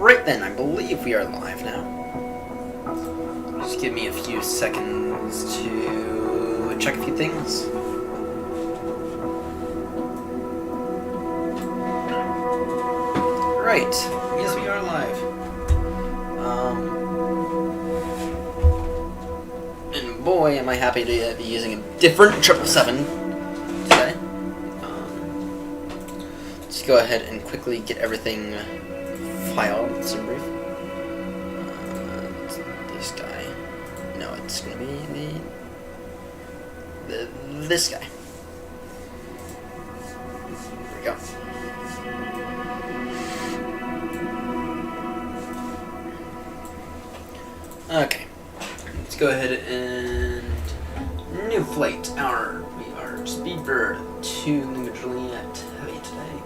Right then, I believe we are live now. Just give me a few seconds to check a few things. Right, yes we are live. And boy am I happy to be using a different 777 today. Just go ahead and quickly get everything filed. It's in brief. This guy. No, it's gonna be this guy. There we go. Okay, let's go ahead and new flight. We are Speedbird to New Juliet Heavy today.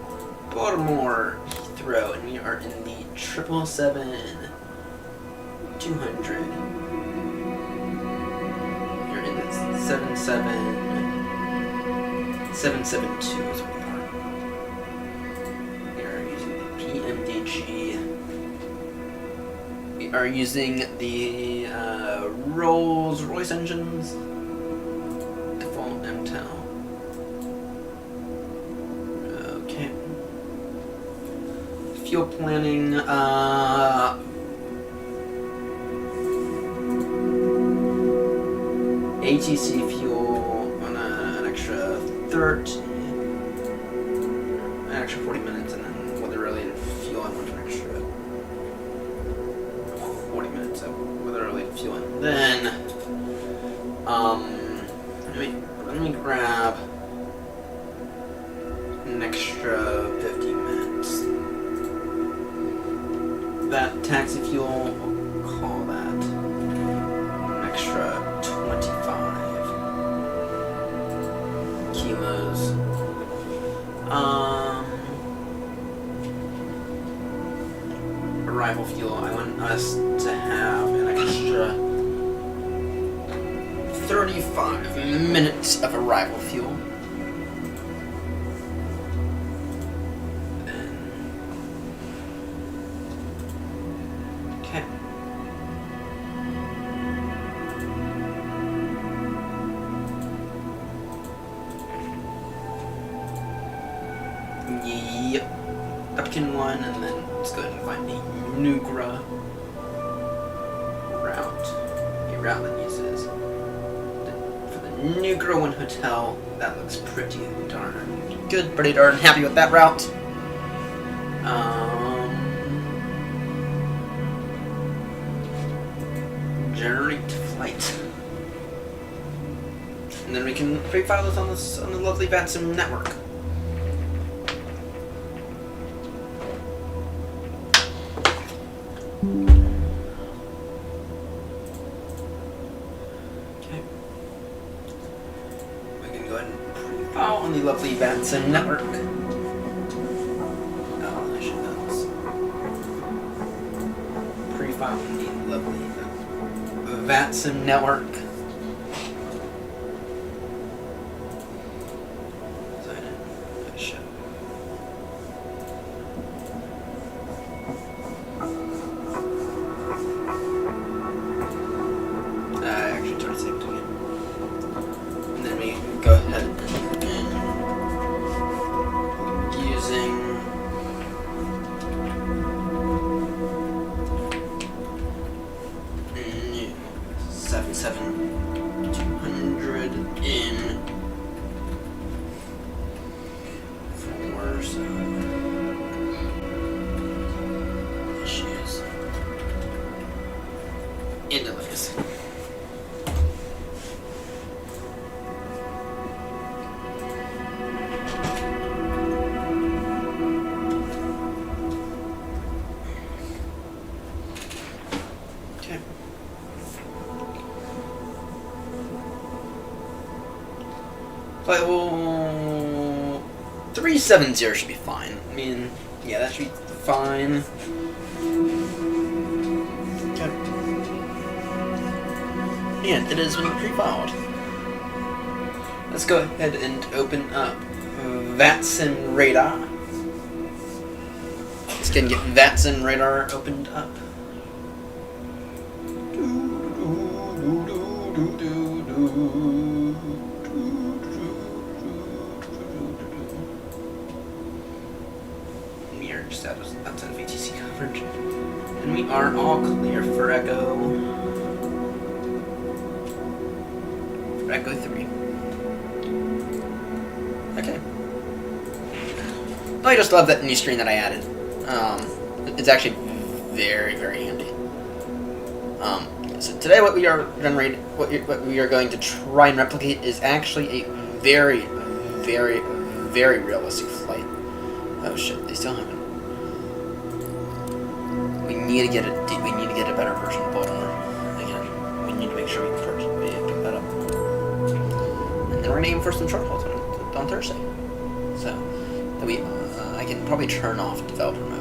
Baltimore, Heathrow, and we are in the 777-200. You're in the 772 is what we are. We are using the PMDG. We are using the Rolls-Royce engines. Default MTEL. Okay. Fuel planning, ATC fuel on an extra 40 minutes, and then weather-related fuel on an extra 40 minutes of weather-related fuel, and then let me grab an extra 15 minutes. That taxi fuel, we'll call that an extra 25 kilos. Arrival fuel, I want us to have an extra 35 minutes of arrival fuel. Okay. Yep. Upkin one, and then let's go ahead and find the Nugra route. A route that uses for the Nugra 1 hotel. That looks pretty darn good. Pretty darn happy with that route. Generate flight. And then we can pre-file this on the lovely VATSIM network. Okay. We can go ahead and pre-file on the lovely VATSIM network. Oh, I should have done this. Pre-file on the lovely VATSIM network. Delays. Okay. Flight 370 should be fine. I mean, yeah, that should be fine. And it is when pre-filed. Let's go ahead and open up VATSIM radar. Let's go and get that Zen radar opened up. We are just outside of ATC coverage. And we are all clear for Echo. For Echo 3. Okay. I just love that new screen that I added. It's actually very, very handy. So today, what we are going to try and replicate is actually a very, very, very realistic flight. Oh shit! They still haven't. We need to get a better version of Baltimore. Again, we need to make sure we pick that up. And then we're gonna aim for some short hauls on Thursday. So I can probably turn off developer mode.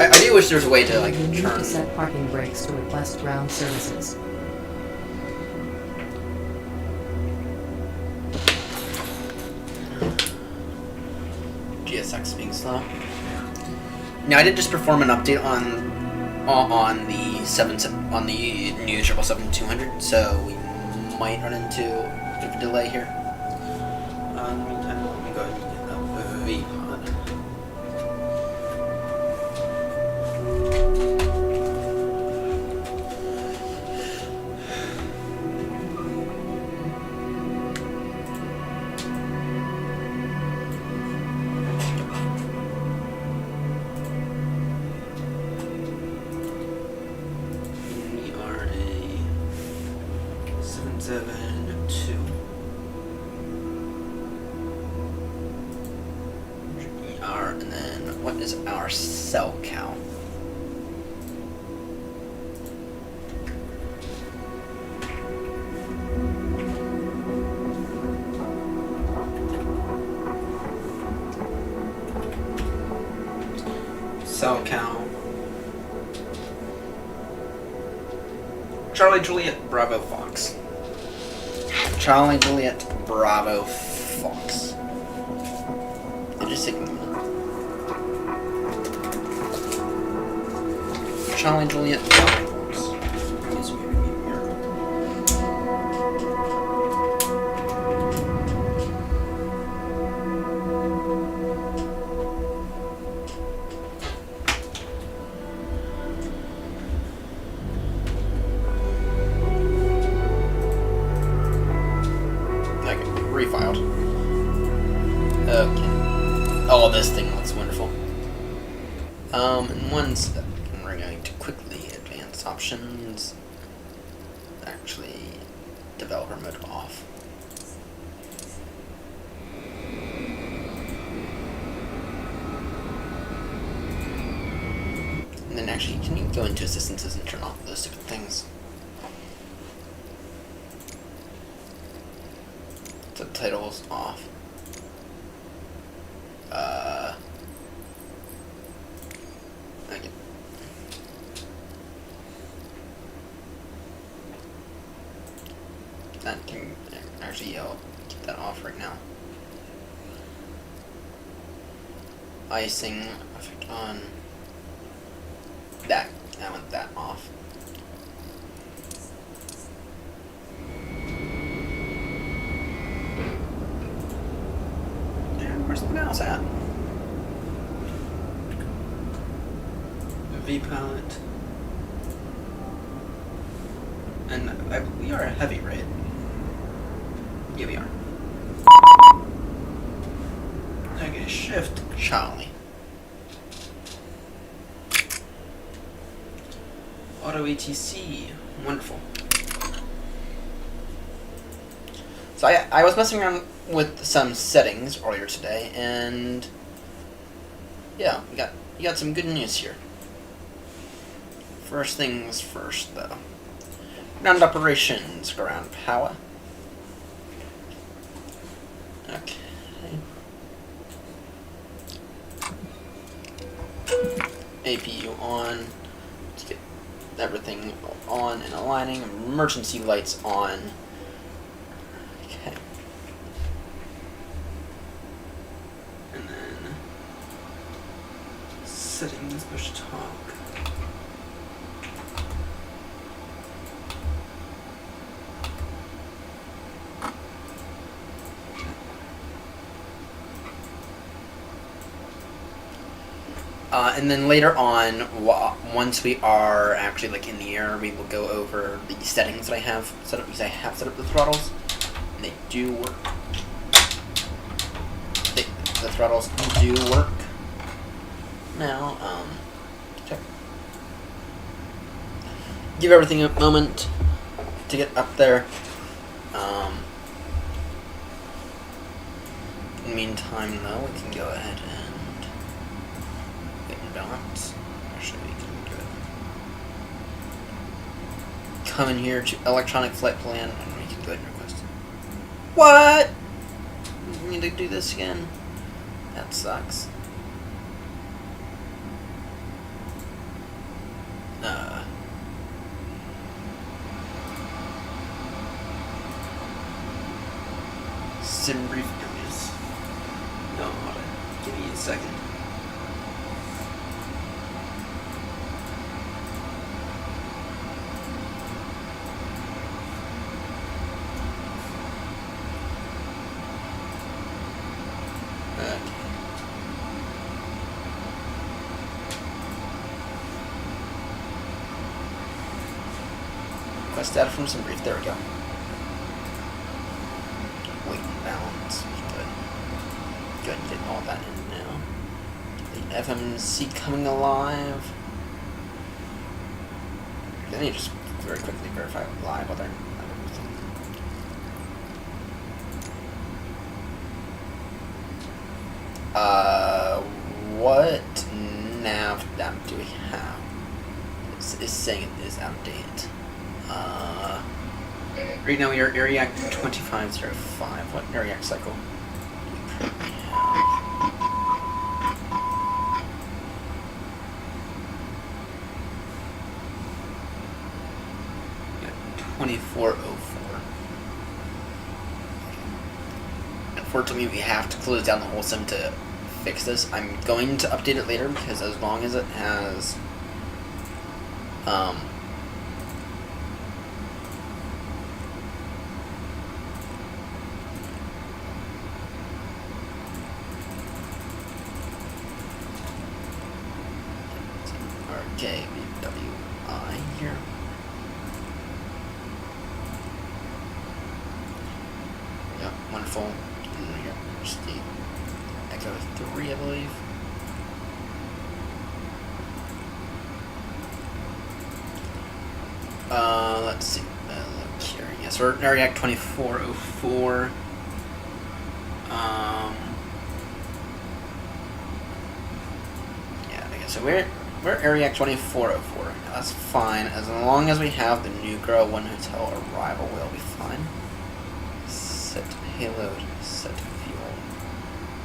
I do wish there was a way to like You need turn. to set parking brakes to request ground services. GSX being slow. Now I did just perform an update on the new 777-200, so we might run into a bit of a delay here. In the meantime, let me go ahead and get that VPod. We are a 772. And then what is our cell count? Cell count. Charlie Juliet Bravo Fox. Charlie Juliet Bravo Fox. They're just taking a minute. Charlie Juliet Bravo Fox. Yes, we are here. Refiled. Okay. Oh, this thing looks wonderful. In one step, we're going to quickly advance options. Actually, developer mode off. And then actually, can you go into assistances and turn off those stupid things? Subtitles off. Okay. That can actually, I'll keep that off right now. Icing effect on. That. I want that off. Where's the mouse at? V-pilot. And we are a heavy, right? Yeah, we are. Okay, shift Charlie. Auto ATC. Wonderful. So I was messing around with some settings earlier today, and yeah, you got some good news here. First things first, though. Ground operations, ground power. Okay. APU on. Let's get everything on and aligning. Emergency lights on. Okay. And then settings, push to talk. And then later on, once we are actually like in the air, we will go over the settings that I have set up, because I have set up the throttles, and they do work. The throttles do work. Now, check. Give everything a moment to get up there. In the meantime, though, we can go ahead and get in balance. Actually, we can go come in here to electronic flight plan, and we can go ahead and request it. What? We need to do this again? That sucks. Sim brief images. No, hold on. Give me a second. Request data from some brief. There we go. Weight and balance. Good. Go ahead and get all that in now. The FMC coming alive. Then you just very quickly verify live whether what nav app do we have? It's saying it is out of date. Right now we are Ariac 2505. What Ariac cycle do we currently have? Yeah, 2404. Unfortunately, we have to close down the whole sim to fix this. I'm going to update it later, because as long as it has RKWI here. Yep, wonderful. And here's the Echo 3, I believe. Let's see. Look here. Yes, we're Ariac 2404. Yeah, I guess so. We're Ariac 2404 right now. That's fine. As long as we have the New Girl 1 Hotel arrival, we'll be fine. Set payload, set fuel,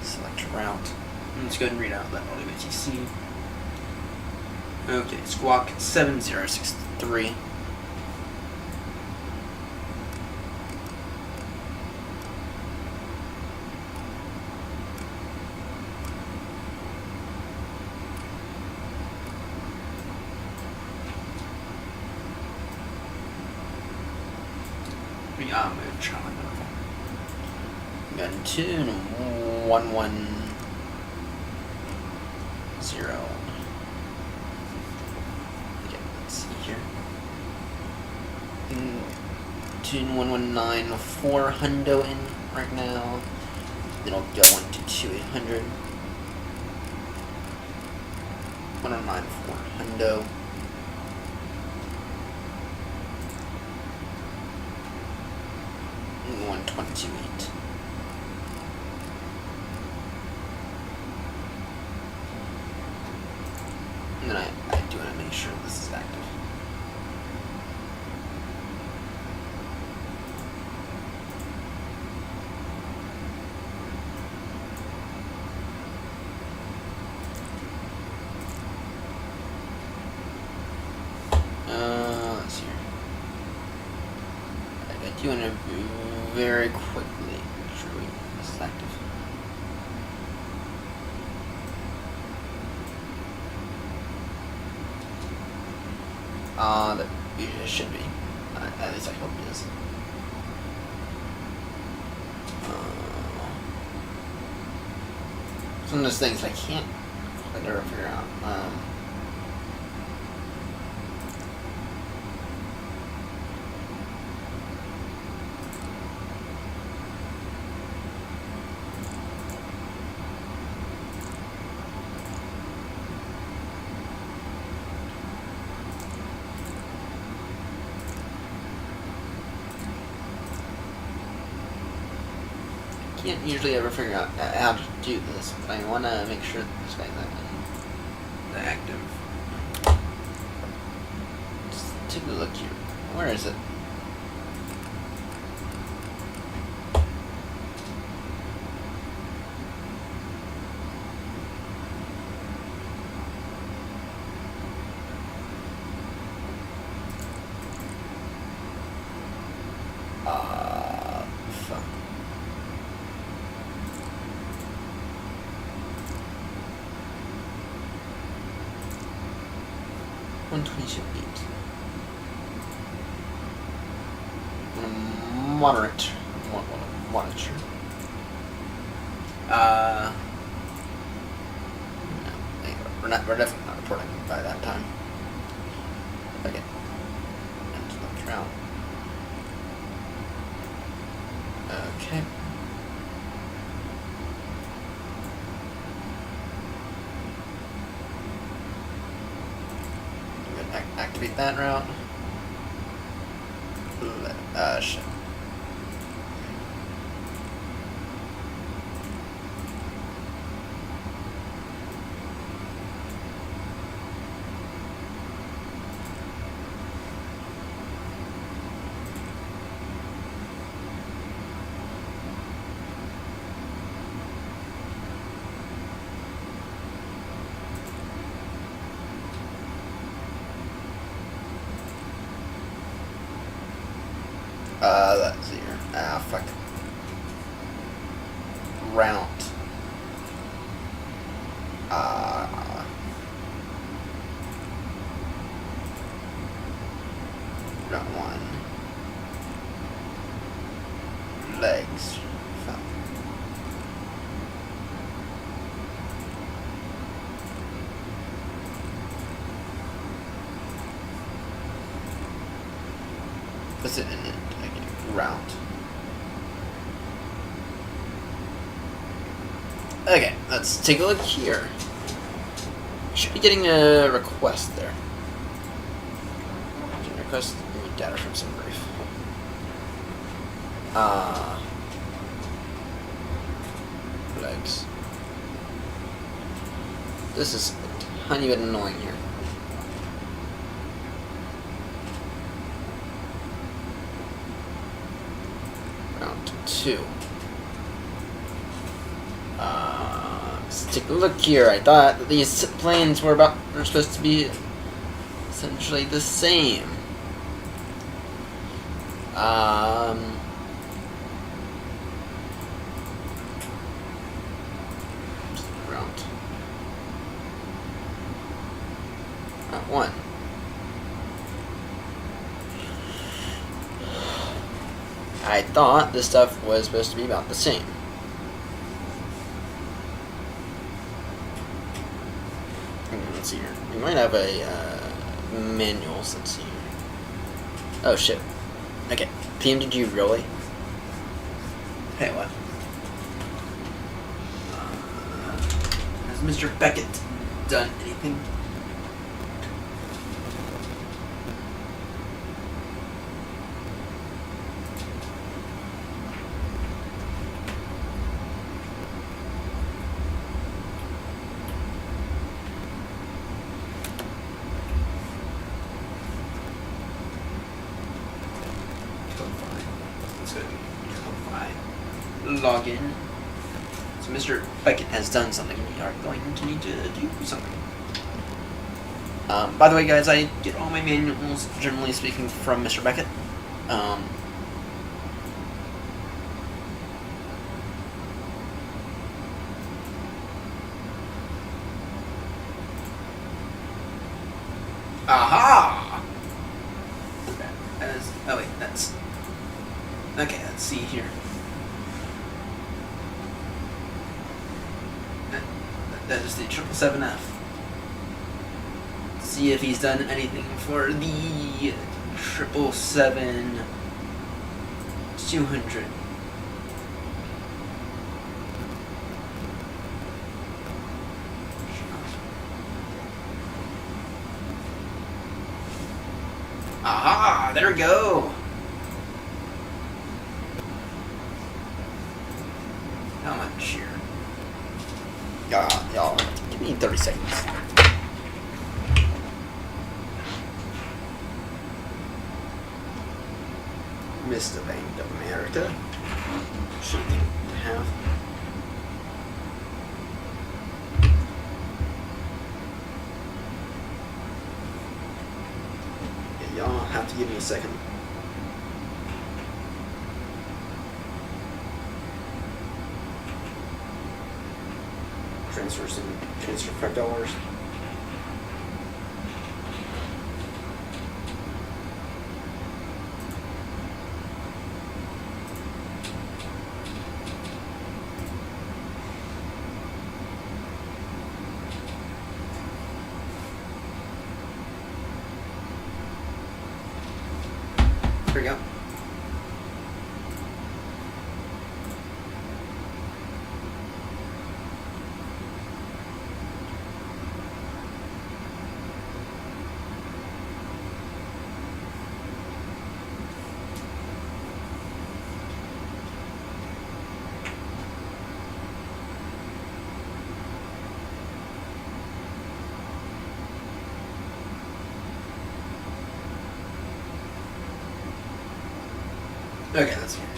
select route. Let's go ahead and read out that LWTC. Okay, squawk 7063. Move Charlie. Gun tune 110. Okay, let's see here. Tune 1194 hundo in right now. Then I'll go into 2800. 1094 hundo. 128. And then I do want to make sure this is active. Let's see here. I do want to very quickly make sure this is active. That it should be. At least I hope it is. Some of those things I can't quite ever figure out. Can't usually ever figure out how to do this, but I want to make sure that this guy's active. Just take a look here. Where is it? Fuck. 122.8. Moderate. Monitor. No, we're definitely not reporting by that time. Okay. And look around. Okay. Activate that route. Shit. That's here. Fuck. Round. Round one. Legs. Fuck. What's it in it? Round. Okay, let's take a look here. Should be getting a request there. Request data from some brief. Legs. This is a tiny bit annoying here. Round 2. Let's take a look here. I thought that these planes were supposed to be essentially the same. Round 1. I thought this stuff was supposed to be about the same. Let's see here. We might have a manual. Let's see here. Oh shit. Okay. PMDG really? Hey, what? Has Mr. Beckett done anything? Log in. So Mr. Beckett has done something. We are going to need to do something. By the way, guys, I get all my manuals, generally speaking, from Mr. Beckett. Aha! Okay, let's see here. That is the 777F. See if he's done anything for the 777-200. Aha! There we go! How much here? Y'all, give me 30 seconds. Missed the Bank of America. Shouldn't have. Yeah, y'all have to give me a second. Transfer $5. Here we go. Okay, let's hear it.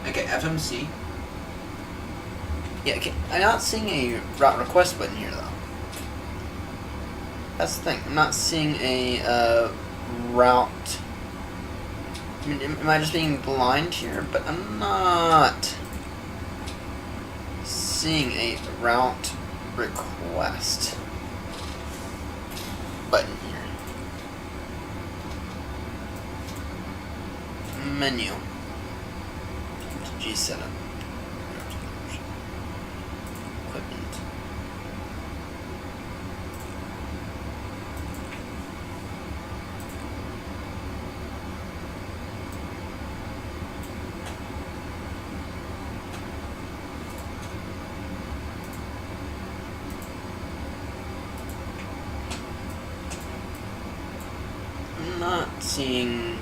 Okay, FMC. Yeah, okay. I'm not seeing a route request button here, though. That's the thing. I'm not seeing a route. I mean, am I just being blind here? But I'm not seeing a route request button here. Menu. G setup. Equipment. I'm not seeing.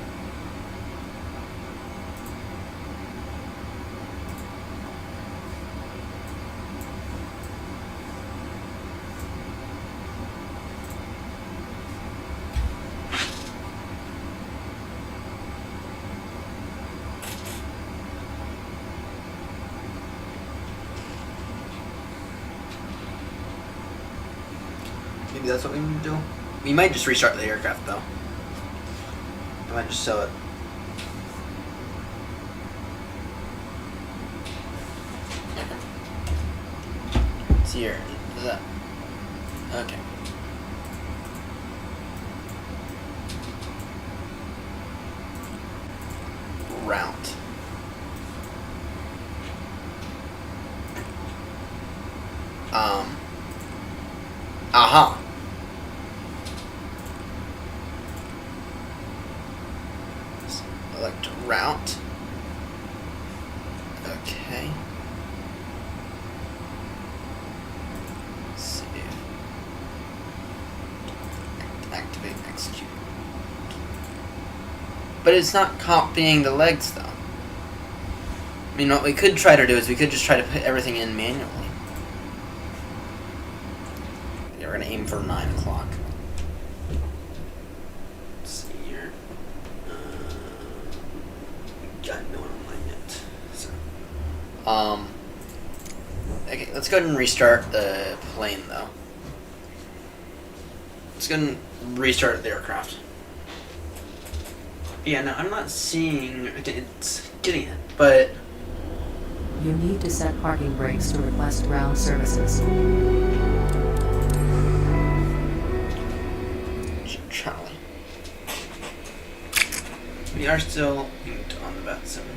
Maybe that's what we need to do. We might just restart the aircraft, though. I might just sell it. See here. Is that? Okay. Route. Aha. Select route. Okay. Save. Activate, execute. But it's not copying the legs, though. I mean, what we could try to do is we could just try to put everything in manually. Yeah, we're gonna aim for 9 o'clock. Let's see here. Got no one online yet. So. Okay, let's go ahead and restart the plane, though. Let's go ahead and restart the aircraft. Yeah, no, I'm not seeing. Okay, it's getting it, but You need to set parking brakes to request ground services. Charlie. We are still inked on the bat 7.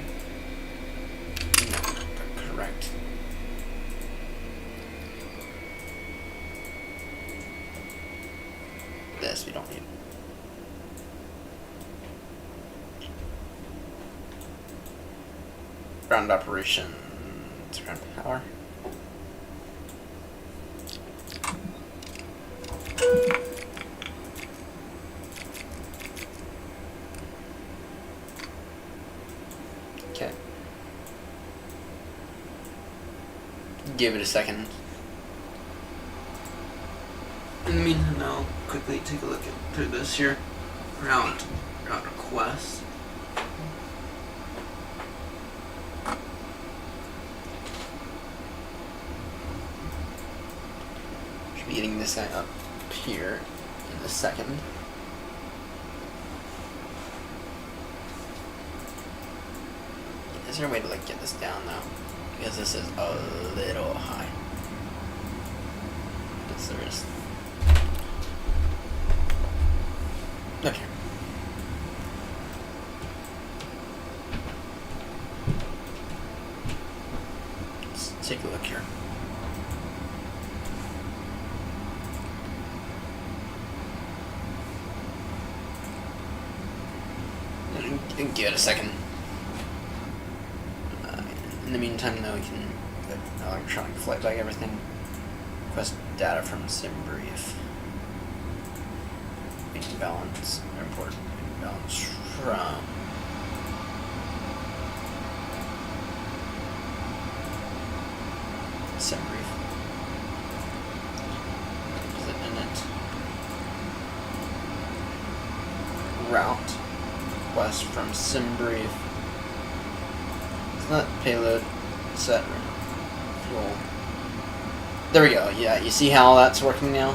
No, correct. This we don't need. Ground operations, ground power. Okay. Give it a second. In the meantime, I'll quickly take a look through this here. Route request. Should be getting this guy up here in a second. Is there a way to like get this down though? Because this is a little high. Yes, there is. Okay. Let's take a look here. Give it a second. In the meantime, though, we can put electronic flight bag everything. Request data from SimBrief. Making balance. Import balance from. SimBrief. Is it in it? Route. Request from SimBrief. It's not payload set fuel. There we go. Yeah, you see how that's working now?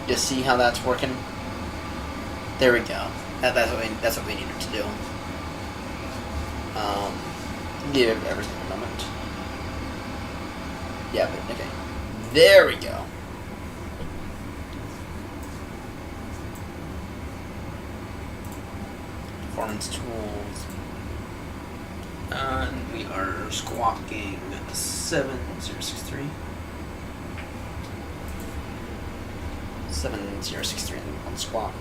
You see how that's working? There we go. That's what we needed to do. Give everything a moment. Yeah, but okay. There we go. Performance tools. We are squawking 7063. 7063 on squawk.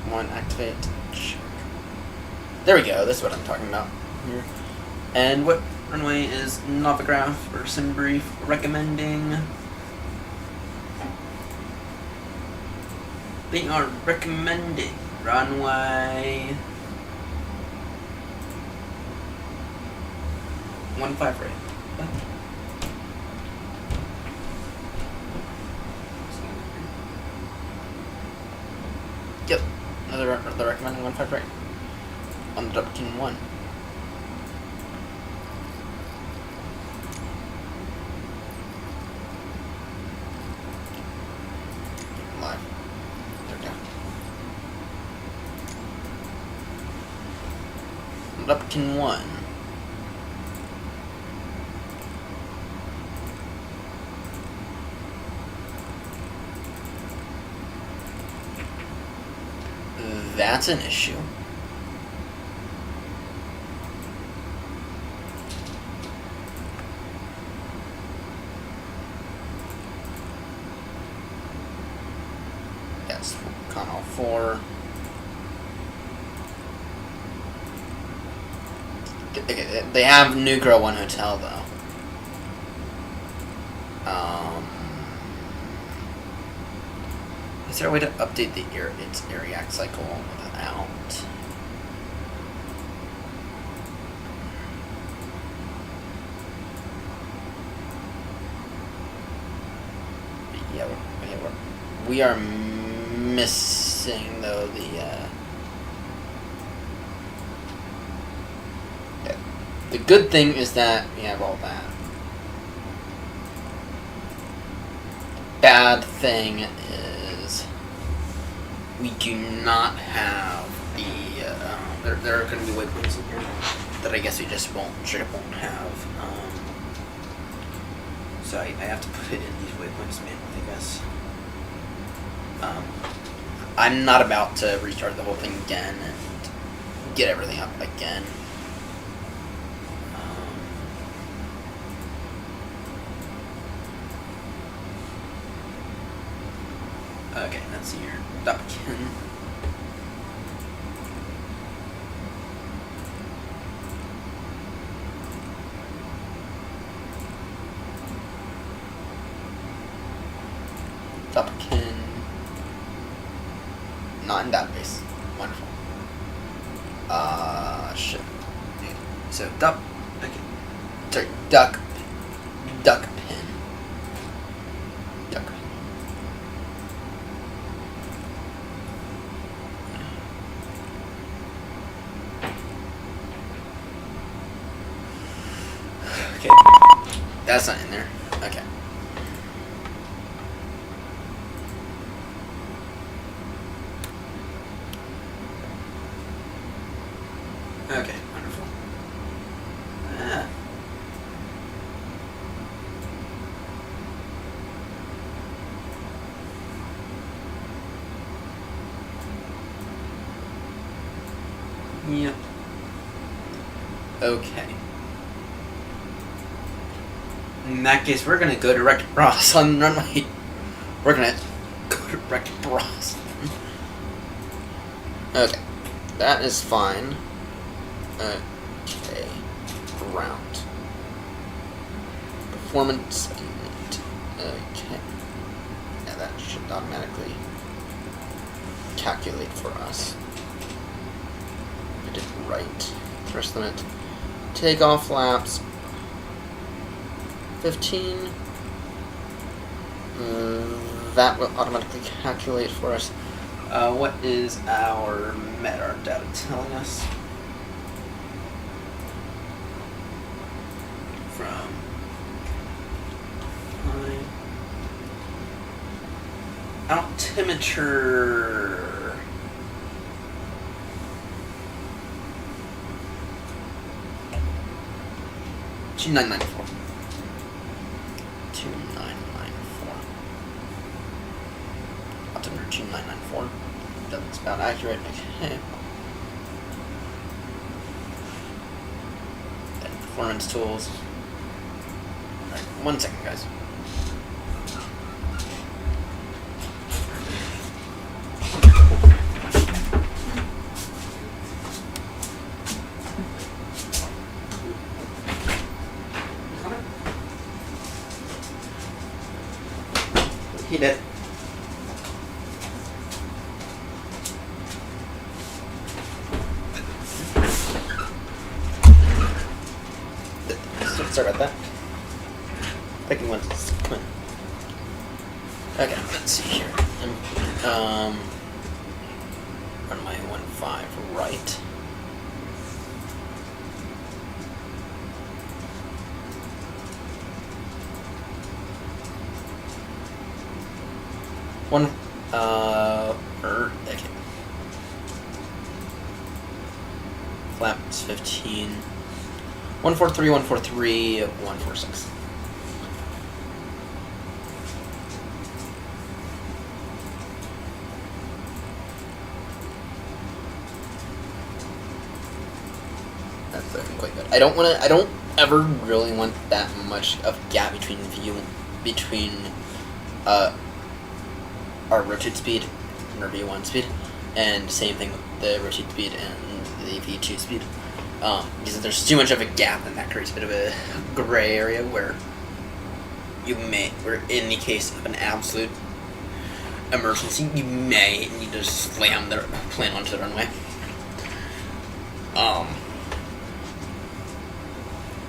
One activate. There we go. This is what I'm talking about here. And what runway is Novograph or SimBrief recommending? They are recommending runway 15 right. Yep, they're recommending 15 right on the Dublin 1. Live. There we go. Lupkin 1. That's an issue. Yes, Connell 4. They have New Girl 1 Hotel though. Is there a way to update its Ariac cycle without? Yeah, we are missing though the. Yeah. The good thing is that we have all that. Bad thing is we do not have the. There are going to be waypoints in here that I guess we just straight up won't have. So I have to put it in these waypoints manually, I guess. I'm not about to restart the whole thing again and get everything up again. Okay, let's see here. Dupkin. Dupkin. Not in database. Wonderful. Shit. So, okay. Sorry, duck pin. Duck pin. Okay. That's not in there. Okay. Okay, wonderful. Yep. Okay. In that case, we're gonna go direct across on runway. We're gonna go direct across. Okay. That is fine. Okay. Ground. Performance unit. Okay. Yeah, that should automatically calculate for us. I did it right. Thrust limit. Takeoff laps. 15. That will automatically calculate for us. What is our MEDAR data telling us? From altimeter. $2994. 2994. Altimeter 2994. That's about accurate. Okay. Then performance tools. Alright, 1 second, guys. He did. Sorry about that. Picking one. Okay, let's see here. Runway 15 right. Okay. Flaps 15. 143, 143, 146. That's looking quite good. I don't ever really want that much of gap between our rotate speed and our V1 speed, and same thing with the rotate speed and the V2 speed. Because there's too much of a gap, and that creates a bit of a gray area where where in the case of an absolute emergency, you may need to slam the plane onto the runway.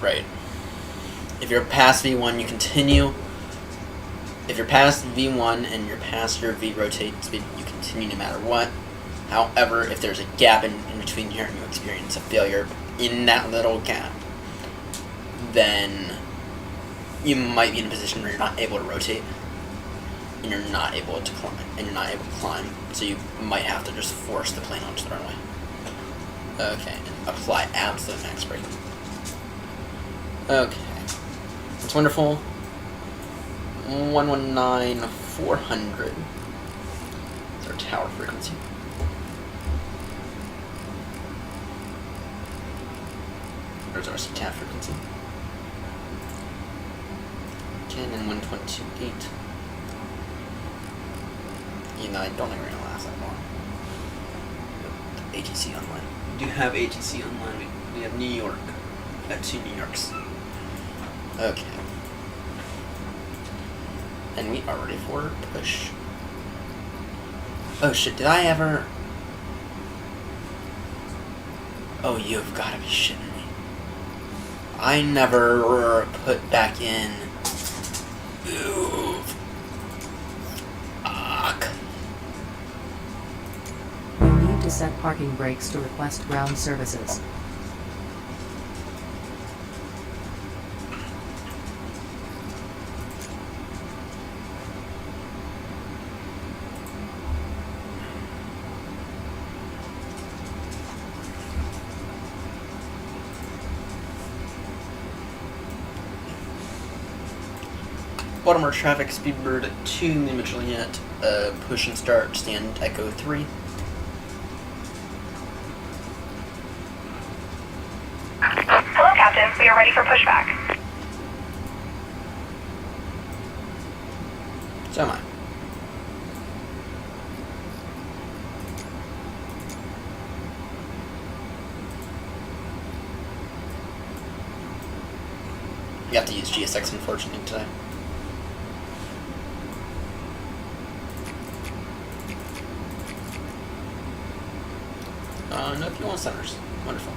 Right. If you're past V1, you continue. If you're past V1 and you're past your V rotate speed, you continue no matter what. However, if there's a gap in between here and you experience a failure in that little gap, then you might be in a position where you're not able to rotate, and you're not able to climb, so you might have to just force the plane onto the runway. Okay, and apply absolute max brake. Okay, that's wonderful. 119,400 is our tower frequency. There's our SU2 frequency. Okay, and then 122.8. You know, I don't think we're gonna last that long. ATC online. We do have ATC online. We have New York. We have 2 New Yorks. Okay. And we are ready for push. Oh shit, did I ever... Oh, you've gotta be shitting me. I never put back in... Ooh. Fuck. You need to set parking brakes to request ground services. Baltimore traffic, Speedbird 2, Lima Juliet, push and start, stand Echo 3. Hello, Captain. We are ready for pushback. So am I. You have to use GSX, unfortunately, today. No, if you want centers. Wonderful.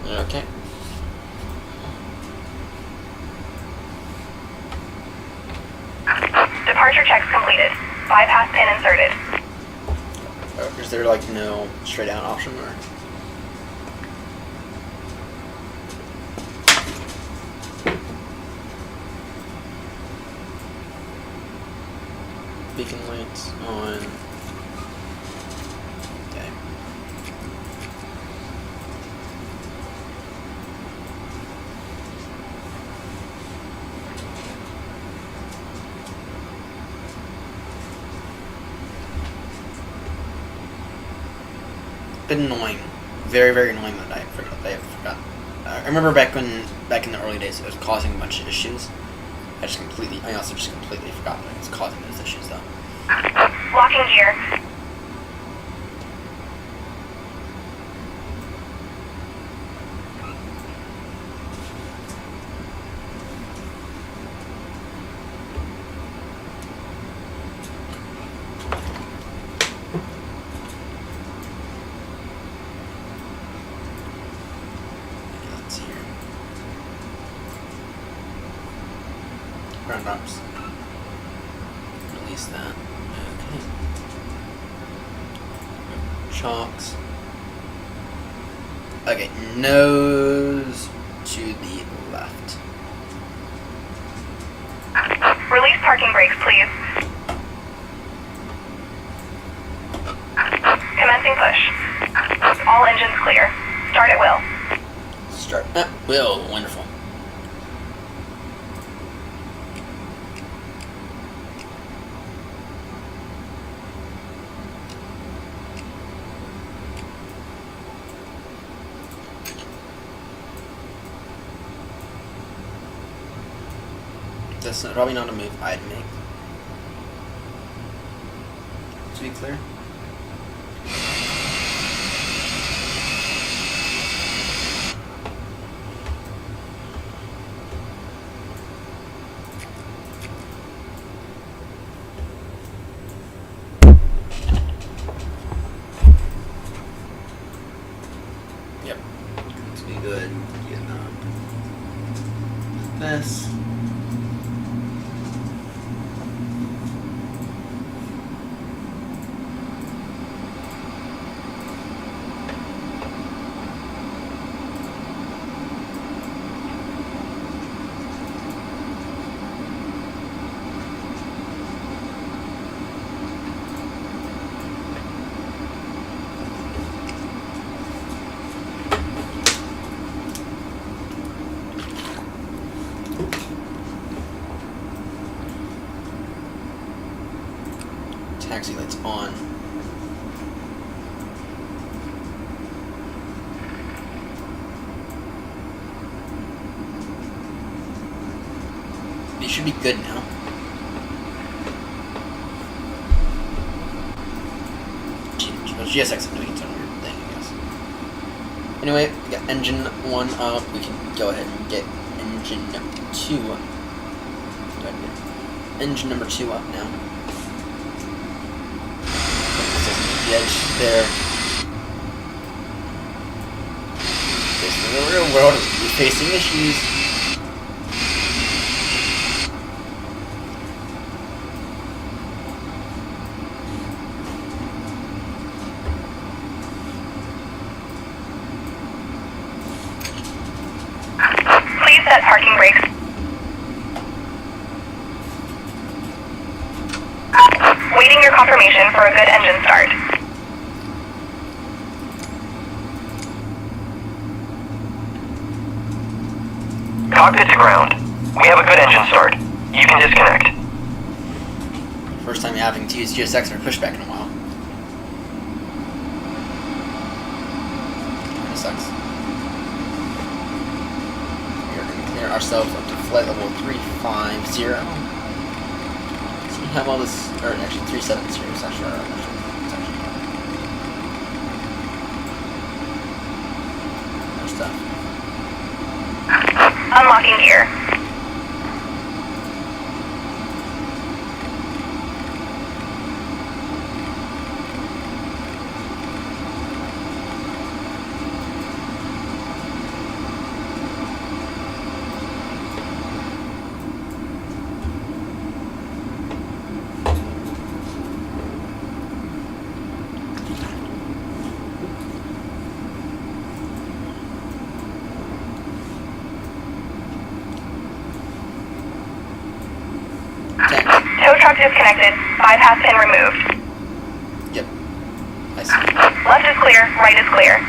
Okay. Departure checks completed. Bypass pin inserted. Is there like no straight out option or? Beacon lights on. Okay. Been annoying, very very annoying that I forgot. I remember back in the early days, it was causing a bunch of issues. I also just completely forgot that it was causing those issues though. Locking gear. Let's see here. Ground ops. Release that. Okay. Shocks. Okay, nose to the left. Release parking brakes, please. Commencing push. All engines clear. Start at will. Start at will. Wonderful. That's probably not a move I'd make. To be clear. Yep. To be good. Get this. Taxi lights on. You should be good now. GSX is doing its own weird thing, I guess. Anyway, we got engine 1 up. We can go ahead and get engine 2 up. Engine number 2 up now. The edge there. This is the real world. We're facing issues. Please set parking brakes. Waiting your confirmation for a good engine start. Cockpit to ground. We have a good engine start. You can disconnect. First time having to use GSX or pushback in a while. Kinda sucks. We are going to clear ourselves up to flight level 350. See how well this, or actually 370 is actually our initial. It's actually more stuff. Unlocking gear. Tow truck disconnected. Bypass pin removed. Yep. I see. Left is clear, right is clear.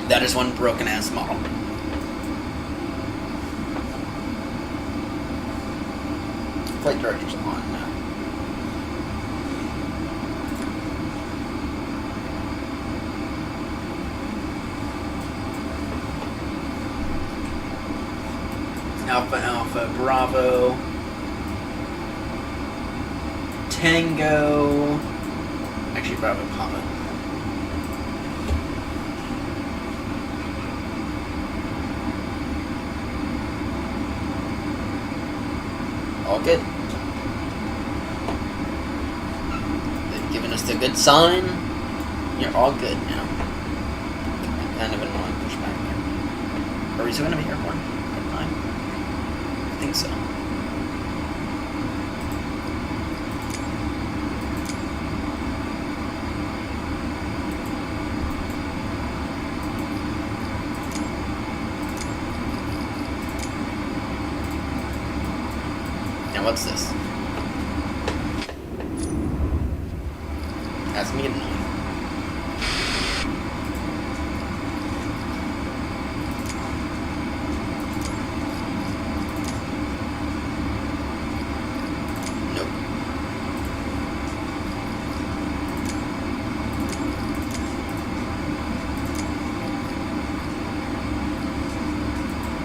That is one broken ass model. Flight director's on now. Alpha Alpha Bravo Tango, actually Bravo Papa. All good. They've given us the good sign. You're all good now. Kind of annoying pushback there. Are we still going to be airborne? I think so. Now what's this? That's me getting annoyed.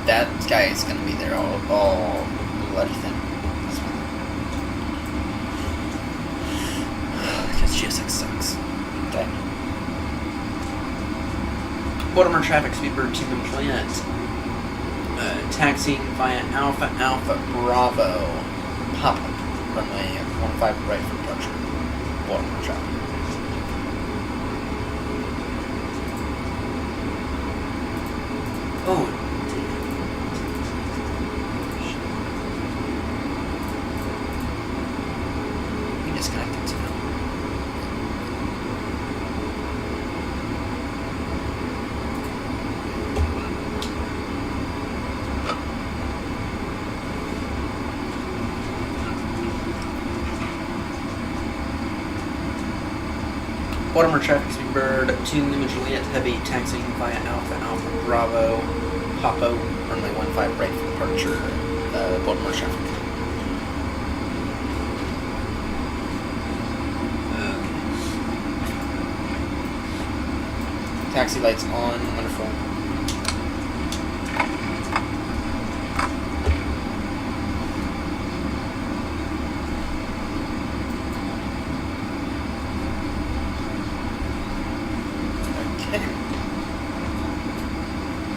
That guy is gonna be there all bloody thin. That's fine. Because GSX sucks. Okay. Baltimore traffic speedbird to compliant. Taxiing via Alpha Alpha Bravo. Pop up. Runway 15 right for departure. Baltimore traffic. Oh. Disconnected somehow. Baltimore traffic speed bird to Lima Juliet heavy taxiing via Alpha Alpha Bravo Popo runway 15 right for departure. Baltimore traffic. Taxi lights on. Wonderful. Okay.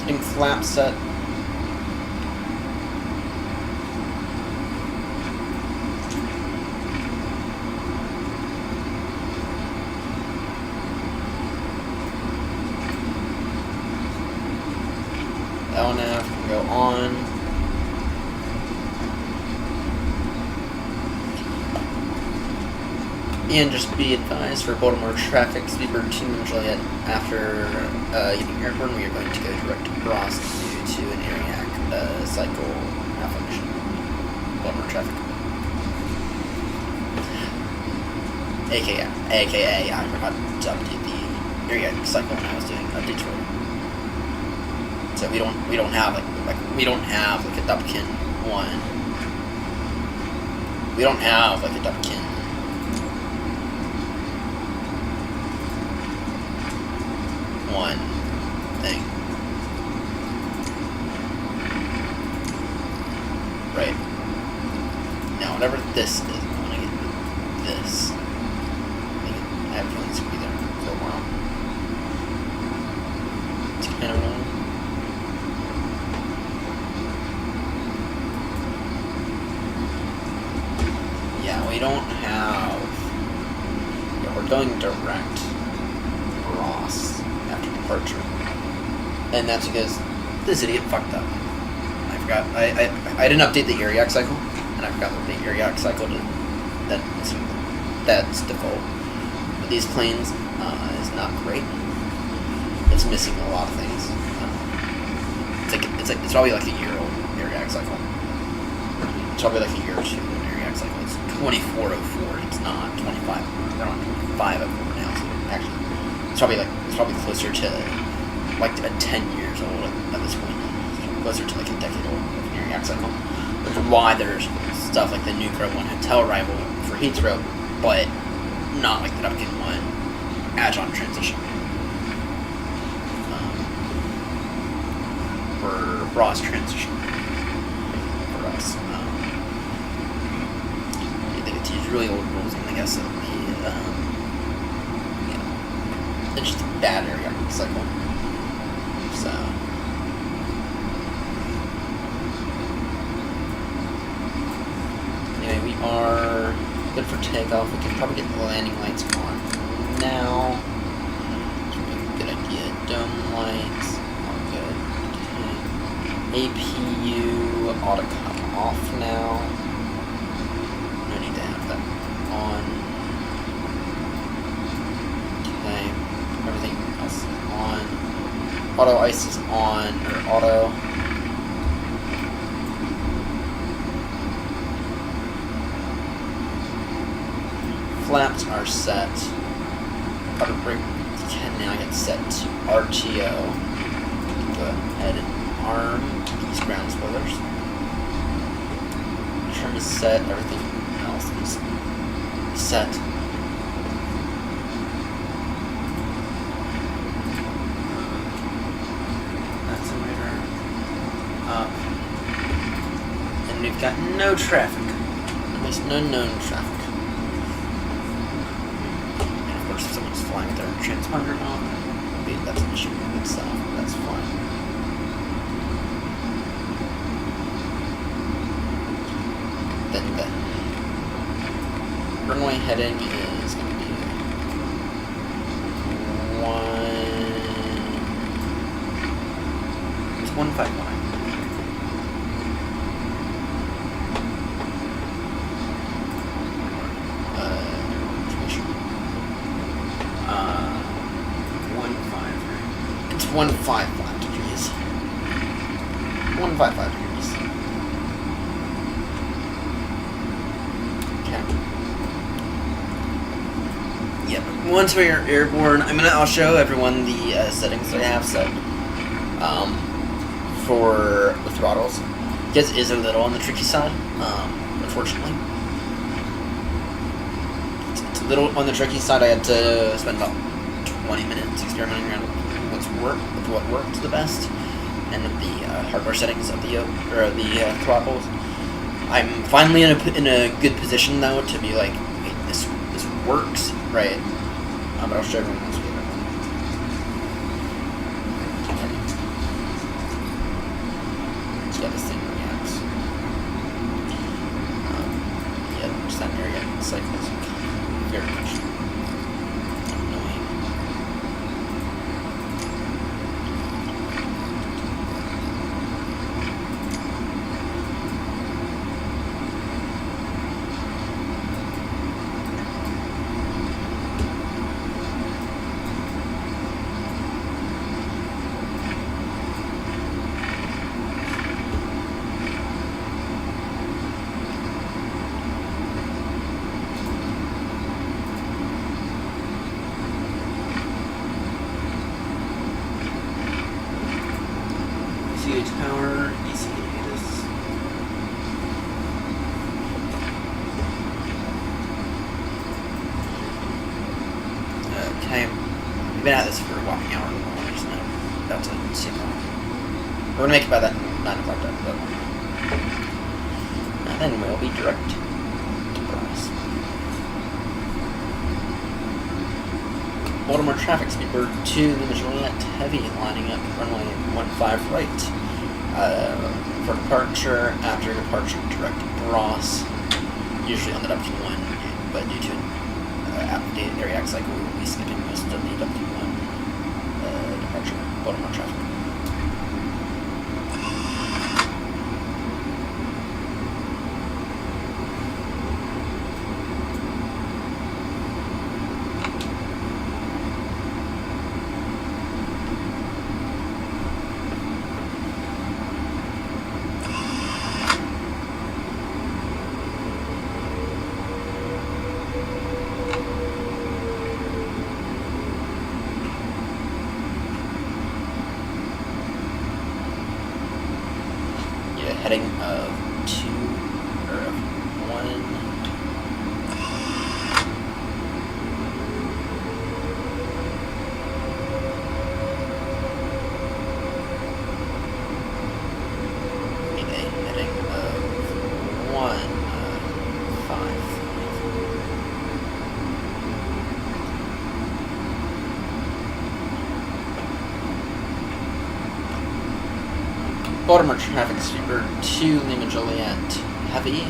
Getting flap set. LNAV can go on. And just be advised for Baltimore traffic, Speedbird 2 and Juliet, after leaving airborne, we are going to go direct across due to an area cycle malfunction. Baltimore traffic. AKA, I forgot to update the area cycle when I was doing updates for it. So we don't have like a Dupkin one. We don't have like a Dupkin one thing. Right. Now whatever this is, I want to get this. I have a feeling this will be there for a while. It's kind of annoying. We don't have. Yeah, we're going direct Ross after departure, and that's because this idiot fucked up. I forgot. I didn't update the area cycle, and I forgot to update area cycle to that's default. But these planes is not great. It's missing a lot of things. It's probably like a year old area cycle. It's probably like a year or two. Cycle. It's 2404. It's not 25. They're on 2504 now. So actually, it's probably closer to like 10 years old at this point. It's closer to like a decade old of an area cycle. Which is why there's stuff like the Nucro 1 hotel arrival for Heathrow, but not like the Dupkin 1 Agile transition. For Ross transition. For us. Really old rules, and I guess it'll be, it's just a bad area cycle. So, anyway, we are good for takeoff. We can probably get the landing lights on now. It's a really good idea. Dome lights, all good. Okay. APU ought to come off now. On. Okay, everything else is on. Auto ice is on, or auto. Flaps are set. Auto brake can now get set to RTO. Go ahead and arm these ground spoilers. Trim is set, everything else is set. Accelerator up. And we've got no traffic. At least no known traffic. And of course if someone's flying with their transponder on, that's an issue with itself. That's fine. Then runway heading is going to be 151. It's 155 degrees. 155 degrees. Okay. Yep. Once we are airborne, I'll show everyone the settings that I have set for the throttles. Because it is a little on the tricky side, unfortunately. It's a little on the tricky side. I had to spend about 20 minutes experimenting around with what worked the best, and the hardware settings of the throttles. I'm finally in a good position though to be like, wait, this works, right? But I'll show everyone once we get yeah, this thing reacts. Yeah, just that area. It's like this. Very much annoying. Tower, EC is okay. We've been at this for a whopping hour and more, so about to see how we're gonna make it by that 9 o'clock time, but and then we'll be direct to Bryce. Baltimore traffic, Speedbird 2, Lima Juliet, heavy, lining up runway 15 right. For departure, after departure, direct Ross, usually on the W1, but due to updated area cycle, we will be skipping most of the W1 departure, Baltimore traffic. Heading of 2 or of 1. Heading of 1 5. Baltimore traffic, Speedbird 2, Lima Juliet, heavy,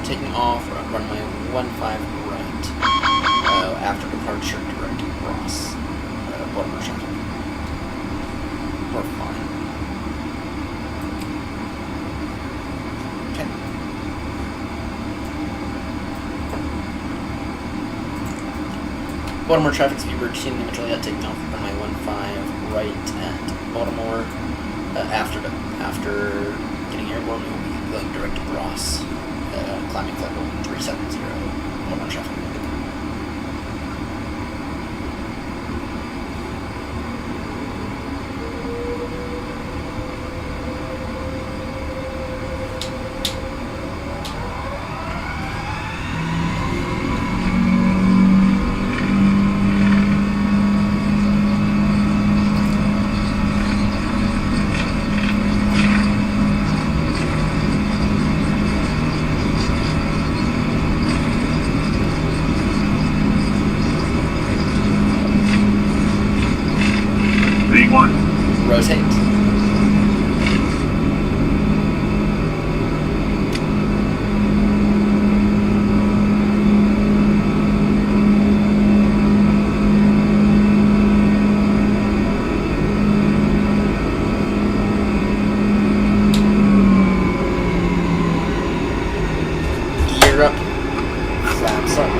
taking off runway 15 right, after departure, direct Ross, Baltimore traffic. We're fine. Okay. Baltimore traffic, Speedbird 2, Lima Juliet, taking off runway 15 right at Baltimore. After getting airborne, we will be going direct to Ross, climbing flight level 370, Baltimore traffic. Rotate. Gear up. Flaps up.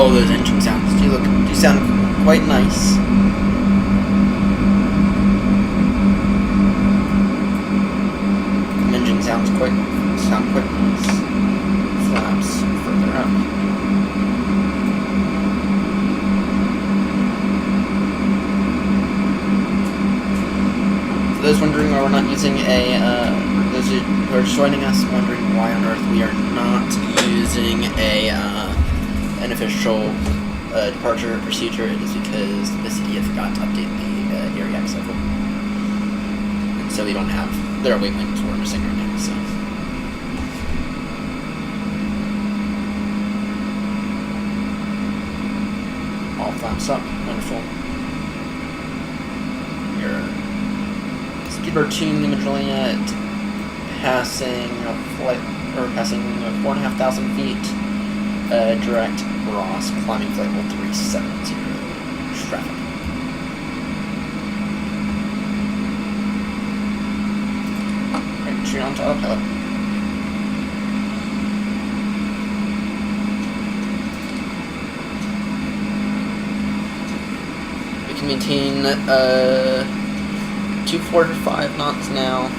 Oh, those engine sounds do look do sound quite nice. The engine sound quite nice. Flaps further up. For those wondering why we're not using those who are joining us wondering why on earth we are not using an official departure procedure, it is because the city had forgot to update the area cycle. And so we don't have, there are waypoints we're missing right now, so. All flaps up, wonderful. Your Speedbird 2 Lima Juliet passing 4,500 feet, direct Ross, climbing flight level 370, traffic. Right, shoot on to autopilot. We can maintain 245 knots now.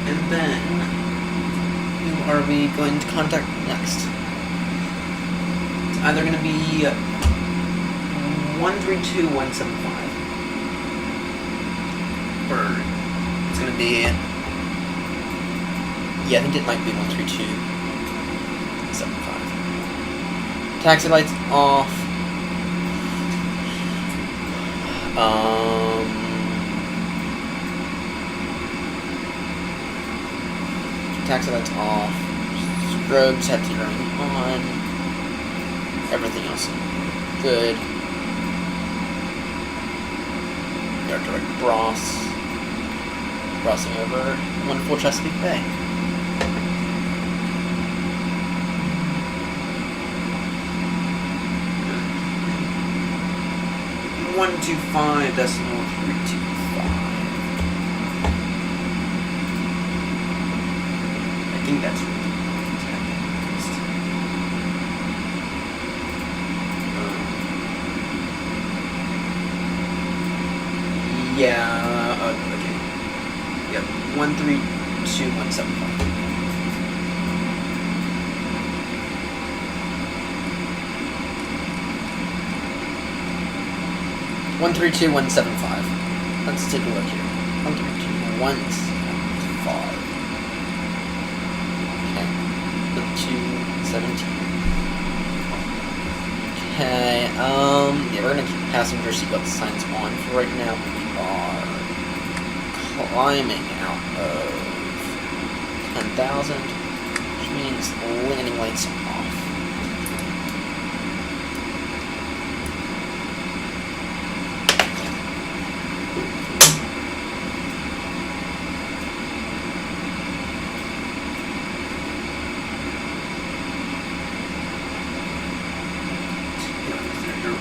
And then, who are we going to contact next? It's either going to be 132175, or it's going to be, yeah, I think it might be 13275. Taxi lights off. Taxi lights off, strobe set to running on, everything else good. We are direct crossing over wonderful Chesapeake Bay. Good. 125.325. I think that's right. Yeah, okay. Yep, 132175. One three two one seven five. Let's take a look here. 132.175. 217. Okay, yeah, we're gonna keep passenger seatbelt signs on for right now. We are climbing out of 10,000, which means landing lights off.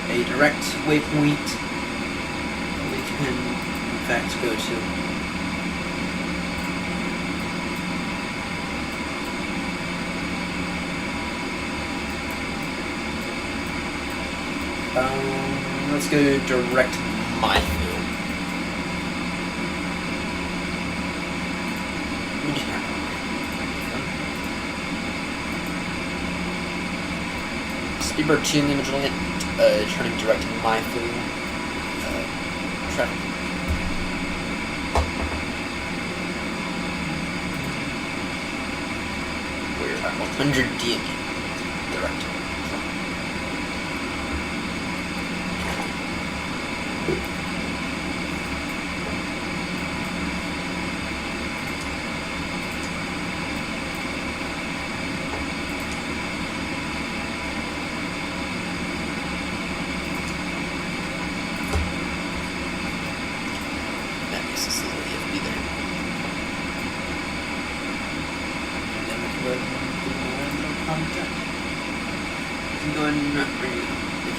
A direct waypoint we can in fact go to. Let's go direct minefield. Speedbird 2 Lima Juliet, turning direct minefield. Traffic. We're at 100 DM. Direct.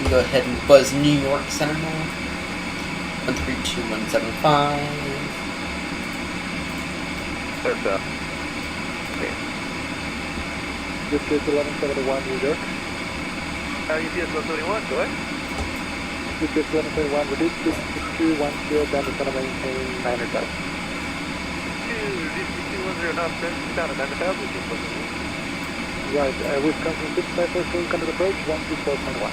can go ahead and buzz New York Center now. 132175. That's up. UPS 1171 New York. UPS 1171, go ahead. UPS 1171 reduce 210 down to center maintain 900,000. 210 knots, down to 9,000. Right, Wisconsin 654 full contact approach 124.1.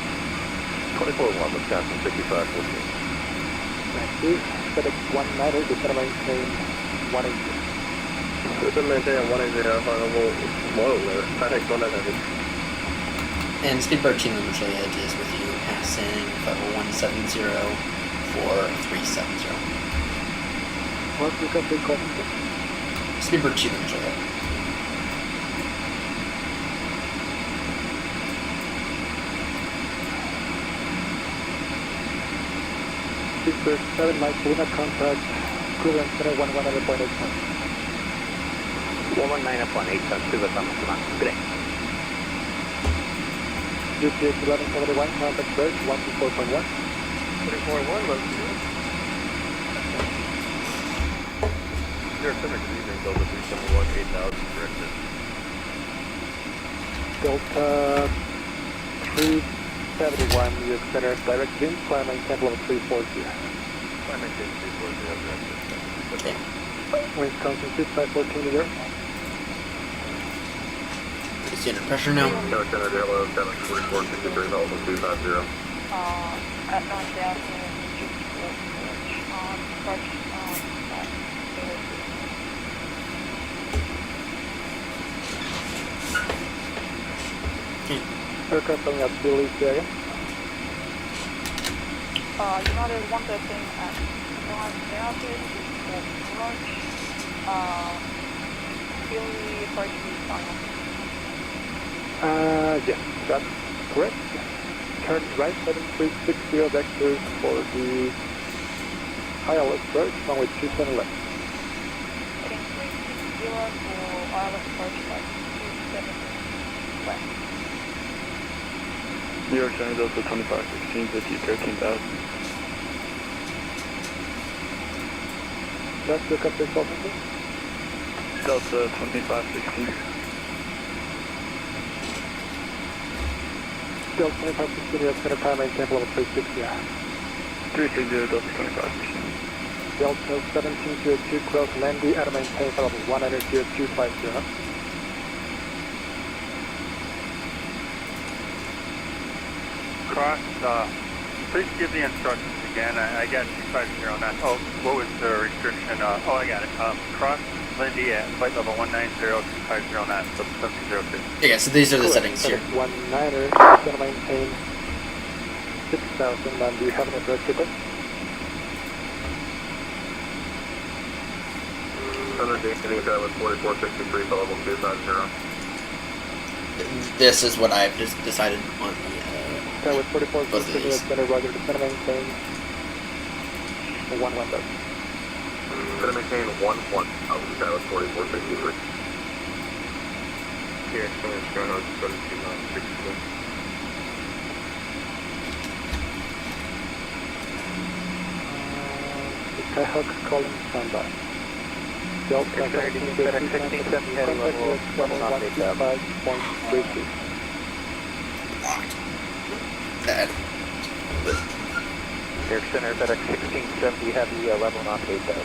24-1, Wisconsin 6514. Thank you. FedEx 19er to center maintain 180. Center maintain 180, final low there. FedEx 1900. And Speedbird Team Limit Juliet is with you, passing level 170 for 370. What's the complete call? Speedbird Team Limit Juliet. Pittsburgh 7 Mike Luna contact equivalent center 119.8 tons. 119.8 tons, to the summit, come on. Good day. UPS 1171 contact approach 124.1. 24-1, let's do it. Your Center, good evening, Delta 371, 8,000, corrected. Delta 371 New York Center, direct wind, climb maintain level 340. Climb maintain 340, corrected. Okay. Wisconsin 6514 New York. Standard pressure now. No, Center, hello, 744, 63, level 250. At 9,000, approach, Aircraft coming up, Billy, again. United 113 at 9,000, approach, Billy approach to final. Yes, that's correct. Turn right, 7360 vectors for the high alert approach, runway 27 left. Heading 360 for ILS approach at 27 left. New York Center, Delta 2516, 50, 13,000. That's the complete call, Delta 2516. Delta 2516 New York Center, climb maintain level 360. 360, Delta 2516. Delta 1702, cross Landy, at maintain level 190.250. Cross, please give the instructions again. I got 250 on that. Oh, what was the restriction? Oh, I got it. Cross Lindy at flight level 190-250 on that, 1702. Yeah, so these are the settings here. 19er, going to maintain 6,000, and do you have an approach ticket? Center, Dave, with 4463, level 250. This is what I've just decided on the Sky with 44, both of these. center, roger, to center maintain 110. Center maintain 11, Sky with 4463. Here, Center, Skyhawk 17962. The Skyhawk calling standby. Delta 1670, heading level 125.33. Bad. Air Center, FedEx 1670, heavy, level knots 8,000.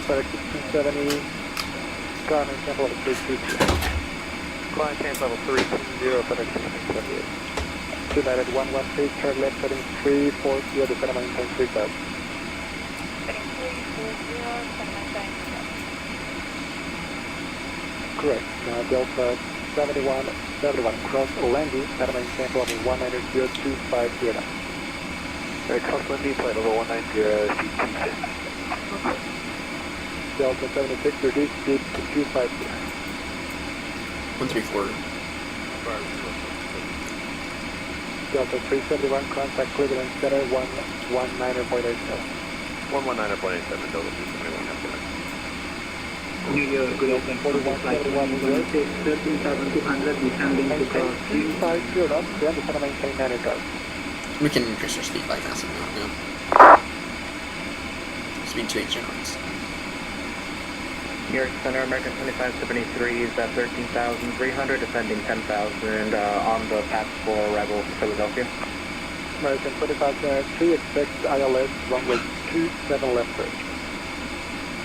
FedEx 1670, climb maintain level 322. Climb maintain level 320, FedEx 1678. United 113, turn left, heading 340, to center maintain 3000. Heading 340, center maintain 3000. Correct. Delta 71, cross Landy, center maintain level 190.250. Cross Lindy, flight level 190, C250. Delta 76, reduce speed to 250. 134. Delta 371, contact Cleveland Center 119.87. 119.87, Delta 371, New York, good open 4171 New York. 13,200, descending to Maintain cross June. 250 knots, then descend and maintain 90,000. We can increase our speed by fast enough now. Speed 280 knots. New York Center, American 2573 is at 13,300, descending 10,000 on the path for arrival to Philadelphia. American 2503 expects ILS runway 27 left approach.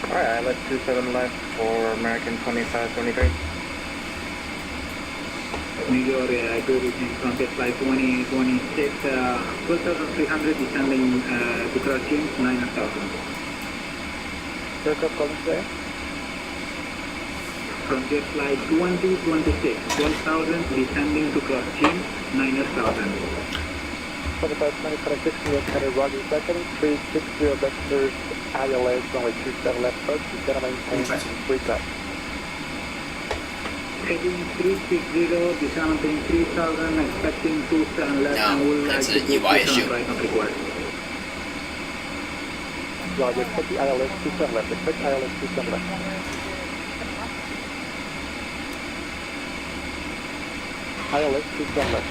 Alright, ILS 27 left for American 2573. New York, good evening from the flight 2026, 12,300, descending to cross June, 9,000. Aircraft calling today? From jet flight 2026, 12,000, descending to cross June, 9,000. 2526 New York Center, Roger, second, 360 vectors, ILS runway 27 left approach, descend and maintain 3,000. Heading 360, descend maintain 3,000, expecting 27 left, No, and will that's like a to UI go issue. right, not required. Roger, expect the ILS 27 left, expect ILS 27 left. ILS 27 left.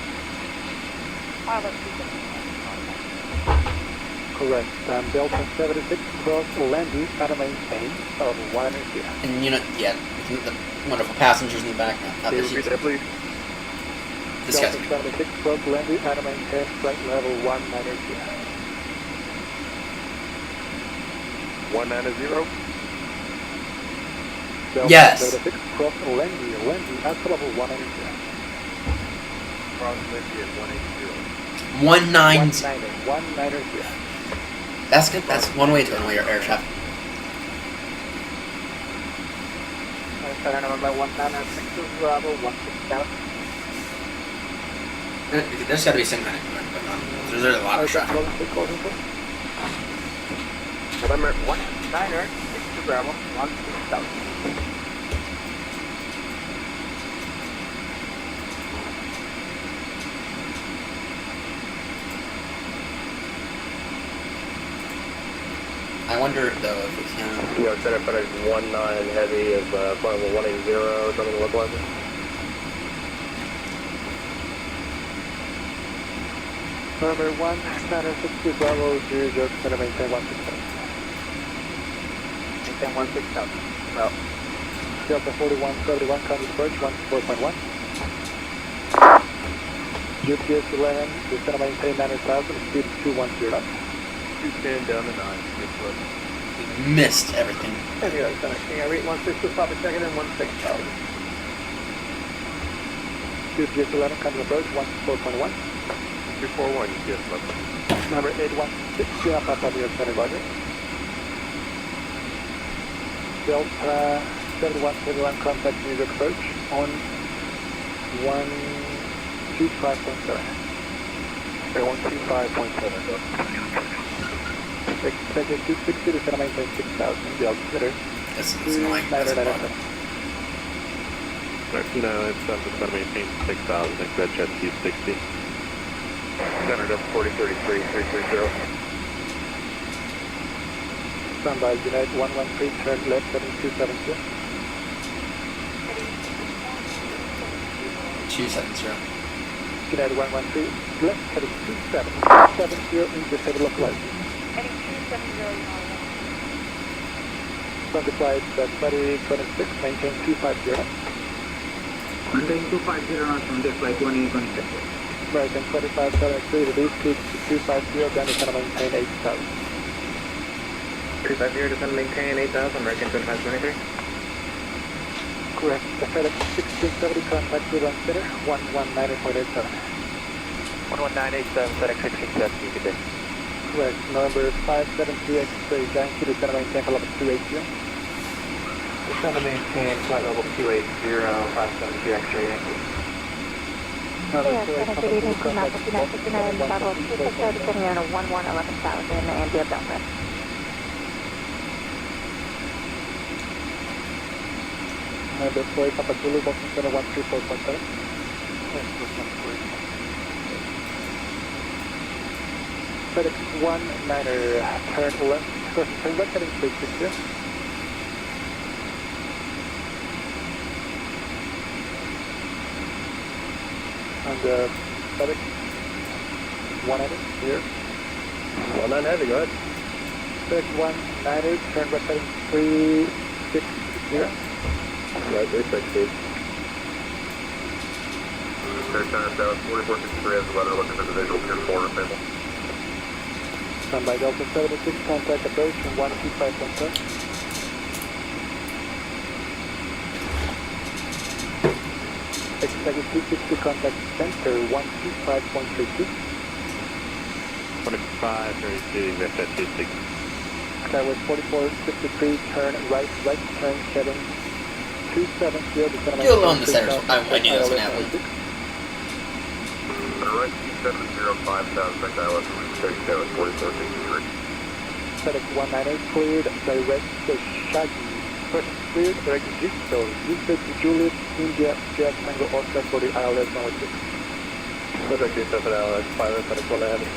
Correct. Delta 76 cross Landy at a maintain of 100. And you know, yeah, the wonderful passengers in the back. Not this please. This guy's Delta 76 cross Landy at a maintain flight level 190. 190. Delta Yes. 76 cross Landy at level 190. Cross Lindy at 180. 190. 190. That's good. That's one way to annoy your air traffic. Number 196 Bravo 160. There's got to be some kind of movement going on. There's a lot of traffic. November 19er, 62 Bravo, 160. I wonder though if we can. New York Center, FedEx 19 heavy is flying with 180, something to look like it. Number 160 Bravo, New York Center, maintain 160. Maintain 160,000. Well, Delta 4171, county approach 14.1. UPS 11, descend and maintain 90,000, speed 210 knots. 210 down to 9. We missed everything. And New York Center, King Air 162, stop a second and 16,000. UPS 11, county approach 14.1. 241, UPS level. Number 816, Papa New York Center, Roger. Delta 7171, contact New York approach on 125.7. 125.7. Expected 260 to center maintain 6,000. Delta Twitter. That's annoying. That's a bug. 1397 to center maintain 6,000, expect jet speed 60. Center desk 4033, 330. Standby, United 113, turn left, heading 270. 270. United 113, left, heading 270. 70 into heavy localized. Heading 270, From the flight 2026, maintain 250. Maintain 250 knots from the flight 2026. American 2573, release speed 250, then it's going to maintain 8,000. 250, descend maintain 8,000, American 2573. Correct. The FedEx 1670 contact with on center 119.87. 11987, FedEx 1670, good day. Correct. Number 572 X-ray Yankee, descend and maintain level 280. Descend and maintain flight level 280, 572 X-ray Yankee. Number Yes, 280 good evening from contact Alpha 959, Bravo 260, descending on a 11,000 and via Delta. Number 4 Papa Zulu, Boston Center 134.7. FedEx 19er, turn left, turn left heading 360. on the FedEx 190 here. 19 heavy, go ahead. FedEx 190, turn right heading 360. Right, 360. Third time down, 4463 has the weather looking for the visual pure forward table. Standby Delta 76, contact approach from 125.7. Executive 260, contact center 125.32. 2532, Victor 26. Skyway 4453, turn right turn heading 270. Go along the center. I knew that was going to happen. Right, 270, 5000, back dial up, 37, 4463. FedEx 198 cleared, direct to Shaggy. First cleared, direct to Jigsaw. Usage Juliet, India, Sierra Tango, Oscar for the ILS 106. FedEx 27 ILS, pilot, FedEx 190.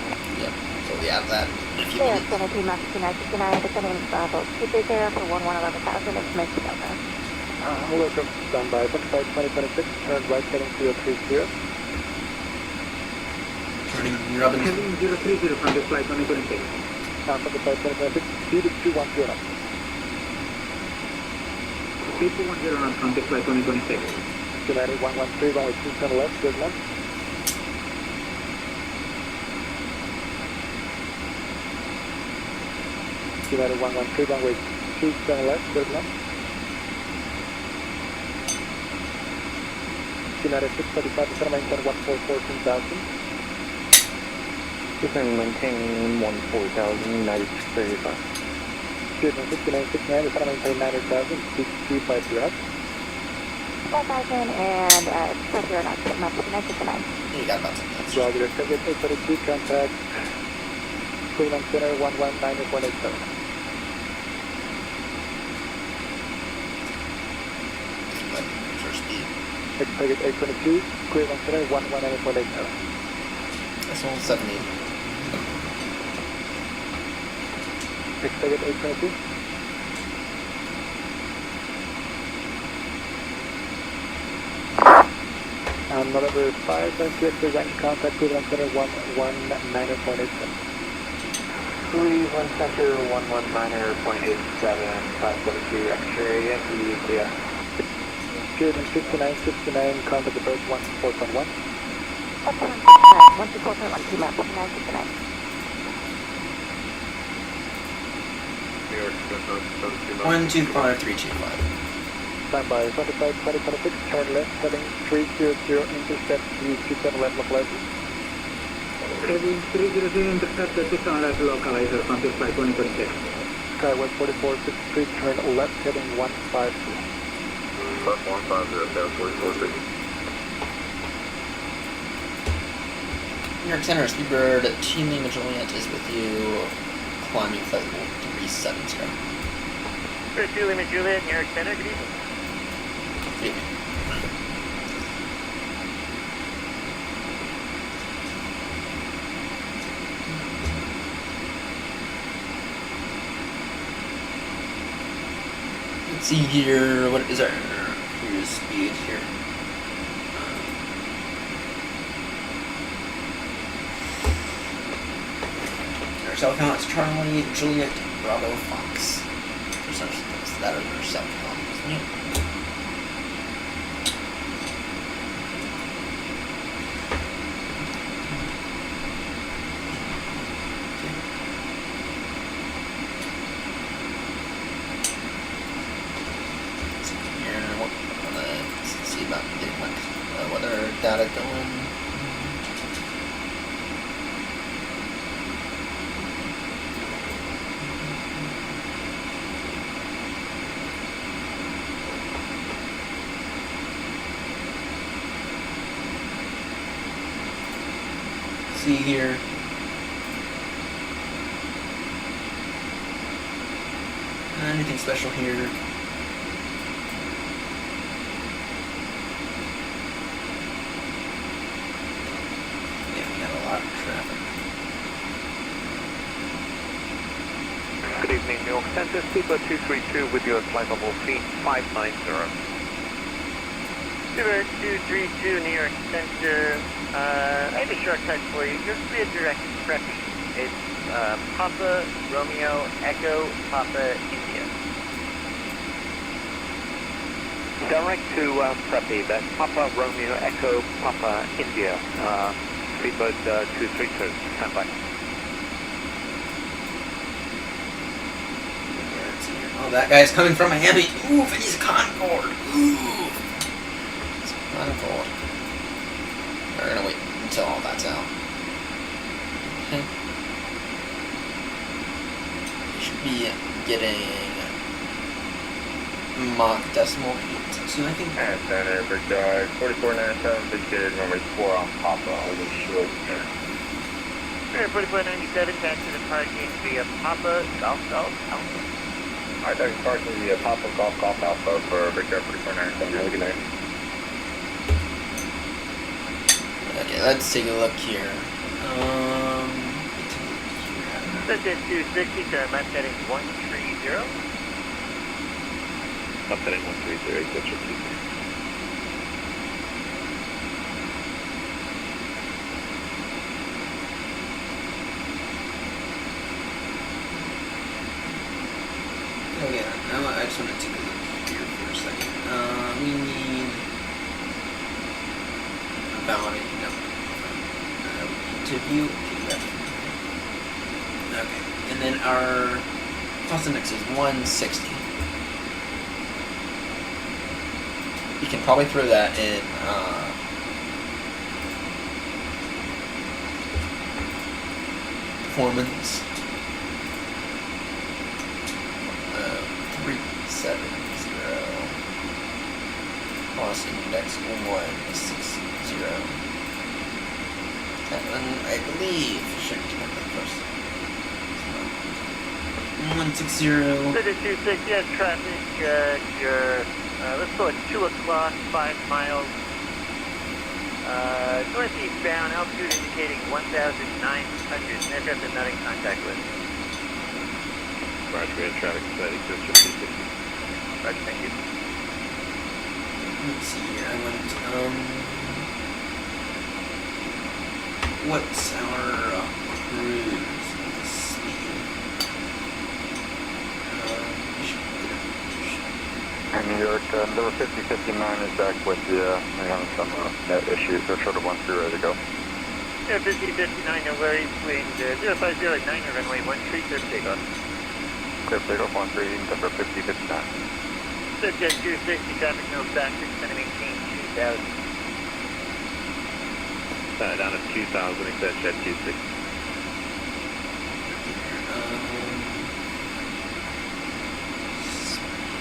Yep, so we have that in a few Yeah, minutes. 23 Max 2969, descending boat 230 for 11,000, information Delta. Welcome, standby, 25 2026, turn right heading 030. Turning Robin. Heading 030 from the flight 2026. Now 25 2026, speed is 210. Speed 210 knots from the flight 2026. United 113, runway 27 left, good luck. United 113, runway 27 left, good luck. United 635, center maintain 1414,000. You can maintain 140,000, United 635. Houston 6969, center maintain 900,000, speed 250 knots. 4,000 and 250 knots, Max 2969. You got about 10 minutes. Roger, target 832, contact Cleveland Center 119.87. For speed. Target 822, Cleveland Center 119.87. This one's 70. Target 822. November 5, NCX design contact Cleveland Center 119.87. Cleveland Center 119.87, 573 X-ray, Yankee, clear. Houston 5969, contact approach 14.1. 124.1, Max 2969. New York, 125325. Standby 25 2026, turn left heading 300, intercept 327 left localizer. Heading 300 intercept the 27 left localizer from the flight 2026. Skyway 4463, turn left heading 152. Plus 150, down 4460. New York Center, Speedbird, Team Lima Juliet is with you, climbing flight level 37 star. First Team Lima Juliet, New York Center, good evening. Good evening. Let's see here, what is our cruise speed here? Our cell count is Charlie, Juliet, Bravo, Fox. That is our cell count, isn't it? See about getting my weather data going. See here. Anything special here? Good evening, New York Center, Speedbird 232 with you at flight level 590. Super 232 New York Center. I have a shortcut for you. Just be a direct preppy. It's Papa Romeo Echo Papa India. Direct to Preppy, that's Papa Romeo Echo Papa India, speedboat 232, stand by. Oh, that guy's coming from Miami. Ooh, he's Concorde. Ooh. He's Concorde. We're gonna wait until all that's out. Okay. We should be getting Mach decimal 8 soon, I think. At center, Brickyard, 4497, big kid, number 4 on Papa, over short. 4497, taxi to parking via Papa Golf Golf Alpha. Alright, that's parking via Papa Golf Golf Alpha for Brickyard 4497. Have a good night. Okay, let's take a look here. That's at 260, turn left heading 130. Up heading 130, that's your key. Oh yeah, I just want to take a look here for a second. We need about it, no. To view PDF. Okay, and then our cost index is 160. You can probably throw that in performance. 370 cost index 160. That one I believe should connect that first. 160. City 260, yes, traffic, your let's go at 2 o'clock, 5 miles. Northeast bound, altitude indicating 1,900. Aircraft is not in contact with. Roger, we have traffic inside exit 260. Roger, thank you. Let's see here, I went, what's our cruise speed? We should get And New York, number 5059 is back with you. We're having some net issues. They're short of 13 ready to go. Yeah, 5059, no worries. Wind 0509, runway 13, clear for takeoff. Clear for takeoff 13, number 5059. Subject 260, traffic no factor, going to maintain 2,000. Down at 2,000, exit jet 260.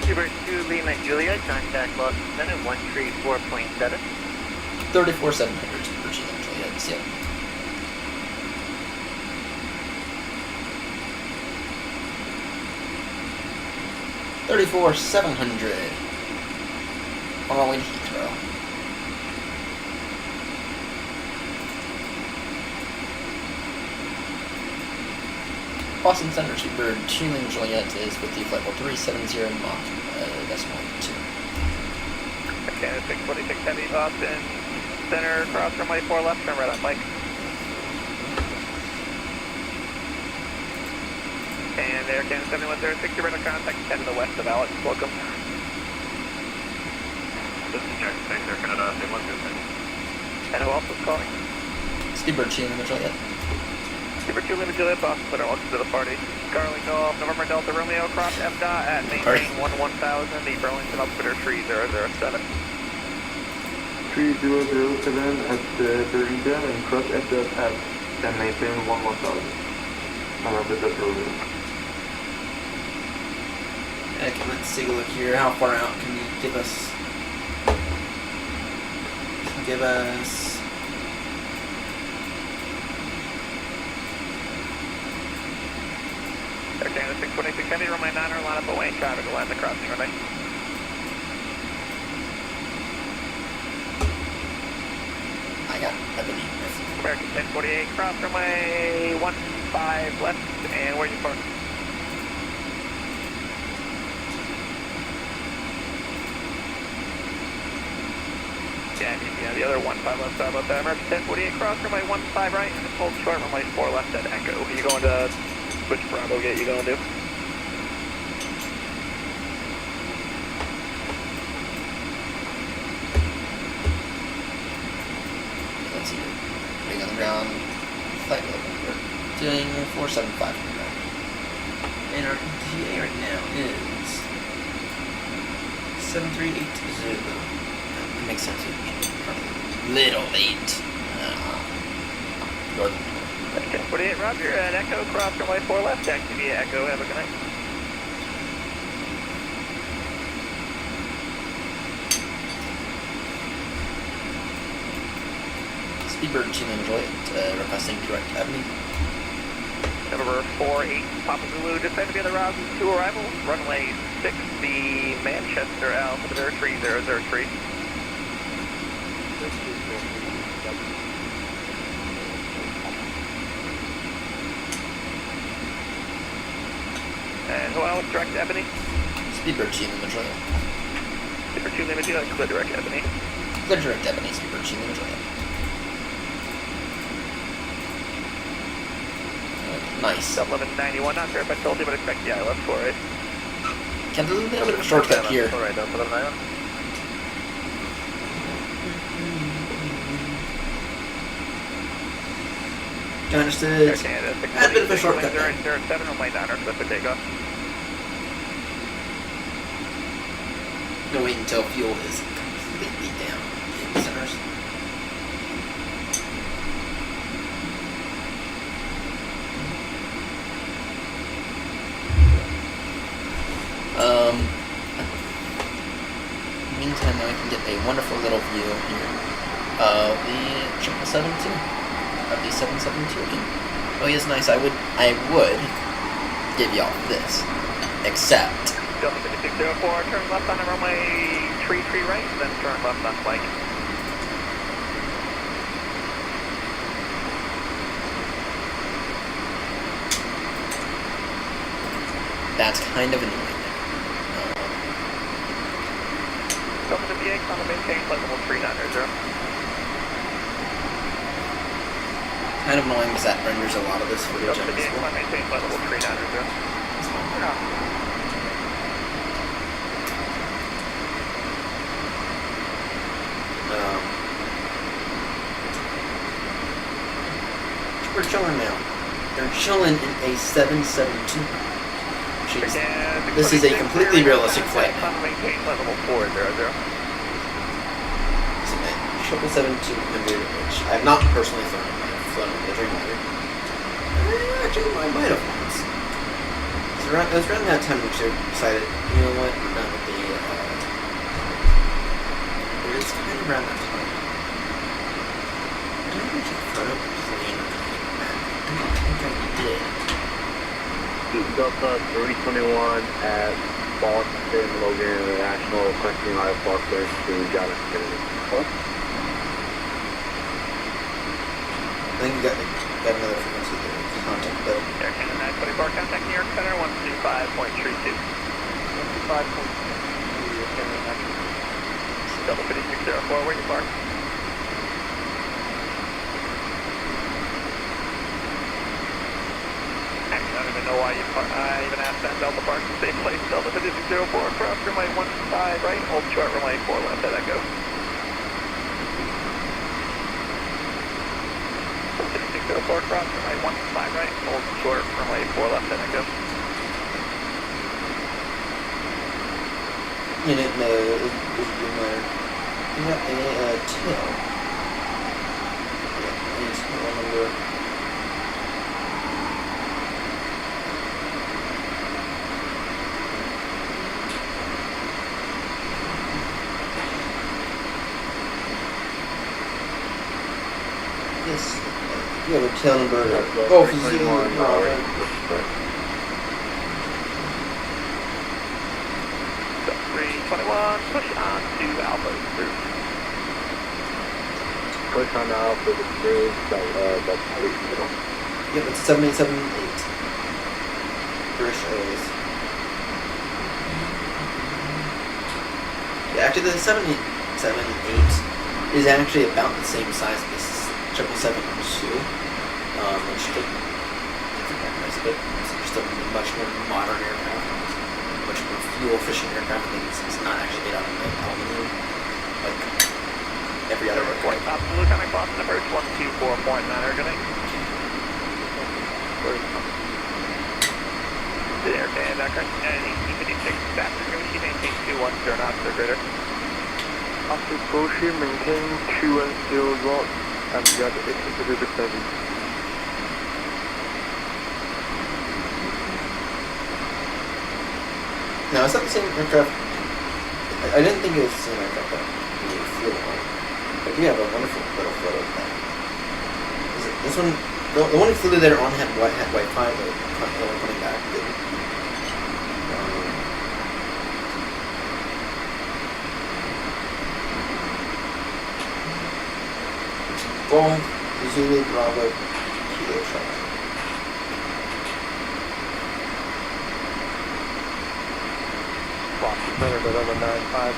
Super 2 Lima Juliet, contact loss center 134.7. 34,700 per Lima Juliet, yep. $34,700 on our way to Heathrow. Boston Center Super 2 Lima Juliet is with the flight level 370 Mach decimal 2. Okay, 646 Heavy, Boston Center, cross runway 4 left, turn right on Mike. And Air Canada 7106, you're in contact 10 to the west of Alex, welcome. This is Jack, thanks Air Canada, 7106. And who else is calling? Speedbird 2 Lima Juliet. Super 2 Lima Juliet, Boston Center, welcome to the party. Charlie Golf, November Delta Romeo, cross FDOT at maintain 1000, the Burlington altimeter 3007. 3007 at Burlington and cross FDOT at and maintain 1000. November Delta Romeo. Okay, let's take a look here. How far out can you give us? Give us. Air Canada 646 Heavy, runway 9 line up away, traffic will land the crossing runway. I believe. American 1048, cross runway 15 left, and where you park? Yeah, the other 15 left, sorry about that. American 1048 cross runway 15 right, and hold short runway 4 left at Echo. You going to which Bravo gate you going to? Let's see. Being on the ground, flight level. We're doing 475. And our ETA right now is 7380. That makes sense. Little late. Northern. Okay, 48, Roger, at Echo, cross runway 4 left, taxi via Echo, have a good night. Speedbird 2 Juliet, requesting direct Ebony. Number 48, Papa Zulu, descend via the Rousey 2 arrival, runway 6, the Manchester altimeter 3003. And who else? Direct Ebony? Speedbird 2 Juliet. Speedbird 2 Lima Juliet, clear direct Ebony. Clear direct Ebony, Speedbird 2 Juliet. Nice. 1191, not sure if I told you, but expect the ILS 48. Can do a little bit of a shortcut here. Alright, that's 1191. Understood. Canada, A bit of a shortcut. 007, runway 9, clear for takeoff. No, wait until fuel is completely down in centers. Meantime, I can get a wonderful little view here of the 772, of the 772 again. Oh, yes, nice. I would give y'all this, except. Delta 5604, turn left on the runway 33 right, then turn left on flank. That's kind of annoying. Delta 58, on the maintain flight level 3900. Kind of annoying because that renders a lot of this footage Delta 58, on maintain flight level 3900. We're chilling now. They're chilling in a 772. Jeez. This is a completely realistic flight. Maintain flight level 400. 772-200, which I have not personally flown. I've flown the Dreamliner. Actually, I might have once. It was around that time we decided, you know what, we're done with the. It was kind of around that time. Did I ever just throw up a plane? I don't think I did. Delta 321 at Boston Logan International, requesting IFR clearance to John F. Kennedy. I think you got another frequency there. Contact though. Air Canada 924, contact New York Center 125.32. 125.32, Delta 5604, where you park? Actually, I don't even know why you park. I even asked that Delta Park in the same place. Delta 5604, cross runway 15 right, hold short runway 4 left at Echo. 5604, cross runway 15 right, hold short runway 4 left at Echo. Unit mode is Dreamliner. You got a tail. Yeah, I just don't remember. Yes, you have a tail number. Oh, for 321, push on to Alpha through. Push on Alpha through, that's middle. Yep, it's 7878. British Airways. Yeah, actually the 7878 is actually about the same size as this 777-2, which is but it's just a much more modern aircraft, much more fuel-efficient aircraft. I think it's not actually made out of like aluminum, like every other aircraft. Lieutenant Boston approach 124.9, good night. There, okay, background 1856, passenger, we should maintain 210 knots or greater. After Goshi, maintain 210 knots and get executed the service. Now, is that the same aircraft? I didn't think it was the same aircraft that we flew on. But we have a wonderful little photo of that. Is it this one? The one we flew there on had Wi-Fi, the one coming back didn't. Golf, Zulu, Bravo, Kilo, Charlie. Center to level 95,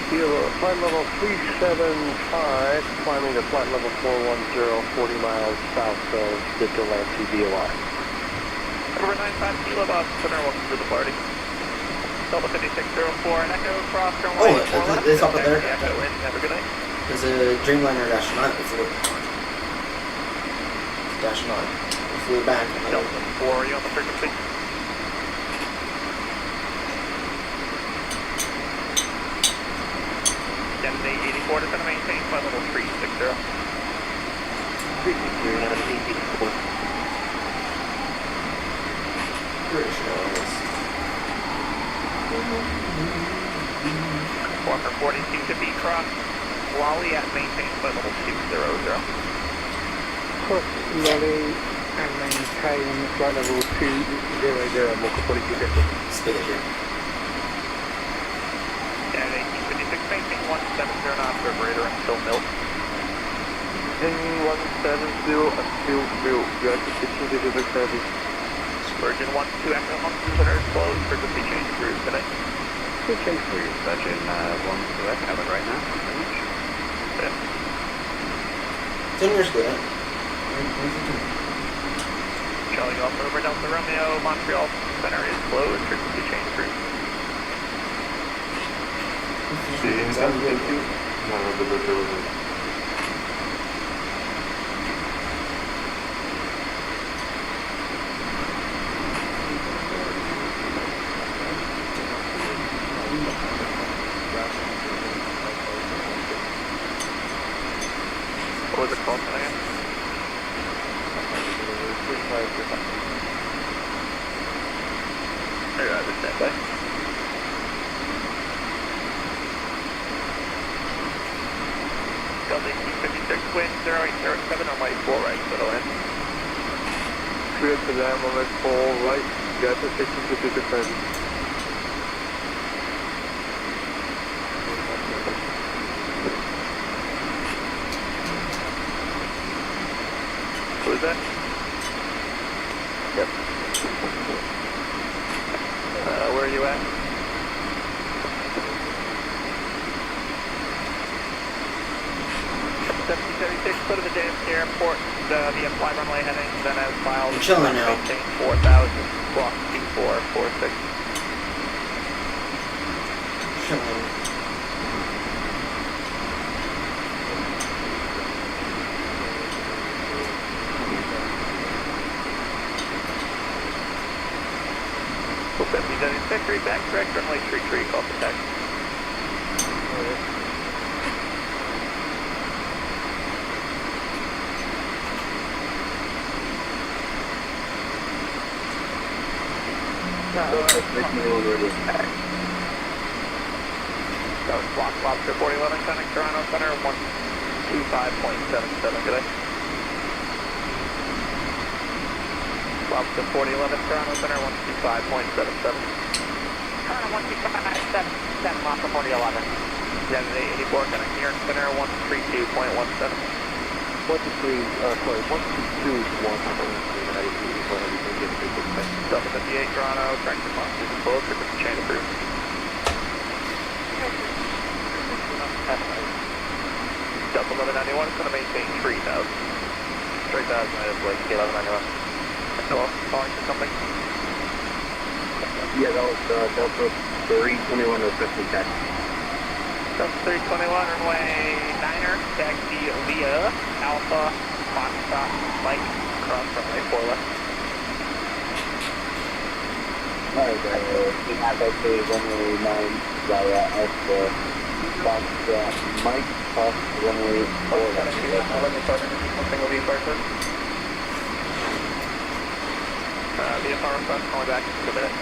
flight level 375, climbing to flight level 410, 40 miles south of Diplomacy DOI. Over 95 Kilo Boston Center, welcome to the party. Delta 5604, and Echo cross runway 4 it's up there. Echo in, have a good night. There's a Dreamliner Dash 9 that flew. Dash 9. We flew back. Delta 4, are you on the frequency? Kennedy 84 to maintain flight level 360. 360, out of 84. British Airways. Walker 42 to B cross. Wally at maintain flight level 200. Cross Lolly and maintain flight level 200, Walker 42 50. Spigot here. Kennedy 1856, maintain 170 knots or greater until milk. Hanging 170 until milk. You have to continue to the service. Virgin 12 Echo Monsters that are closed. Frequency change cruise today. Good change for you. Virgin 12 Echo, have it right now. Yeah. 10 years good. Charlie Golf over Delta Romeo, Montreal Center is closed. Frequency change cruise. What was it called tonight? Here, I understand that. Delta 1856, wind 0807 on light 4 right, settle in. Clear to land on light 4 right, get to 1650 service. Who is that? Yep. Where are you at? Go to the JFK Airport, the implied runway heading, then as filed. I'm chilling now. Maintain 4,000, block 2446. Chilling. Victory, back correct, runway 33, call for taxi. That was block lobster 4011, Connect Toronto Center, 125.77 today. Lobster 4011, Toronto Center, 125.77. Toronto 125.77, Lobster 4011. Yesterday 84, Connect New York Center, 132.17. 122 is 1. Delta 58, Toronto, correct response is closed, frequency chain approved. Delta 11 1191 is going to maintain 3,000. 3,000 is like 1191. Hello, calling for something? Yeah, that was Delta 321 to 50 tech. Delta 321, runway 9er, taxi via Alpha, Foxtrot, Mike, cross runway 4 left. Alright, we have actually runway 9 via Alpha, Foxtrot, Mike, cross runway 4 left. Let me start something will be first. VFR request, calling back in 2 minutes.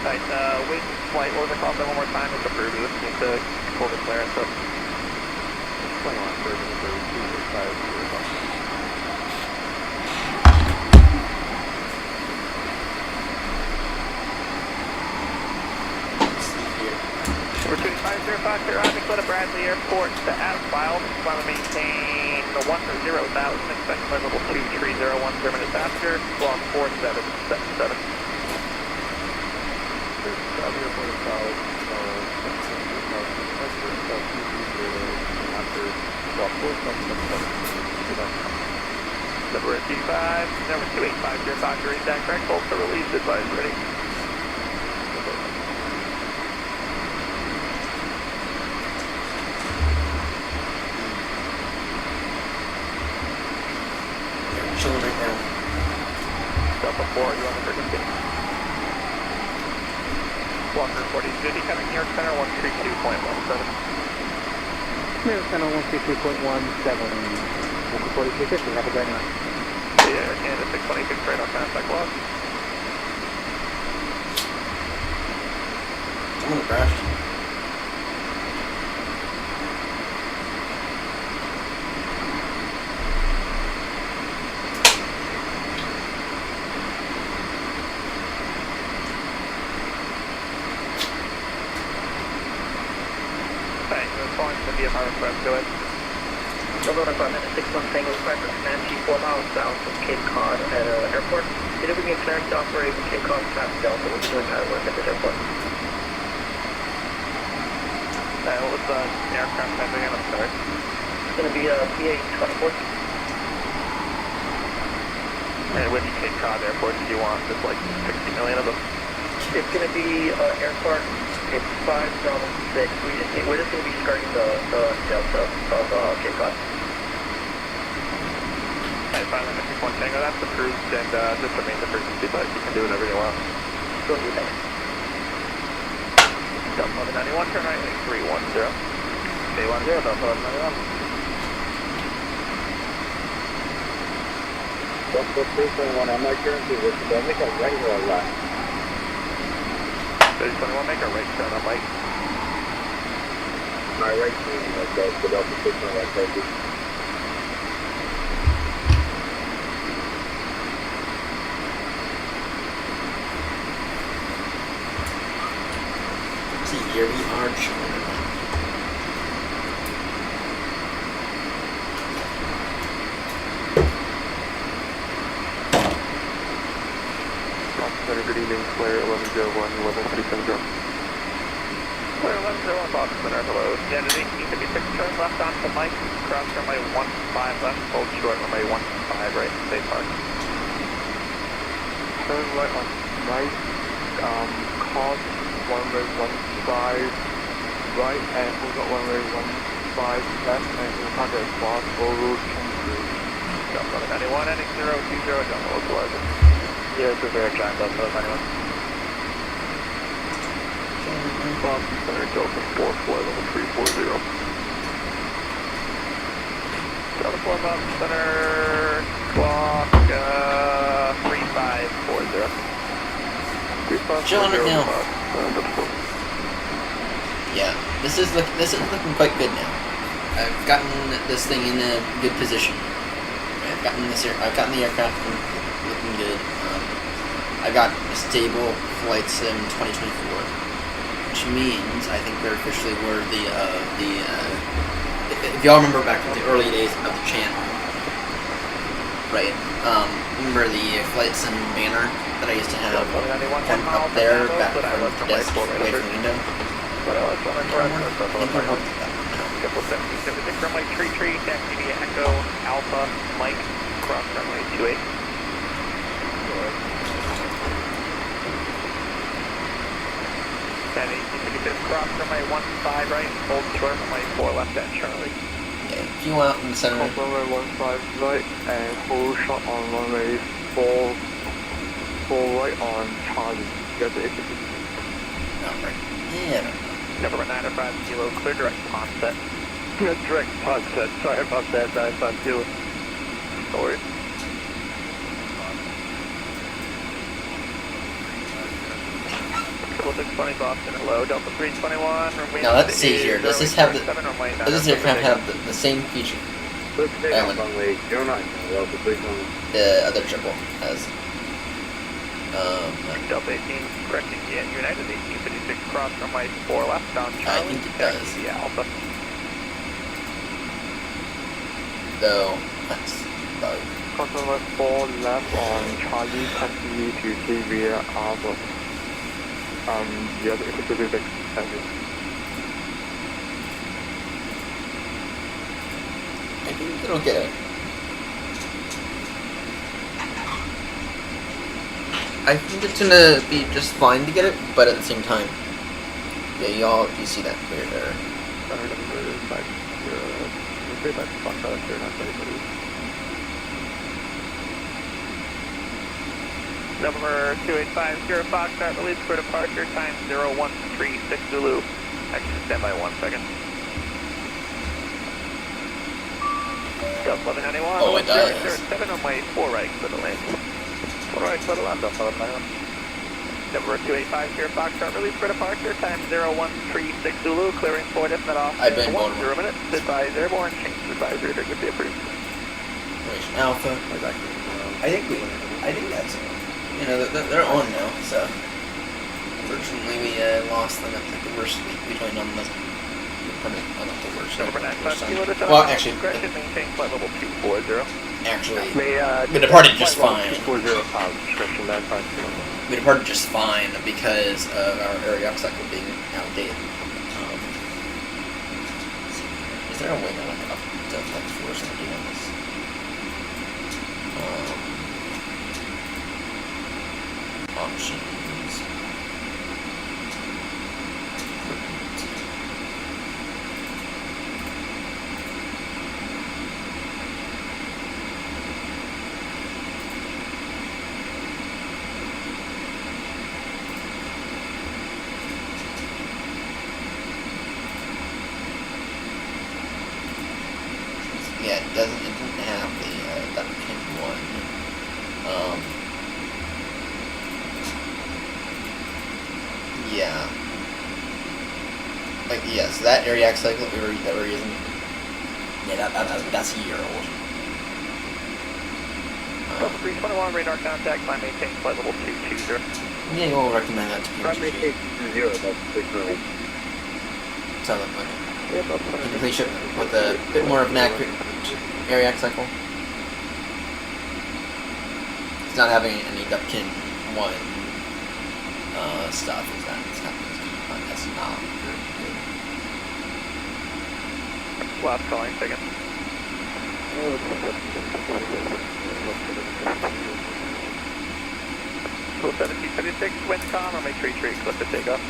Alright, wait flight order call that one more time. It's approved. We just need to pull the clearance up. 21 for 32 We're shooting 505 traffic, go to Bradley Airport to outbound. Want to maintain 1 for 0,000, expect flight level 23010 minutes after, block 4777. Number 25, number 2850 Dr. Exact correct, hold for release, advise ready. Chilling right now. Delta 4, you on the frequency? Walker 40 Duty, coming New York Center 132.17. New York Center 132.17. Walker 4350, have a great night. Yeah, Canada 626, radar contact log. Someone crashed. VFR request, go ahead. Double requirement 61 Tango request for command G4 miles south of Cape Cod at airport. Did we get clearance to operate from Cape Cod past Delta? We'll be doing pilot work at this airport. What was the aircraft type again? I'm sorry. It's going to be a PA-24. And with Cape Cod Airport, do you want just like 60 million of them? It's going to be airport. It's 506. We're just going to be skirting the Delta of Cape Cod. Alright, 561 Tango, that's approved, and just remain the frequency, but you can do whatever you want. Go do that. Delta 1191, turn right, 310. Stay 10, Delta 1191. Delta 321, I'm not currently with you, but I think I'm right here a lot. 3021, make a right turn on Mike. My right turn, the Delta 321, thank you. See, here we are chilling. Good evening, Claire 1101, 11370. Clear 1101, Boston Center, hello. Yeah, today you can be 6 turns left onto Mike, cross runway 15 left, hold short runway 15 right, stay parked. Turn right on right, cross runway 15 right, and hold up runway 15 left, and we'll target cross over change. Delta 91, ending 020, Delta localizer. Yeah, it's a very giant Delta 91. Boston Center, Delta 4, flight level 340. Delta 4, Boston Center, clock 3540. Chilling it now. Yeah, this is looking quite good now. I've gotten this thing in a good position. I've gotten the aircraft looking good. I got a stable flight sim 2024, which means I think we're officially if y'all remember back in the early days of the channel, Right. Remember the flights and banner that I used to have Delta 91, 10 one miles up there Bravo, back split from left the runway desk 4 right away from approach. the window? Split left runway 4 right approach, I think I worked that. Triple 1776 runway tree, taxi via Echo, Alpha, Mike, cross runway 28. Then 1856 cross runway 15 right, hold short runway 4 left at Charlie. Yeah, if you want out in the center. Cross runway 15 right and hold short on runway 4 right on Charlie. Get the 856. Alright. Yeah, I don't know. Number 950, clear direct onset. Direct onset. Sorry about that, 950. No worries. Triple 620 Boston, hello, Delta 321. Now let's see here. Does this have the? Does this aircraft have the same feature? Runway 09, Delta 320. The other triple has. Delta 18, correcting United 1856 cross runway 4 left down Charlie. I think it does. Taxi Alpha. Though that's bug. Cross runway 4 left on Charlie, taxi to C via Alpha. The other 856 heavy. I think it'll get it. I think it's gonna be just fine to get it, but at the same time, yeah, you see that clear there. Number 2850 Foxtrot, release for departure, time 0136 Zulu. Actually, stand by 1 second. Delta 1191, Oh, it does. 7 runway 4 right for the lane. 4 right for the land, Delta 1191. Number 2850 Foxtrot, release for departure, time 0136 Zulu, clearing for definite off. I've been 0 minutes, advise airborne, change advisory, they're going to be approved. Operation Alpha. I think that's, you know, they're on now, so. Unfortunately, we lost them at like the worst week we joined on the permit, not the worst. Number 950, Well, actually, correction, maintain flight level 240. actually, we departed just fine. 240 pounds, discretion 950. We departed just fine because of our area cycle being outdated. Is there a way to look up to like force and do on this? Options. Yeah, it didn't have the Duckkin one. Yeah. Like, yeah, so that area cycle that we're using, yeah, that's a year old. 321 radar contact, climb maintain flight level 220. Yeah, we'll recommend that to people. Runway 820, Delta 320. Sounds like completion with a bit more of an accurate area cycle. It's not having any Duckkin 1 stuff. That's not very good. Last calling, second. So 1756, wind calm, or make tree, clip to take off.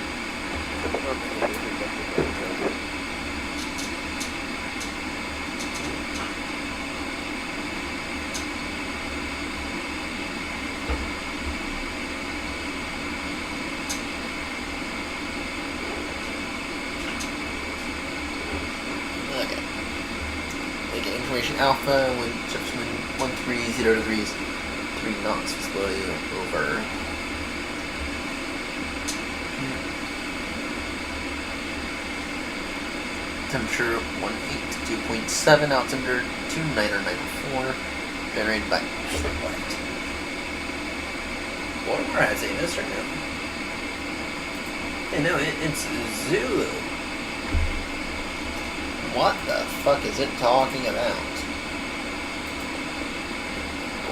Okay. Making information alpha when surface wind 130 degrees, 3 knots visibility over. Temperature 18 to 2.7, altimeter 2994, generated by what? Baltimore has a this right now. Hey, no, it's Zulu. What the fuck is it talking about?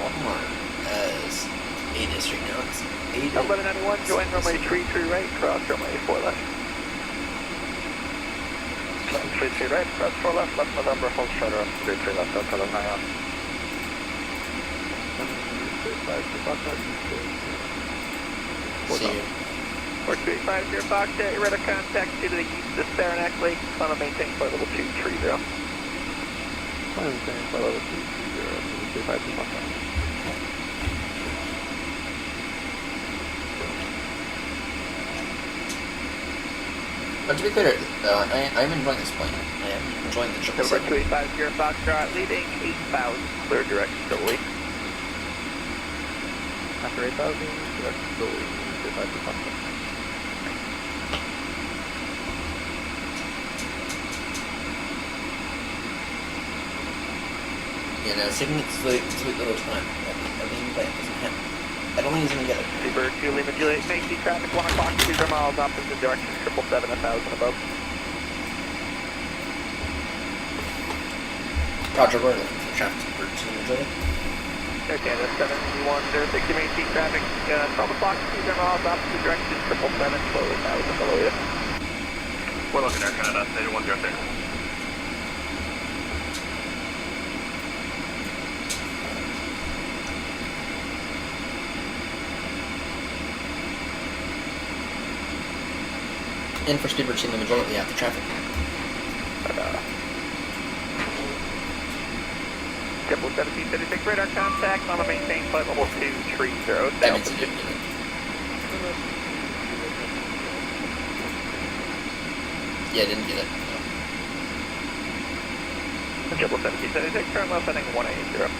Baltimore as 8 District now. It's 8. 1191, join runway 33 right, cross runway 4 left. 33 right, cross 4 left, left November, hold shutter up, 33 left, up to the 9 off. See you. Work 285, Foxtrot, you're radar contact to the east of Saranac Lake, climb and maintain flight level 230. Climb and maintain flight level 230, 285 Foxtrot. But to be clear, I am enjoying this plane. I am enjoying the 777. Number 285, Foxtrot, leading 8,000, clear direct solely. After 8,000, direct solely, 285 Foxtrot. You know, it's taking its sweet little time. I mean, but it doesn't happen. I don't think he's gonna get it. Seabird 2, Lima Juliet, may see traffic 1 o'clock, 2 miles opposite direction, 777, 1,000 above. Roger, we're looking for traffic for 2 Juliet. Okay, that's 7106, you may see traffic 12 o'clock, 2 miles opposite direction, 777, 12,000 below you. We're looking at Canada, 8106. In for Speedbird seeing the majority after traffic. Triple 1736 radar contact, I'm gonna maintain flight level 230. That means it. Yeah, I didn't get it. No. Triple 1736, turn left heading 180.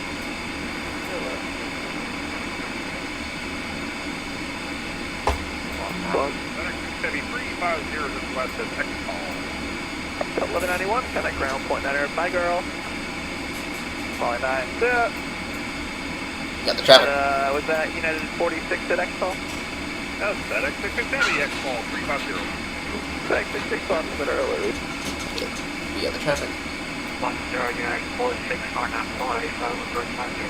Heavy 350 is west of X-Call. 1191, connect ground, point 9, bye girl. Calling 9, sit. Got the traffic. Was that United 46 at X-Call? That was FedEx 660 X-Call 350. FedEx 66 on a bit early. We got the traffic. 10 United 46, are not 485, reverse 50.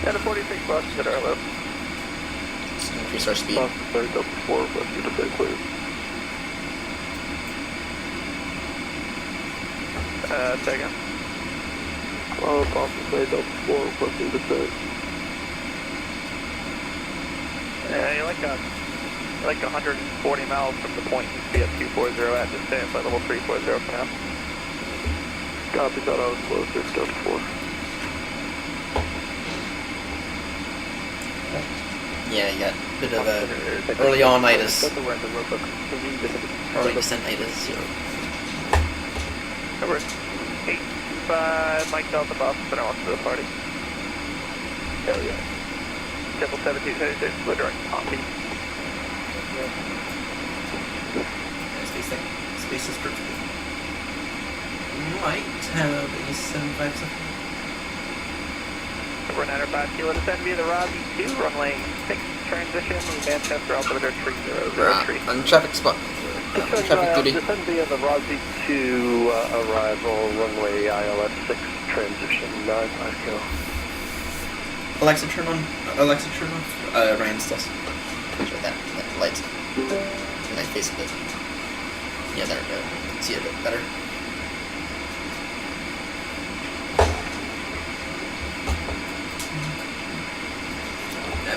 United 46 bus, a bit early. Let's increase our speed. Boston 30, Delta 4, rescue to stay clear. Say again. Boston 30, Delta 4, rescue to stay. Yeah, you're like 140 miles from the point you see at 240 at, just stay at flight level 340 for now. Copy, thought I was closer, Delta 4. Yeah, you got a bit of a early on-itis. Early descent-itis. Number 825, Mike Delta Boston, but I want to the party. Hell yeah. Triple 1736, we're direct copy. Space is perfect. Might have a 757. Number 905, kilo descend via the Rossi 2, runway 6 transition, Manchester altimeter 3003. On traffic spot. Traffic duty. Descend via the Rossi 2 arrival, runway ILS 6 transition, 95 kilo. Alexa, turn on. Ryan Stills. Sure, that light's in my face a bit. Yeah, there we go. You can see it a bit better.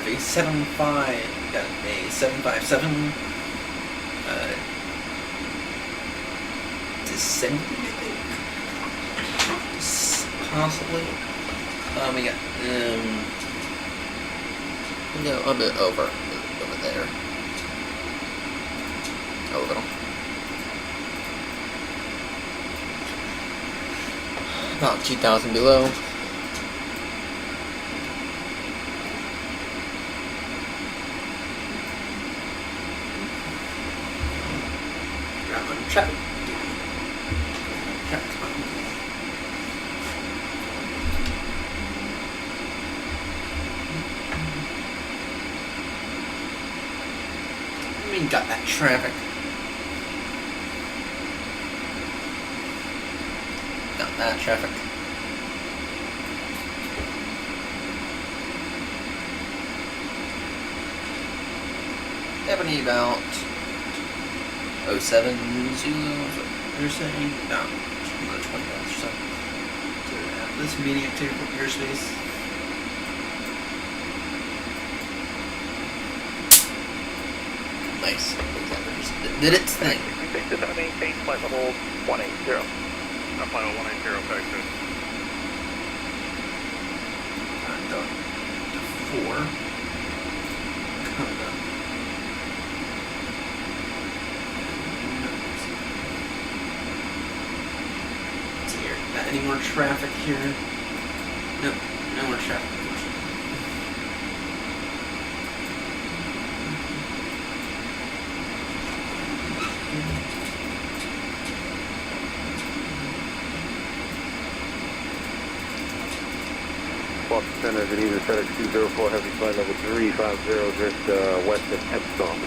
A 75, got a 757, descending, I think, possibly. We got a bit over there, a little. About 2,000 below. Traffic. We got that traffic. Got that traffic. Ebony about 07 Zulu, you're saying? No, another 20 minutes or so. So this medium technical airspace. Nice. Did its thing. Just going to maintain flight level 180. Flight level 180, Texas. Done. 4. Coming up. Any more traffic here? Nope, no more traffic. Boston Center, Geneva, FedEx 204, heavy flight level 350, drift west of Epsom.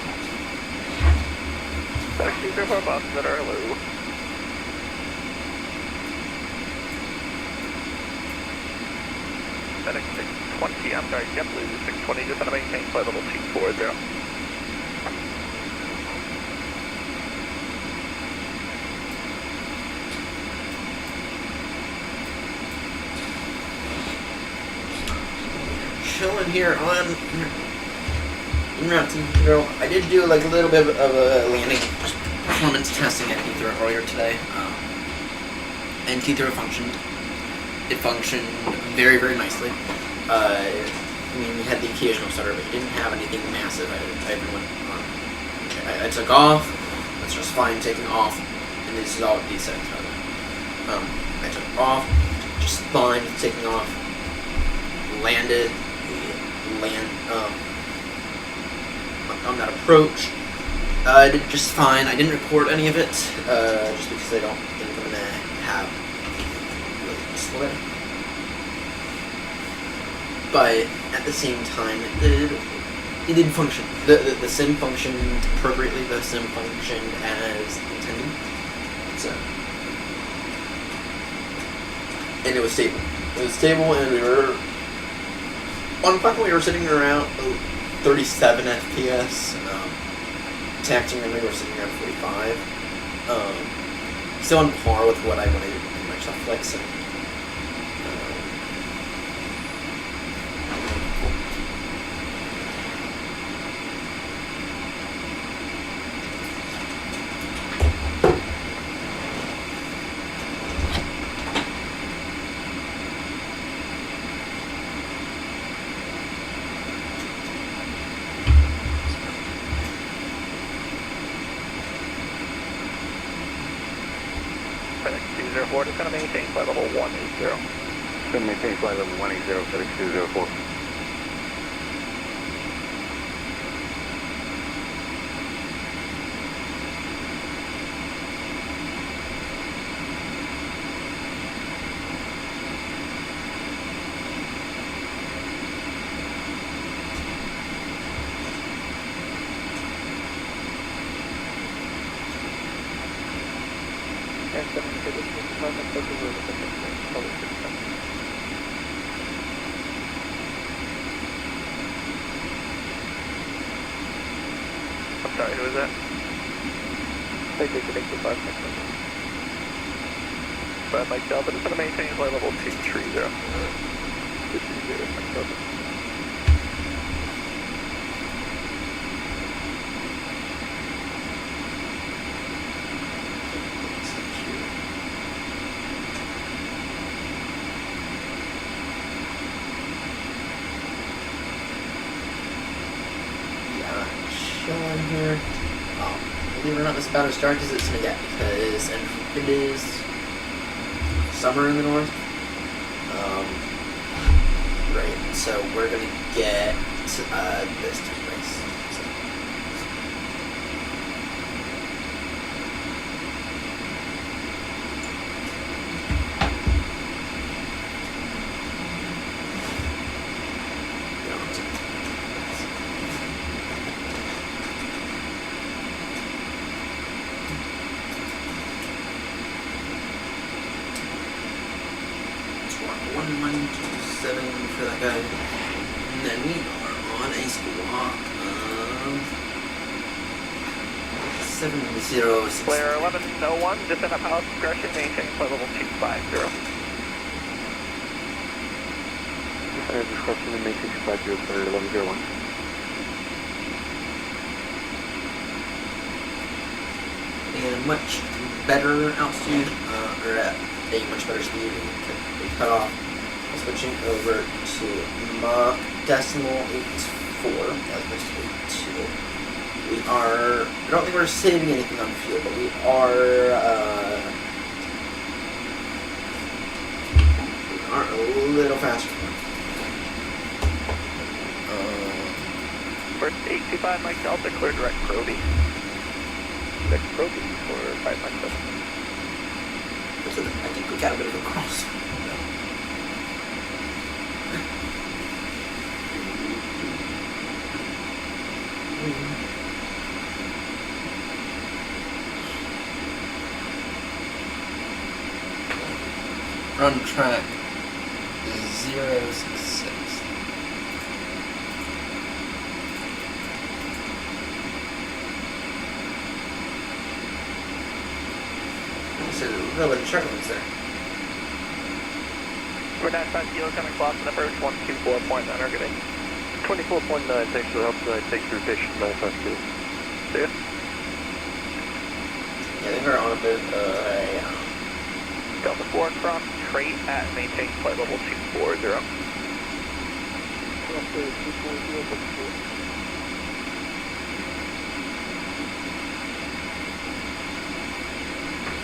FedEx 204, Boston Center, hello. FedEx 620, I'm sorry, JetBlue 620, just going to maintain flight level 240. Chilling here on route to Heathrow. I did do like a little bit of a landing performance testing at Heathrow earlier today, and Heathrow functioned. It functioned very, very nicely. I mean, we had the occasional stutter, but it didn't have anything massive. I took off. That's just fine taking off, and this is all with these settings. I took off, just fine taking off. Landed. On that approach. I did just fine. I didn't record any of it, just because I don't think I'm going to have really useful there. But at the same time, it did function. The sim functioned appropriately. The sim functioned as intended. So, and it was stable. It was stable, and we were on platform. We were sitting around 37 FPS. Taxiing, and we were sitting around 45. Still on par with what I wanted in Microsoft Flex. And, FedEx 204, just going to maintain flight level 180. Going to maintain flight level 180, FedEx 204. I'm sorry, who is that? Take the 5 But Mike Delta, just going to maintain flight level 230. 230, Mike Delta. chilling here. Believe it or not, this is about as dark as it's gonna get because it is summer in the north. Right, so we're gonna get this take place. So. For that guy. And then we are on a squawk of 706. Clear 1101, descend at Palace Discretion, maintain flight level 250. Descend at discretion and maintain 250 for 1101. And much better altitude, or at a much better speed. We cut off, switching over to Mach decimal 84 as opposed to 82. We are, I don't think we're saving anything on fuel, but we are a little faster. First 825 Mike Delta, clear direct Proby. Direct Proby for 5 Mike Delta. So I think we got a bit of a cross. Run track 066. So really chuckles there. We're 95 kilo coming close and approach 124.9 are getting 24.9, thanks for the help tonight. Thanks for your patience, 95 kilo. See ya. Yeah, they were on a bit, yeah. Delta 4 cross trait at maintain flight level 240.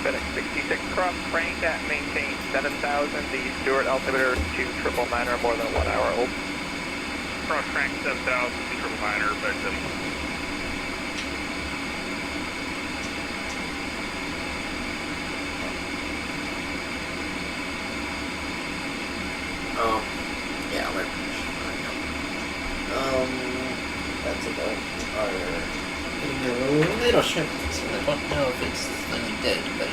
FedEx 66 cross cranked at maintain 7,000. The Stewart altimeter is 2999 or more than 1 hour old. Cross crank 7,000, 2999, but Yeah, we're that's about our getting a little shrimp. So I don't know if it's slightly dead, but it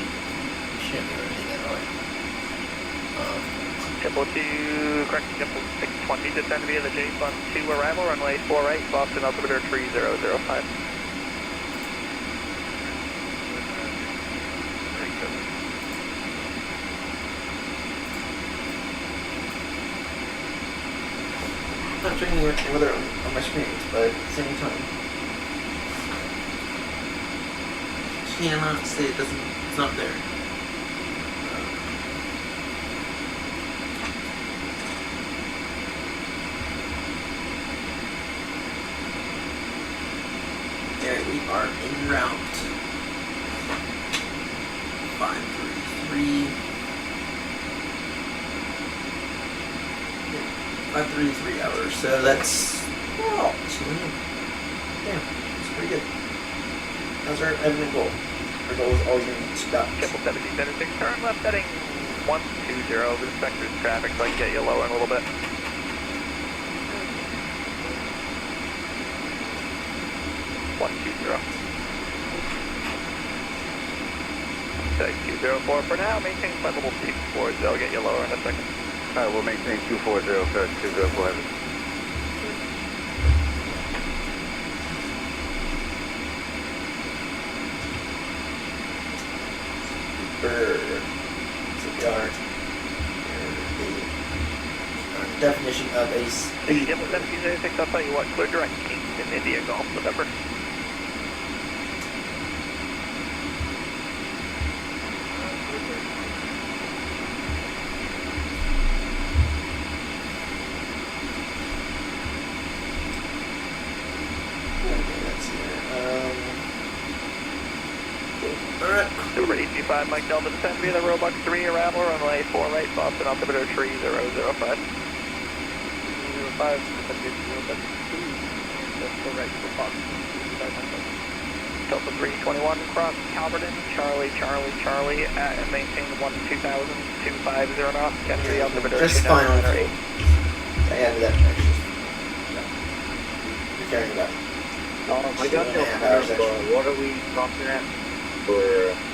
shouldn't be really that hard. Triple 2, correct, triple 620, descend via the J Fund 2 arrival, runway 4 right, Boston altimeter 3005. I'm not checking whether on my screens, but at the same time, cannot say it's not there. There we are en route. 533. 533 hours, so that's, well, 2 a.m. Yeah, that's pretty good. That's our evident goal. Our goal is always going to be stopped. 777 turn left heading 120 over the sector's traffic, so I can get you lower in a little bit. Take 204 for now, maintain flight level 240, I'll get you lower in a second. Alright, we'll maintain 240 for 204. CPR. Definition of a speed. Yep, 706, I'll tell you what, clear direct Kingston, India Golf, November. Alright. Super 825, Mike Delta, descend via the Roebuck 3, arrival, runway 4 right, Boston altimeter 3005. 05, Delta 321, cross Calverton, Charlie, at and maintain 2000, 250 knots, Kennedy altimeter 2998. I added that extra. You're carrying that. I got no what are we crossing at for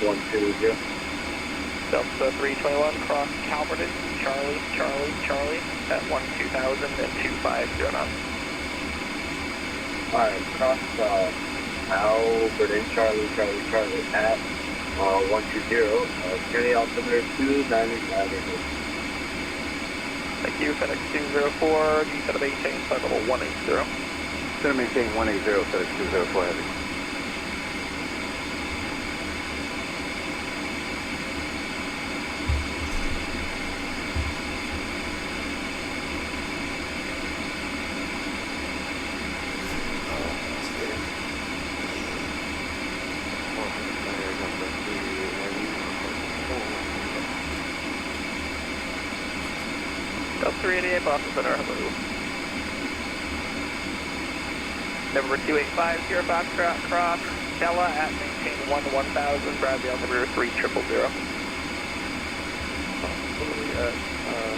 120? Delta 321, cross Calverton, Charlie, at 2000 and 250 knots. Alright, cross Albert and Charlie at 120. Kenny altimeter 299. Thank you, FedEx 204. You said to maintain flight level 180. Going to maintain 180, FedEx 204 heavy. Delta 388, Boston Center, hello. Number 2850, Foxtrot, cross, Stella at maintain 1000, Bradley altimeter 3000.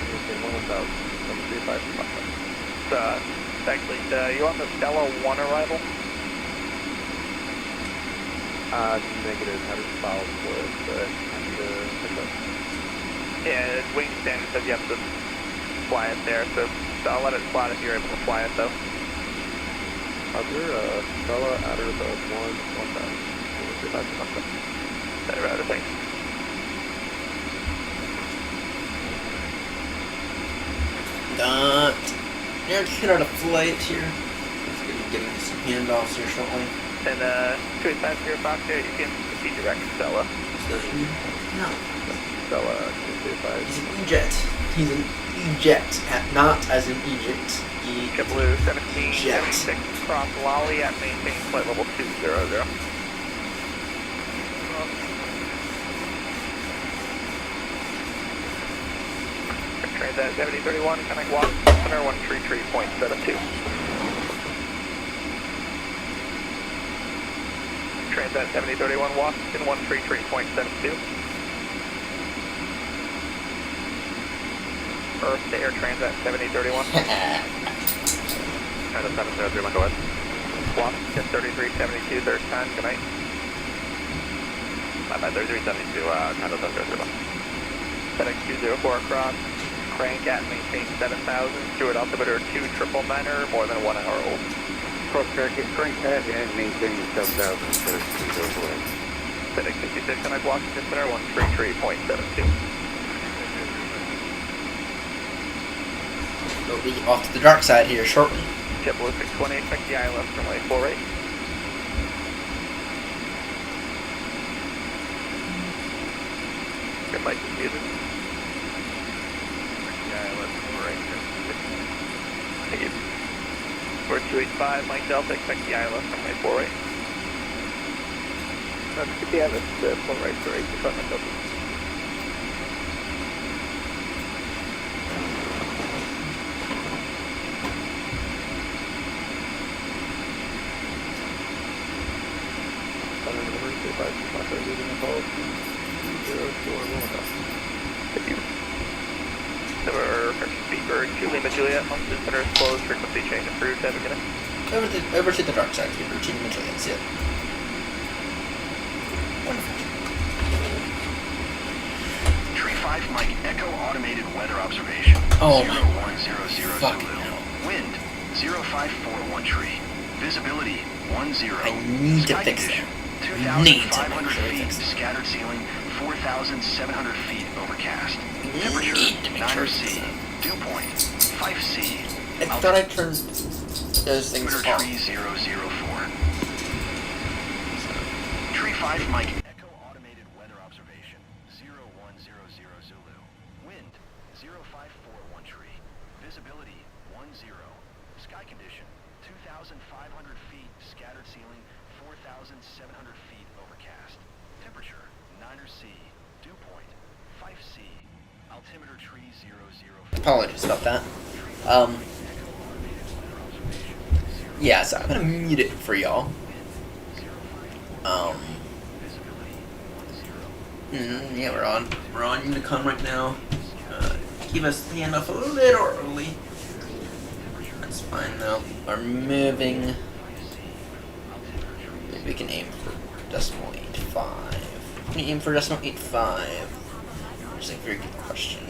Maintain 1000, number 35. Actually, you want the Stella 1 arrival? Negative, how does follow for it? I need to pick up. Yeah, wing standard says you have to fly it there, so I'll let it slot if you're able to fly it though. Other, Stella, outer above 1000. Better outer, thanks. Near to hit out a flight here. Let's get getting some handoffs here shortly. And 2850 Fox there, you can proceed direct Stella. No. Stella, He's an E-jet. He's an E-jet, not as in Egypt. JetBlue 1776 cross Lolly at maintain flight level 200. Transat 7031, connect walk, center 133.72. Transat 7031, Washington 133.72. Earth to Air Transat 7031. Transat 7031, go ahead. Washington 3372, third time, good night. My bad, 3372, Transat 7031. FedEx 204 across. Crank at maintain 7000, Stewart altimeter 2999er, more than 1 hour old. cross crank at and maintain 7000, FedEx 204. FedEx 66, connect Washington Center 133.72. We'll be off to the dark side here shortly. JetBlue 620, expect the ILS runway 48. Good light music. Thank you. For 285, Mike Delta, expect the ILS runway 48. Get the ILS full right for 8 to Mike Delta. Thank you. Number Speedbird, Lima Juliet, London Center is closed, frequency change approved, have a good night. Over to the dark side here, Virginia Juliet, see it. Wonderful. Tree 5 Mike Echo automated weather observation. Oh 0100 fuck Zulu. no. Wind 0541 tree. Visibility 10. I need to Sky fix condition, that. I need to 2,500 make sure I feet. fix that. Scattered ceiling 4,700 feet. Overcast. Need Temperature to make sure I 9 fix C. that. Dew point 5 C. I thought I turned those things Altimeter off. tree 004. Tree 5 Mike Echo automated weather observation 0100 Zulu. Wind 0541 tree. Visibility 10. Sky condition 2,500 feet. Scattered ceiling 4,700 feet. Overcast. Temperature 9 C. Dew point 5 C. Altimeter tree 004. Apologies about that. Yeah, so I'm gonna mute it for y'all. Yeah, we're on Unicon right now. Keep us the handoff a little early. That's fine though. We're moving. Maybe we can aim for decimal 85. Can you aim for decimal 85? That's a very good question.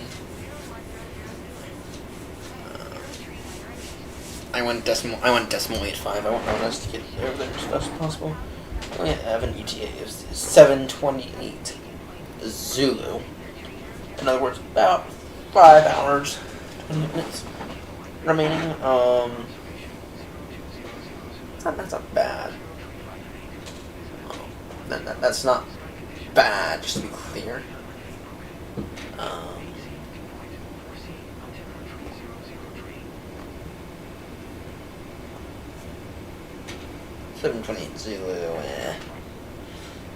I want decimal 85. I want us to get over there as fast as possible. We have an ETA of 7:28 Zulu. In other words, about 5 hours, 20 minutes remaining. That's not bad. That's not bad, just to be clear. 7:28 Zulu,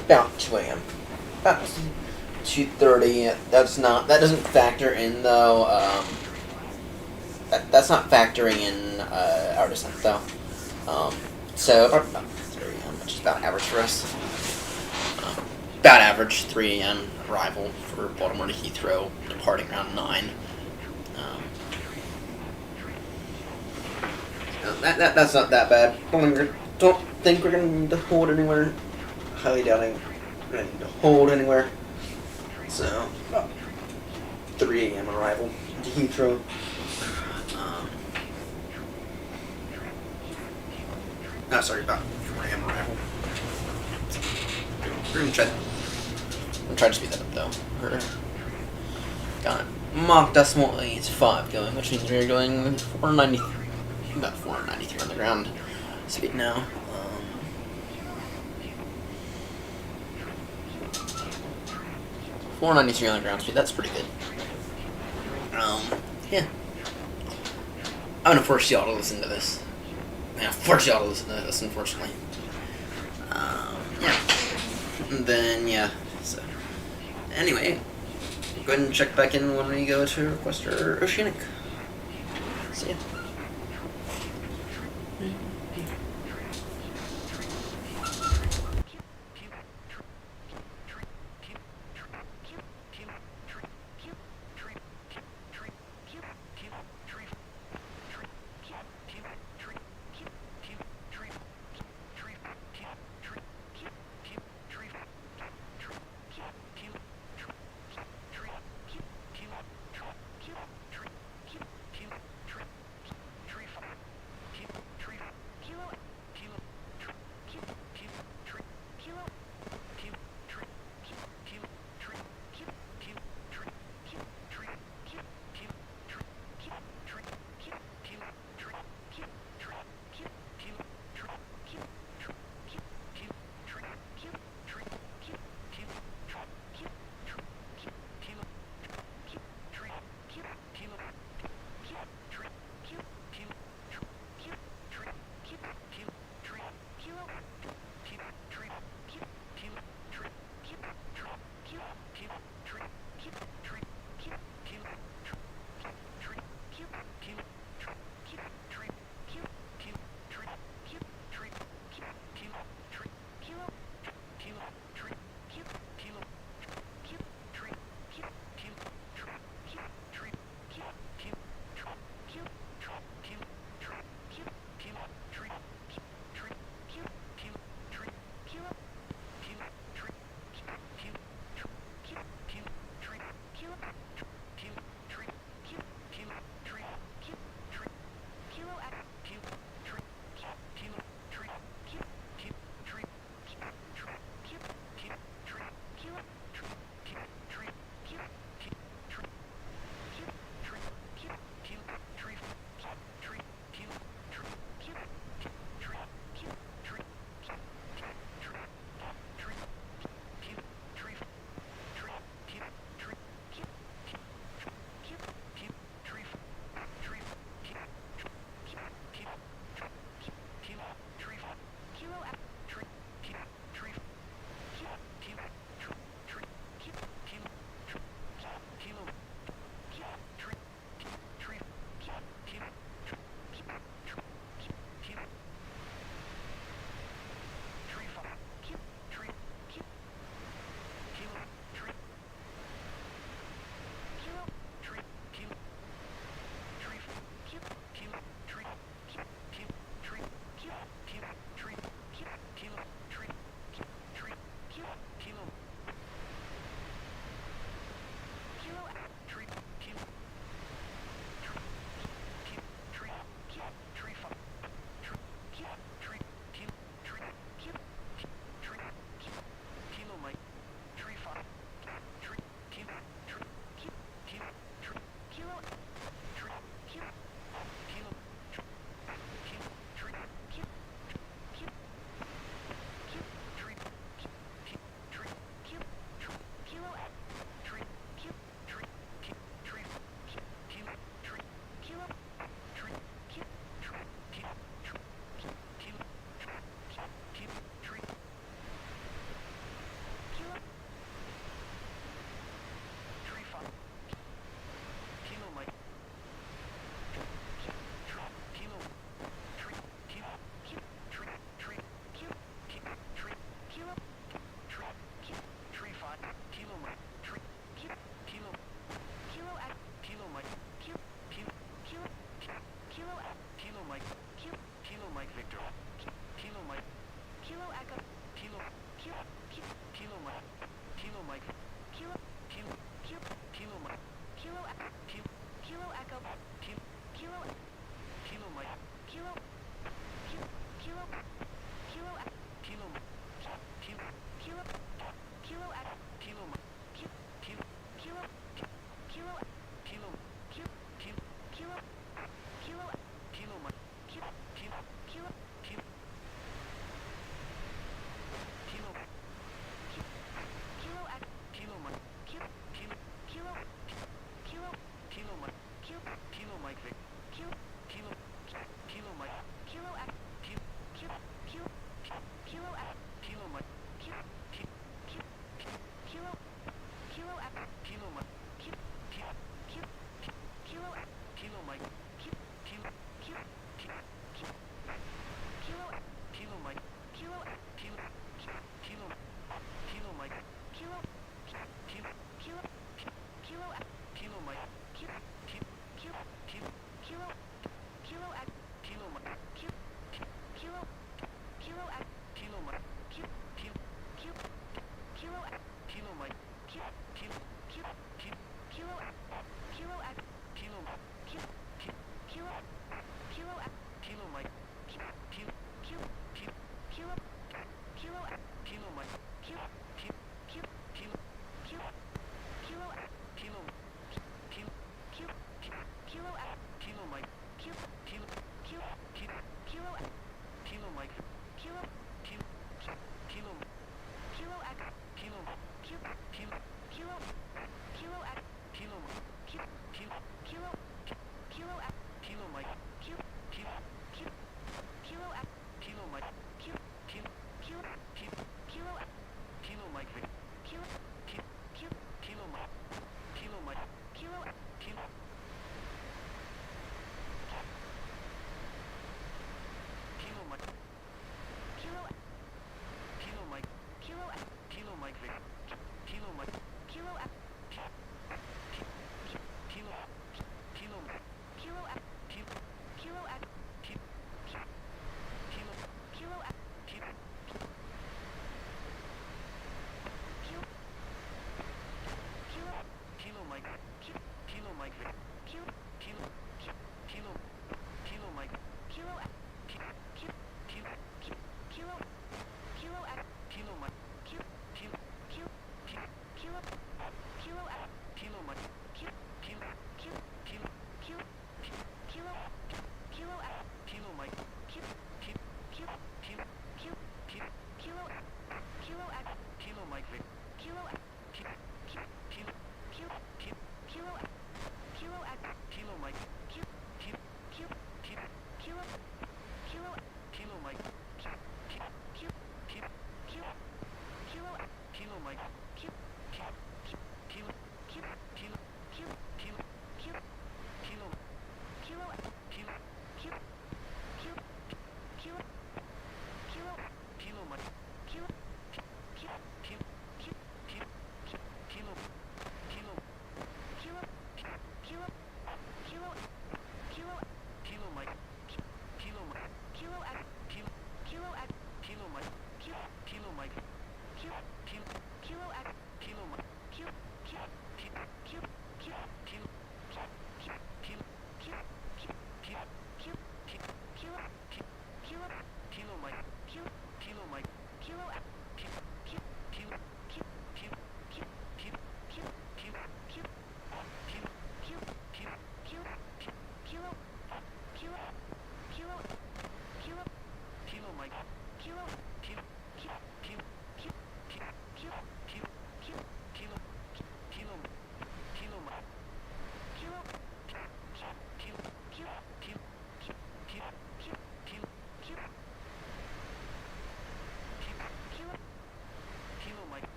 about 2 a.m. About 2:30. That doesn't factor in though. That's not factoring in our descent though. So about 3 a.m., which is about average for us. About average 3 a.m. arrival for Baltimore to Heathrow, departing around 9. That's not that bad. Don't think we're going to hold anywhere. Highly doubting we're going to hold anywhere. So, about 3 a.m. arrival to Heathrow. About 4 a.m. arrival. We're going to try to speed that up though. We're got it. Mach decimal 5 going, which means we're going 490, about 493 on the ground speed now. 493 on the ground speed, that's pretty good. Yeah. I'm gonna force y'all to listen to this. Unfortunately. Yeah. And then, yeah. So, anyway, go ahead and check back in when we go to request our Oceanic. See ya. Kilo Echo. Kilo Mike. Kilo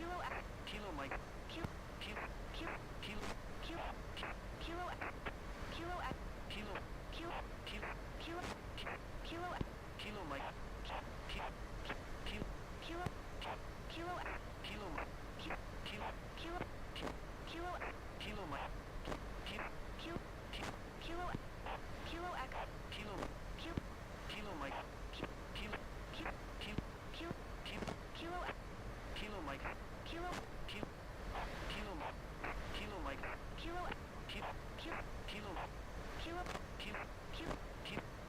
Kilo X, Kilo Mike, Kilo X, Kilo X, Kilo X, Kilo X, Kilo Mike, Kilo X, Kilo Mike, Kilo X, Kilo Mike, Kilo X, Kilo Mike, Kilo X, Kilo Mike, Kilo Mike, Kilo Mike, Kilo X, Kilo Mike, Kilo Mike, Kilo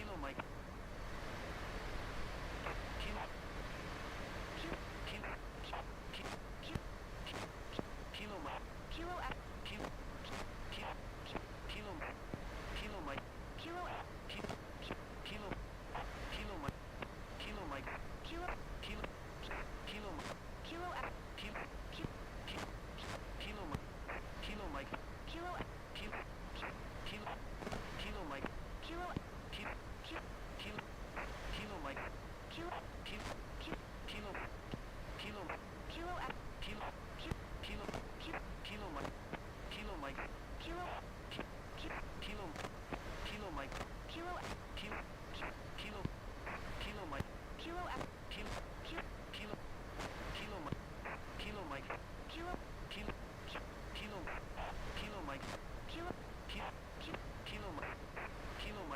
Mike, Kilo Mike, Kilo X, Kilo Mike, Kilo X, Kilo Mike, Kilo Mike, Kilo X, Kilo Mike, Kilo Mike, Kilo X, Kilo Mike, Kilo Mike, Kilo X, Kilo Mike, Kilo Mike, Kilo Mike, Kilo Mike, Kilo X, Kilo Mike, Kilo Mike, Kilo Mike, Kilo Mike, Kilo Mike, Kilo Mike, Kilo Mike, Kilo X, Kilo X, Kilo Mike, Kilo X, Kilo Mike,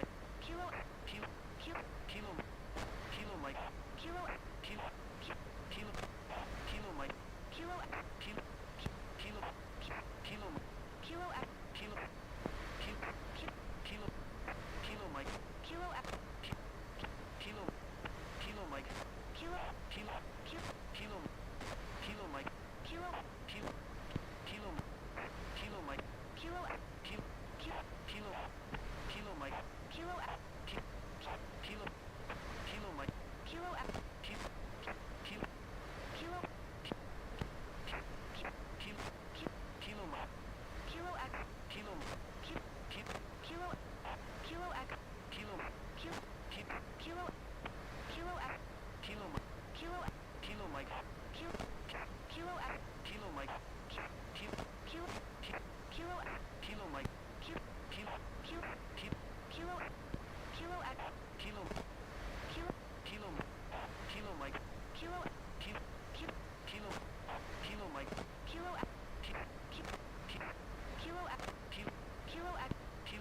Kilo Mike, Kilo Mike, Kilo X, Kilo Mike, Kilo X, Kilo Mike, Kilo X, Kilo Mike, Kilo X, Kilo X, Kilo X, Kilo Mike, Kilo X, Kilo Mike, Kilo X, Kilo Mike, Kilo X, Kilo Mike, Kilo Mike, Kilo X, Kilo X, Kilo X, Kilo Mike, Kilo Mike, Kilo X, Kilo Mike, Kilo X, Kilo Mike, Kilo Mike, Kilo Mike, Kilo X, Kilo Mike, Kilo Mike, Kilo X, Kilo Mike, Kilo X, Kilo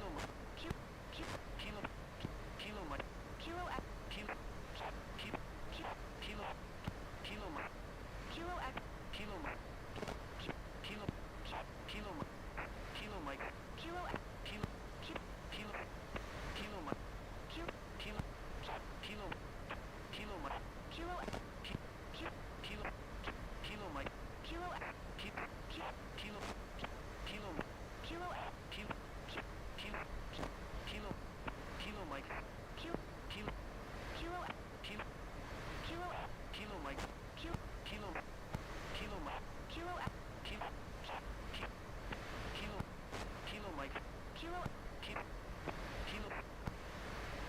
Mike, Kilo X, Kilo Mike, Kilo Mike, Kilo X, Kilo Mike,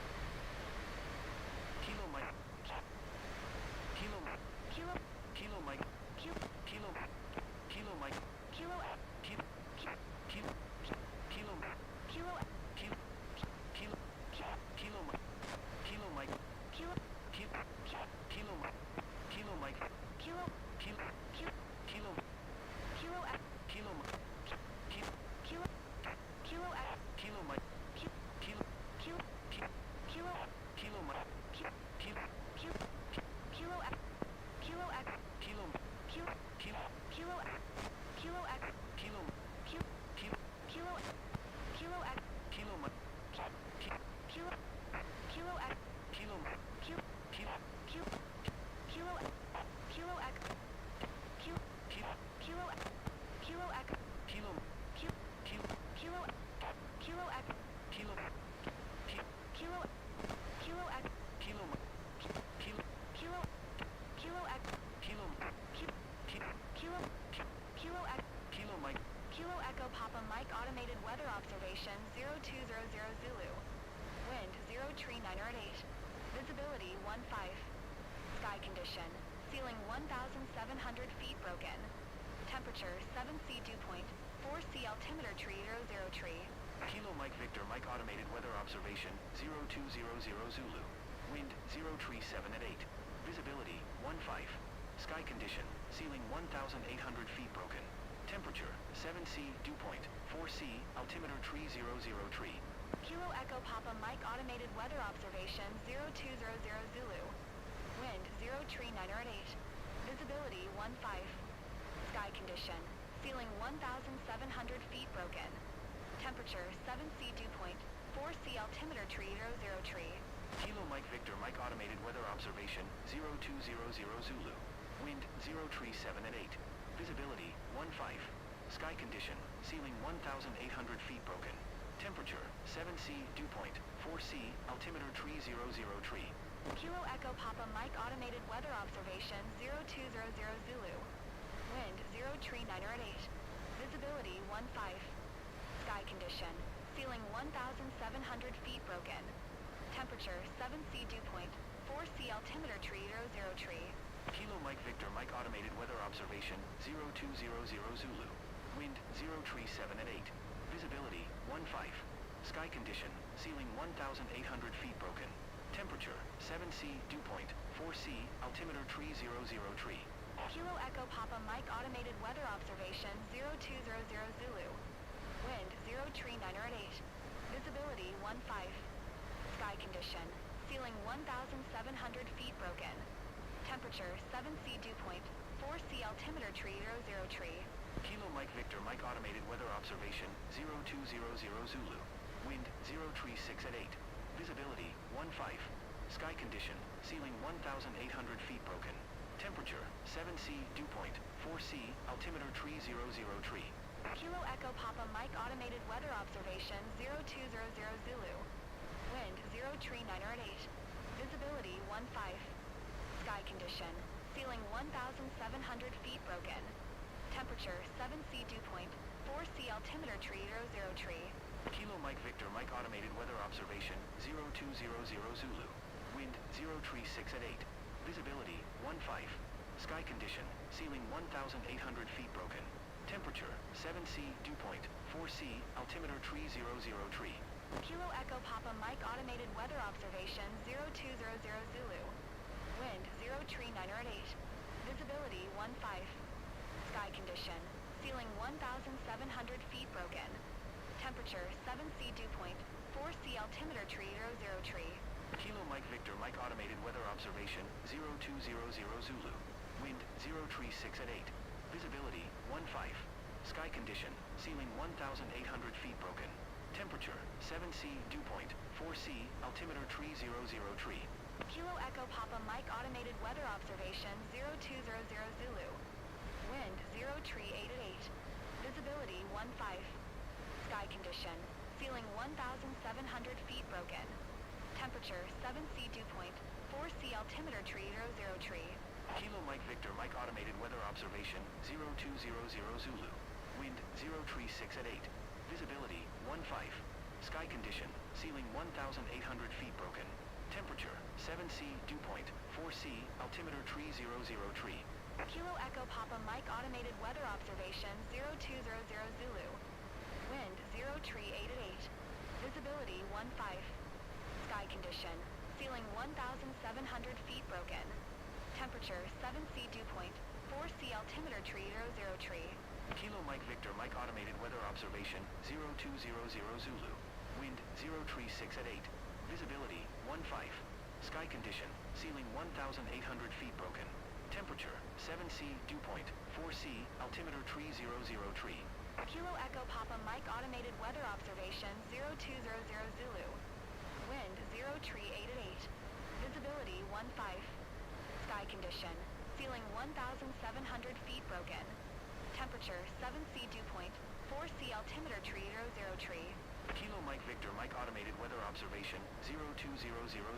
Kilo Mike, Kilo Mike, Kilo Mike, Kilo X, Kilo Mike, Kilo Mike, Kilo Mike, Kilo Mike, Kilo X, Kilo Mike, Kilo X, Kilo Mike, Kilo Mike, Kilo X, Kilo X, Kilo X, Kilo X, Kilo X, Kilo Mike, Kilo X, Kilo Kilo X, Kilo Kilo Echo Papa Mike automated weather observation 0200 Zulu. Wind 0 tree 9 at 8. Visibility 15. Sky condition. Ceiling 1,700 feet broken. Temperature 7C dew point. 4C altimeter tree 00 tree. Kilo Mike Victor Mike automated weather observation 0200 Zulu. Wind 0 tree 7 at 8. Visibility 15. Sky condition. Ceiling 1,800 feet broken. Temperature 7C dew point. 4C altimeter tree 00 tree. Kilo Echo Papa Mike automated weather observation 0200 Zulu. Wind 0 tree 9 at 8. Visibility 15. Sky condition. Ceiling 1,700 feet broken. Temperature 7C dew point. 4C altimeter tree 00 tree. Kilo Mike Victor Mike automated weather observation 0200 Zulu. Wind 0 tree 7 at 8. Visibility 15. Sky condition. Ceiling 1,800 feet broken. Temperature 7C dew point. 4C altimeter tree 00 tree. Kilo Echo Papa Mike automated weather observation 0200 Zulu. Wind 0 tree 9 at 8. Visibility 15. Sky condition. Ceiling 1,700 feet broken. Temperature 7C dew point. 4C altimeter tree 00 tree. Kilo Mike Victor Mike automated weather observation 0200 Zulu. Wind 0 tree 7 at 8. Visibility 15. Sky condition. Ceiling 1,800 feet broken. Temperature 7C dew point. 4C altimeter tree 00 tree. Kilo Echo Papa Mike automated weather observation 0200 Zulu. Wind 0 tree 9 at 8. Visibility 15. Sky condition. Ceiling 1,700 feet broken. Temperature 7C dew point. 4C altimeter tree 00 tree. Kilo Mike Victor Mike automated weather observation 0200 Zulu. Wind 0 tree 6 at 8. Visibility 15. Sky condition. Ceiling 1,800 feet broken. Temperature 7C dew point. 4C altimeter tree 00 tree. Kilo Echo Papa Mike automated weather observation 0200 Zulu. Wind 0 tree 9 at 8. Visibility 15. Sky condition. Ceiling 1,700 feet broken. Temperature 7C dew point. 4C altimeter tree 00 tree. Kilo Mike Victor Mike automated weather observation 0200 Zulu. Wind 0 tree 6 at 8. Visibility 15. Sky condition. Ceiling 1,800 feet broken. Temperature 7C dew point. 4C altimeter tree 00 tree. Kilo Echo Papa Mike automated weather observation 0200 Zulu. Wind 0 tree 9 at 8. Visibility 15. Sky condition. Ceiling 1,700 feet broken. Temperature 7C dew point. 4C altimeter tree 00 tree. Kilo Mike Victor Mike automated weather observation 0200 Zulu. Wind 0 tree 6 at 8. Visibility 15. Sky condition. Ceiling 1,800 feet broken. Temperature 7C dew point. 4C altimeter tree 00 tree. Kilo Echo Papa Mike automated weather observation 0200 Zulu. Wind 0 tree 8 at 8. Visibility 15. Sky condition. Ceiling 1,700 feet broken. Temperature 7C dew point. 4C altimeter tree 00 tree. Kilo Mike Victor Mike automated weather observation 0200 Zulu. Wind 0 tree 6 at 8. Visibility 15. Sky condition. Ceiling 1,800 feet broken. Temperature 7C dew point. 4C altimeter tree 00 tree. Kilo Echo Papa Mike automated weather observation 0200 Zulu. Wind 0 tree 8 at 8. Visibility 15. Sky condition. Ceiling 1,700 feet broken. Temperature 7C dew point. 4C altimeter tree 00 tree. Kilo Mike Victor Mike automated weather observation 0200 Zulu. Wind 0 tree 6 at 8. Visibility 15. Sky condition. Ceiling 1,800 feet broken. Temperature 7C dew point. 4C altimeter tree 00 tree. Kilo Echo Papa Mike automated weather observation 0200 Zulu. Wind 0 tree 8 at 8. Visibility 15. Sky condition. Ceiling 1,700 feet broken. Temperature 7C dew point. 4C altimeter tree 00 tree. Kilo Mike Victor Mike automated weather observation 0200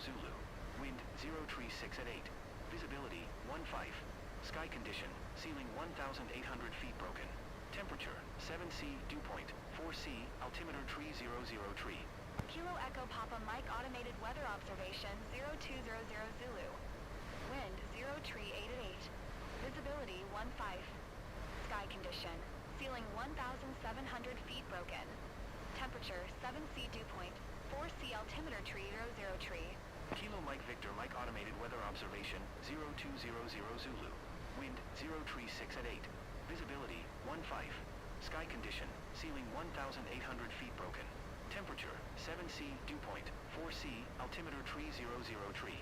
Zulu. Wind 0 tree 6 at 8. Visibility 15. Sky condition. Ceiling 1,800 feet broken. Temperature 7C dew point, 4C, altimeter tree 003. Kilo Echo Papa Mike automated weather observation 0200 Zulu. Wind 03888. Visibility 15. Sky condition. Ceiling 1,700 feet broken. Temperature 7C dew point. 4C altimeter tree 003. Kilo Mike Victor Mike automated weather observation 0200 Zulu. Wind 036 at 8. Visibility 15. Sky condition. Ceiling 1,800 feet broken. Temperature 7C dew point. 4C altimeter tree 003.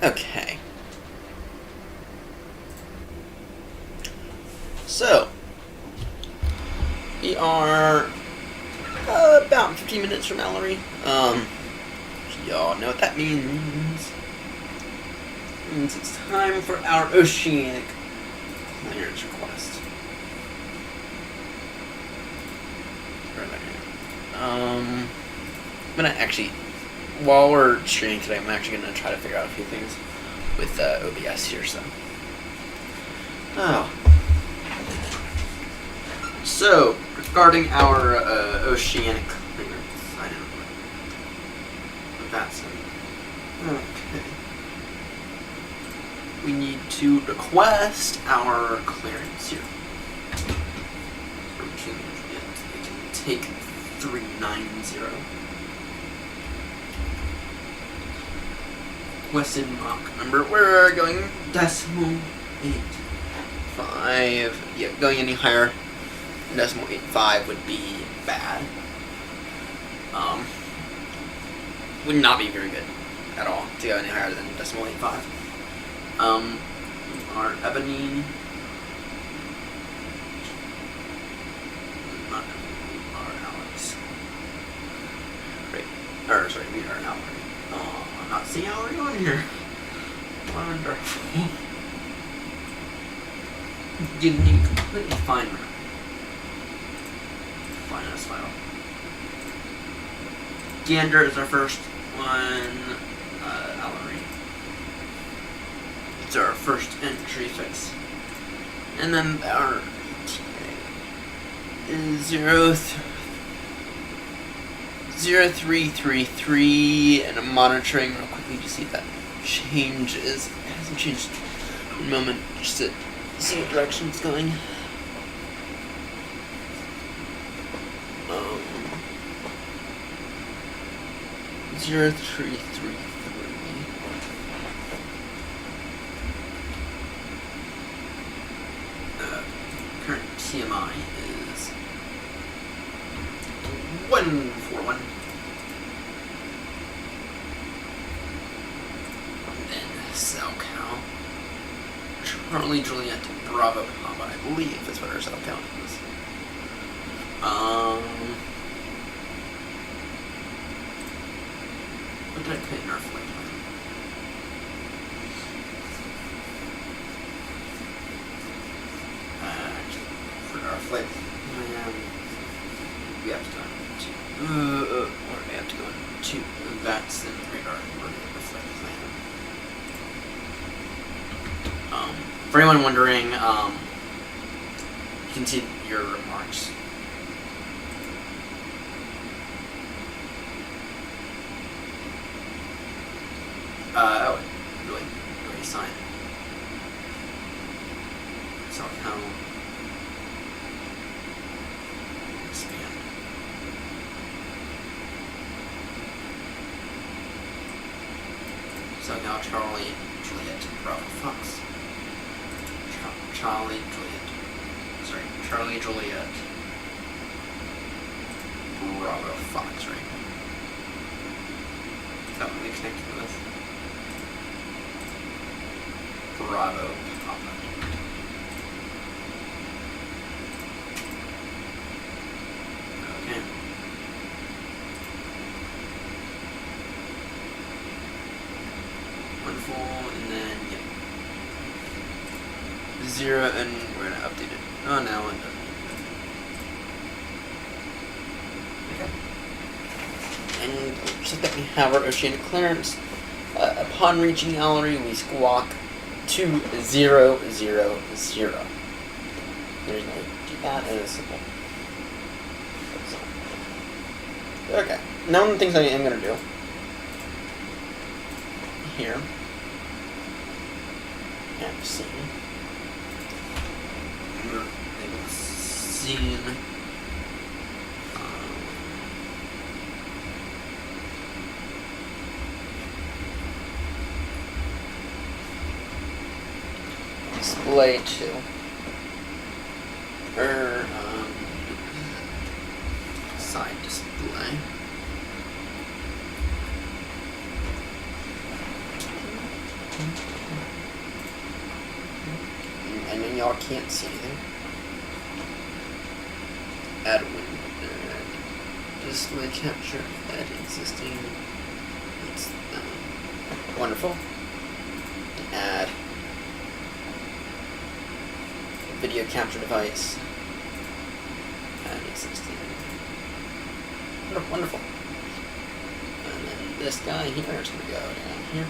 Okay. So, we are about 15 minutes from Mallory. Y'all know what that means. It means it's time for our oceanic clearance request. I'm gonna actually, while we're streaming today, I'm actually gonna try to figure out a few things with OBS here. So regarding our oceanic clearance, I don't know what that's okay. We need to request our clearance here. It can take 390. Requested Mach number. We're going decimal 8.5. Yeah, going any higher than decimal 8.5 would be bad. Would not be very good at all to go any higher than decimal 8.5. Our ebony. Not our Alex. Great. Or sorry, we are Alex. I'm not seeing Alex on here. Wonderful. Didn't need completely fine. Fine as well. Gander is our first one. Allery. It's our first entry fix. And then our TA is 0333, and I'm monitoring real quickly to see if that changes. It hasn't changed in a moment, just to see what direction it's going. 0333. Current TMI is 141. And then SoCal. Charlie Juliet Bravo Papa, I believe that's what our SoCal is. What did I put in our flight plan? For our flight plan, we have to go into, or we have to go into, that's in regard to the flight plan. For anyone wondering, you can see your remarks. Really sign it. So how expand. So now Charlie Juliet Bravo Fox. Charlie Juliet Bravo Fox, right? Is that what we connected with? Bravo Papa. Okay. Wonderful, and then, yep. 0, and we're gonna update it. Oh, now it doesn't. Okay. And so that we have our oceanic clearance. Upon reaching Allery, we squawk 2000. There's no that is simple. Okay. Now one of the things I am gonna do here. I've seen. Display 2. Side display. And then y'all can't see anything. Add wind. Display capture. Add existing. It's wonderful. Add video capture device. Add existing. Wonderful. And then this guy here is going to go down here.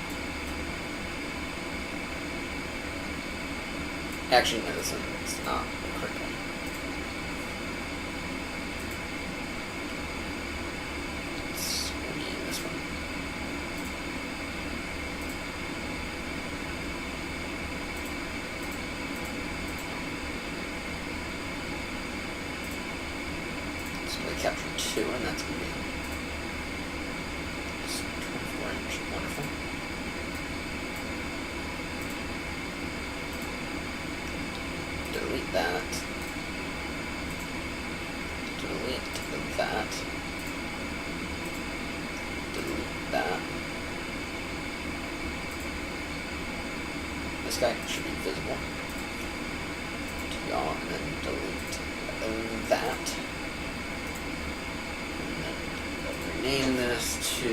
Actually, no, this one is not the correct one. It's going to be this one. So we capture 2, and that's going to be 24-inch. Wonderful. Delete that. Delete that. Delete that. This guy should be visible to y'all, and then delete that. And then rename this to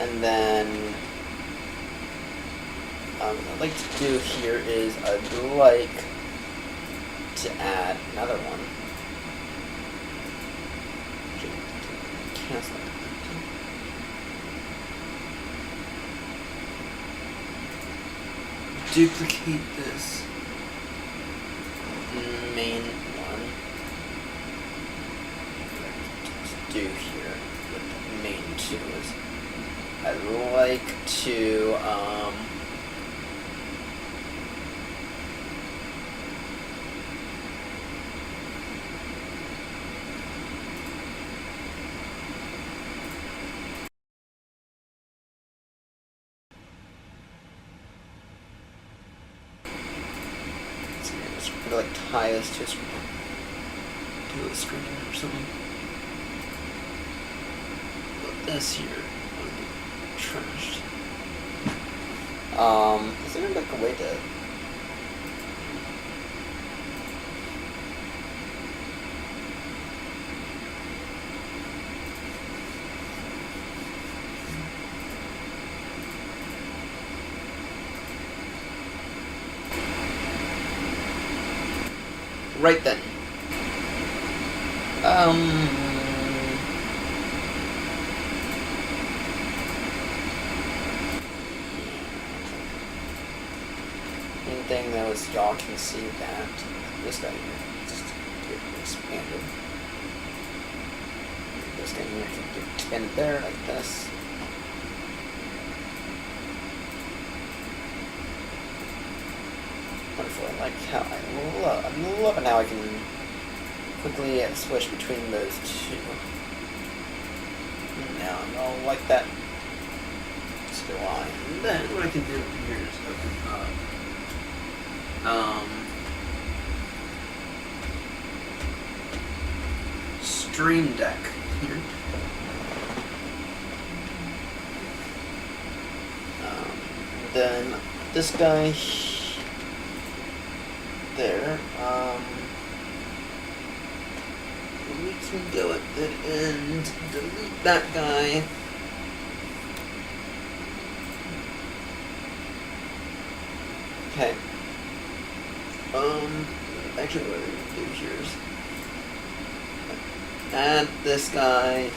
and then what I'd like to do here is I'd like to add another one. Cancel it. Duplicate this main one. What to do here with the main 2 is I'd like to like tie this to a screen or something. But this here would be trashed. Is there like a way to right then. Main thing though is y'all can see that this guy here just get expanded. This guy here can get expanded there like this. Wonderful. I like how I'm loving how I can quickly switch between those 2. Now I'm gonna like that still on. And then what I can do here is open up Stream Deck here. Then this guy there, we can go at that end, delete that guy. Okay. Actually what we're gonna do here is add this guy.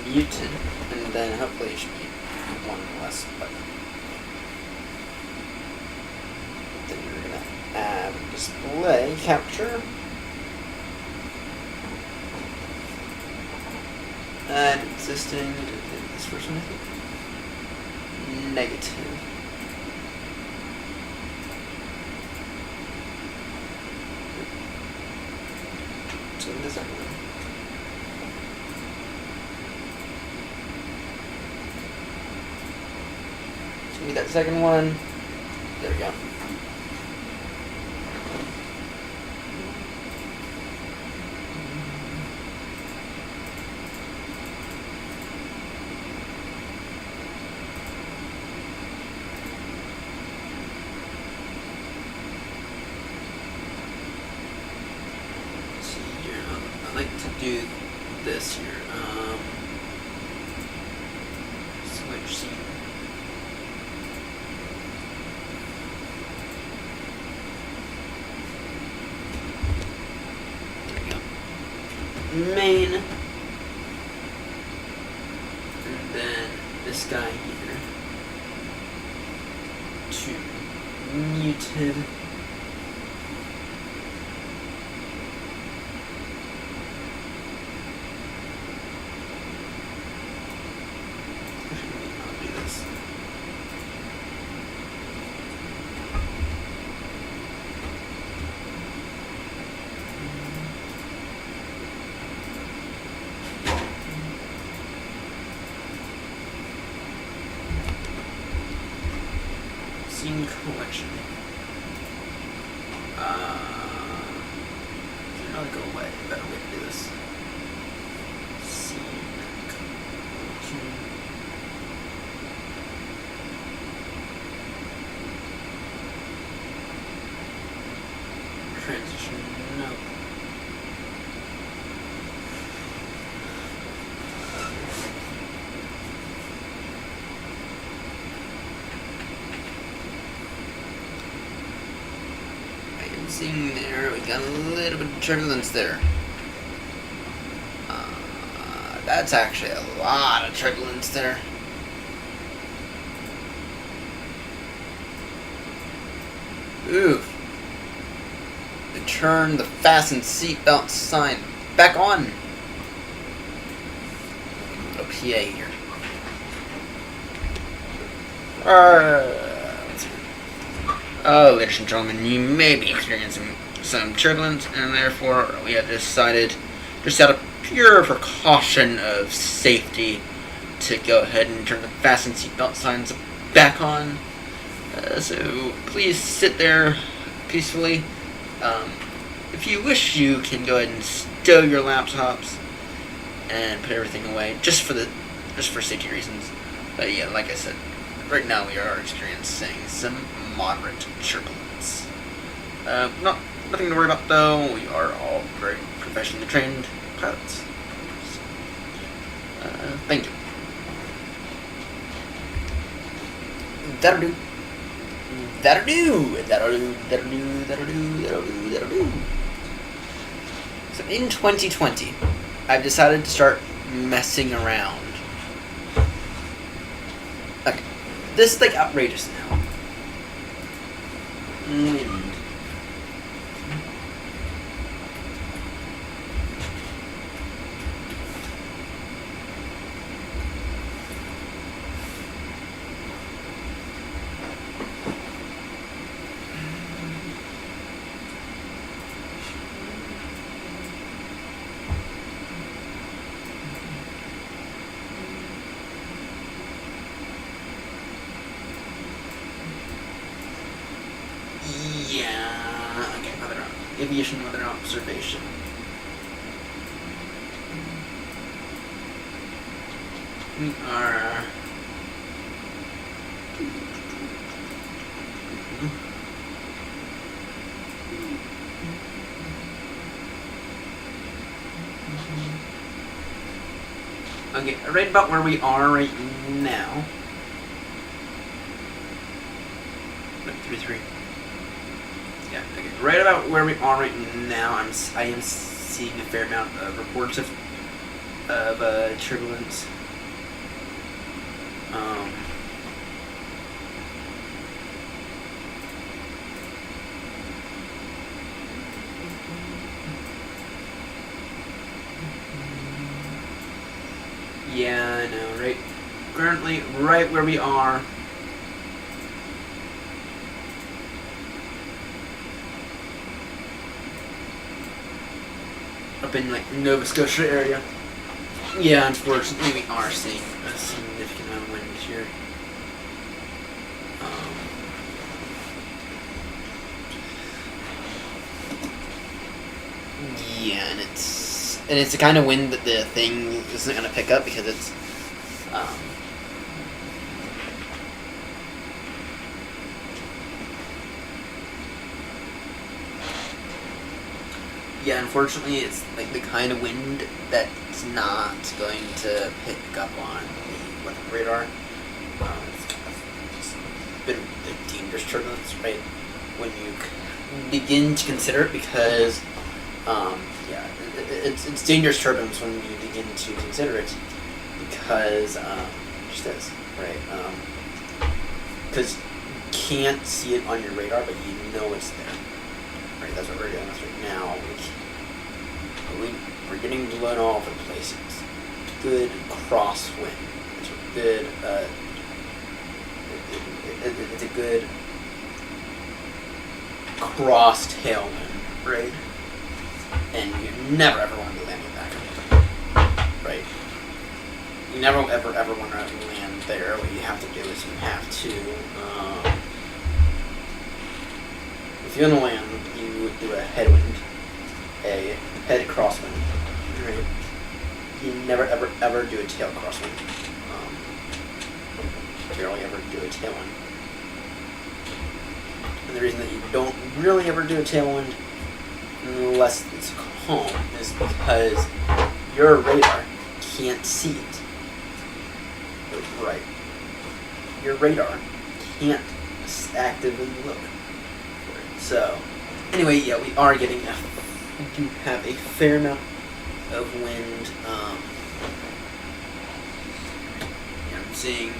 Muted, and then hopefully it should be one less button. Then we're gonna add display capture. Add existing, this first one I think. Negative. So what does that mean? So maybe that's second one. There we go. Let's see here. I like to do this here. Switch seat. Main, and then this guy here to muted. I'll do this. Scene collection. I'll go away. Better way to do this. Scene collection. Transition. No. Seeing there, we got a little bit of turbulence there. That's actually a lot of turbulence there. Oof. They turn the fasten seatbelt sign back on. Little PA here. Ladies and gentlemen, you may be experiencing some turbulence, and therefore we have decided, just out of pure precaution of safety, to go ahead and turn the fasten seatbelt signs back on. So please sit there peacefully. If you wish, you can go ahead and stow your laptops and put everything away, just for safety reasons. But yeah, like I said, right now we are experiencing some moderate turbulence. Nothing to worry about though. We are all very professionally trained pilots. Thank you. That'll do. That'll do. That'll do. That'll do. That'll do. That'll do. That'll do. So in 2020, I've decided to start messing around. Okay, this is like outrageous now. Wind. Yeah, okay, aviation weather observation. We are... Okay, right about where we are right now. 33. Yeah, okay. Right about where we are right now, I am seeing a fair amount of reports of turbulence. Yeah, I know, right? Currently, right where we are. Up in, like, Nova Scotia area. Yeah, unfortunately, we are seeing a significant amount of wind here. Yeah, and it's the kind of wind that the thing isn't going to pick up because it's yeah, unfortunately, it's like the kind of wind that's not going to pick up on the weather radar. It's been a dangerous turbulence, right? When you begin to consider it, because yeah, it's dangerous turbulence when you begin to consider it, because it just is, right? Because you can't see it on your radar, but you know it's there. Right, that's what we're doing right now. We're getting blown all over the place. It's good crosswind. It's a good. It's a good cross tailwind, right? And you never ever want to land with that kind of thing, right? You never ever want to land there. What you have to do is you have to. If you're gonna land, you do a headwind, a head crosswind, right? You never ever do a tail crosswind. Barely ever do a tailwind. And the reason that you don't really ever do a tailwind, unless it's calm, is because your radar can't see it. Right. Your radar can't actively look. So, anyway, yeah, we do have a fair amount of wind. I'm seeing.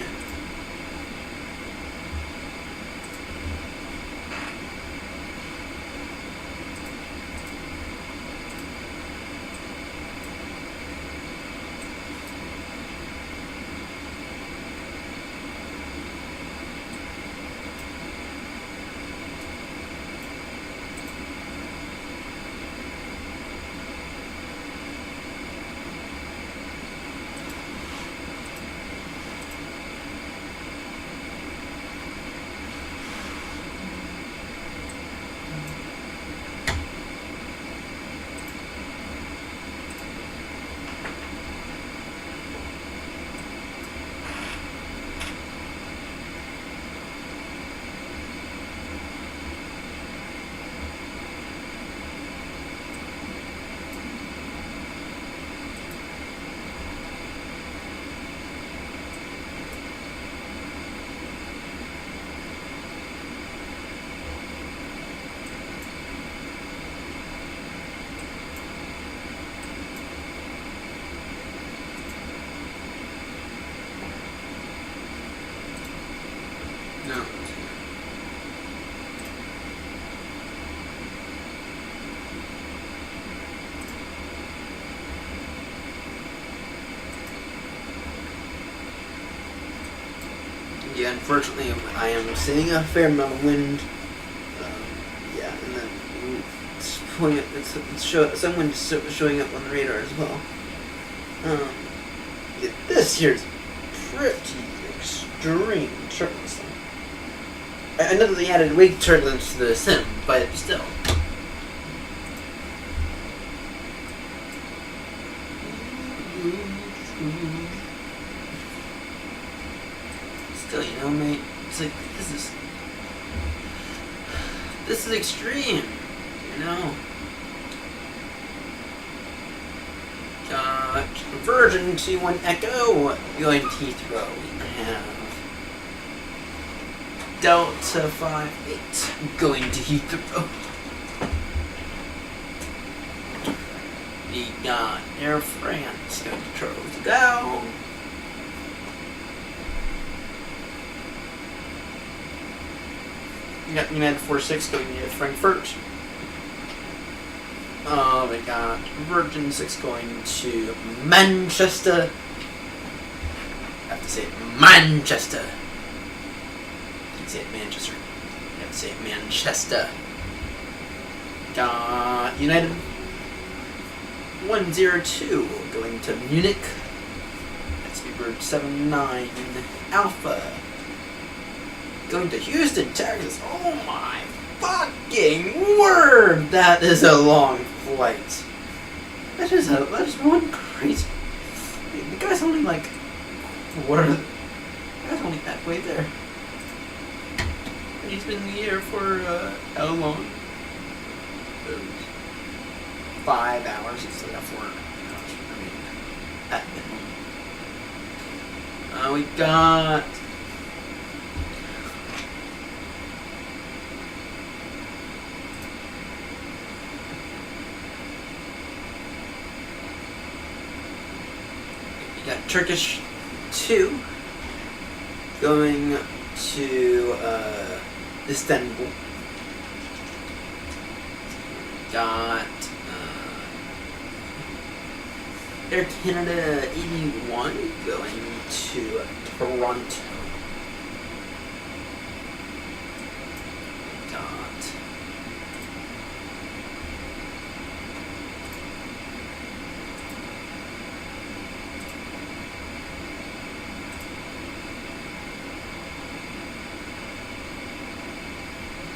No. Yeah, unfortunately, I am seeing a fair amount of wind. Yeah, and then it's pulling up. Some wind is showing up on the radar as well. Yeah, this here's pretty extreme turbulence. I know that they added wake turbulence to the sim, but still. Still, you know, mate, it's like, this is extreme, you know? Virgin 21 Echo, going to Heathrow, we have Delta 58, going to Heathrow. We got Air France, going to Charles de Gaulle. We got United 46 going to Frankfurt. We got Virgin 6 going to Manchester. I have to say Manchester. You can say it Manchester. You have to say it Manchester. Got United 102 going to Munich. That's Speedbird 79 Alpha. Going to Houston, Texas. Oh my fucking word! That is a long flight. That's just one crazy. The guy's only like, what are the guy's only halfway there. And he's been in the air for how long? 5 hours. He's still got 4 hours. I mean, at minimum. We got. We got Turkish 2 going to Istanbul. Got Air Canada 81 going to Toronto.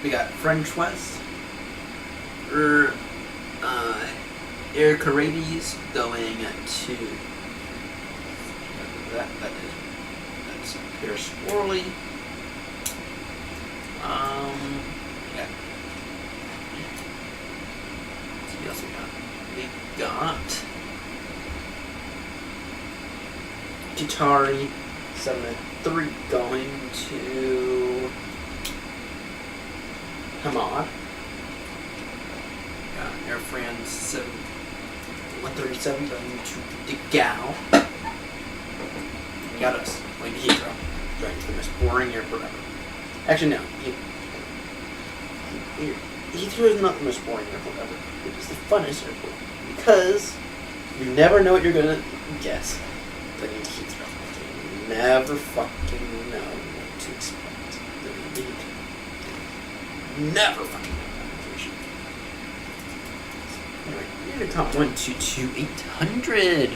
We got French West, Air Caribbees going to that's Air Swirly. Yeah. What else we got? We got Qatari 703 going to Hamad. Got Air France 137 going to Degao. Got us going to Heathrow. Right, it's the most boring airport ever. Actually, no. Heathrow is not the most boring airport ever. It is the funnest airport because you never know what you're gonna guess. But in Heathrow, you never fucking know what to expect. Never fucking know that information. Anyway, Unicom 122-800.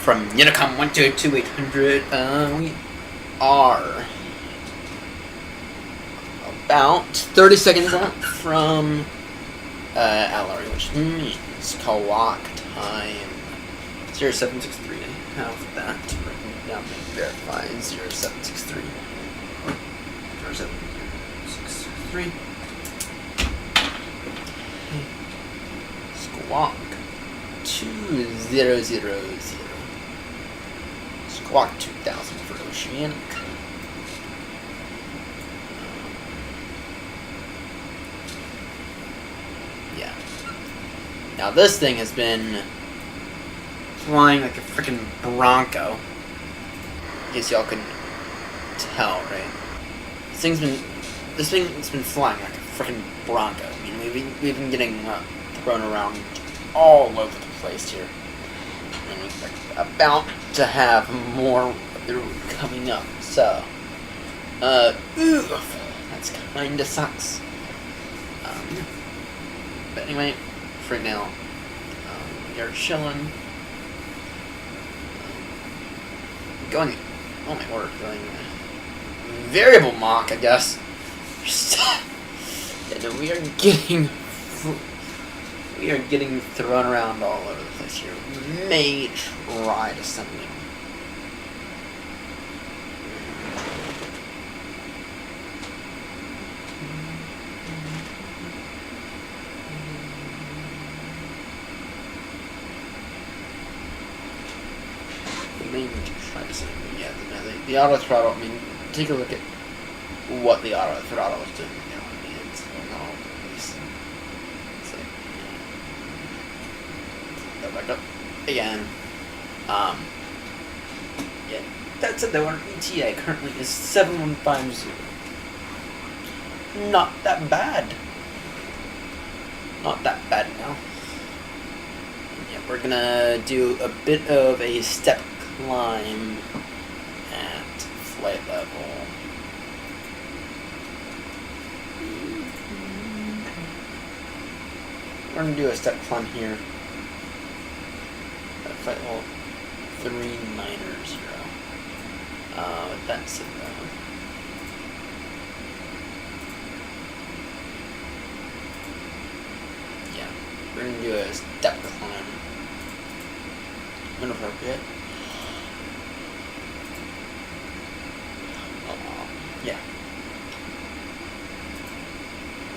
from Unicom 122-800. We are about 30 seconds out from Alary, which means clock time 0763. I have that written down. Verify 0763. 0763. Squawk 2000. Squawk 2000 for Oceanic. Yeah. Now this thing has been flying like a freaking Bronco. I guess y'all couldn't tell, right? This thing's been flying like a freaking Bronco. I mean, we've been getting thrown around all over the place here, and we're about to have more coming up. So, oof, that's kinda sucks. But anyway, for now, we are chilling. Going, oh my word, going variable Mach, I guess. And we are getting thrown around all over the place here. May try to something. Maybe try to something. Yeah, the auto throttle. I mean, take a look at what the auto throttle is doing. You know, I mean, it's going all over the place. It's like, go back up again. Yeah, that's it. Though our ETA currently is 7150. Not that bad. Not that bad now. Yeah, we're gonna do a bit of a step climb at flight level. We're gonna do a step climb here at flight level 390. That's it though. Yeah, we're gonna do a step climb. Inappropriate. Yeah.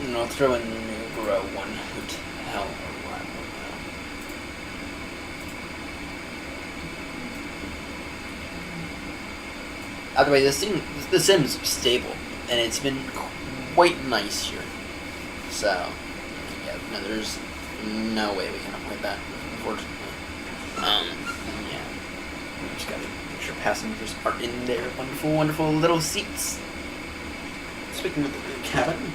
And I'll throw in Negro 1 hotel or what. Either way, the sim's stable, and it's been quite nice here. So, yeah, no, there's no way we can avoid that, unfortunately. Yeah. We just gotta make sure passengers are in their wonderful, wonderful little seats. Speaking of the cabin.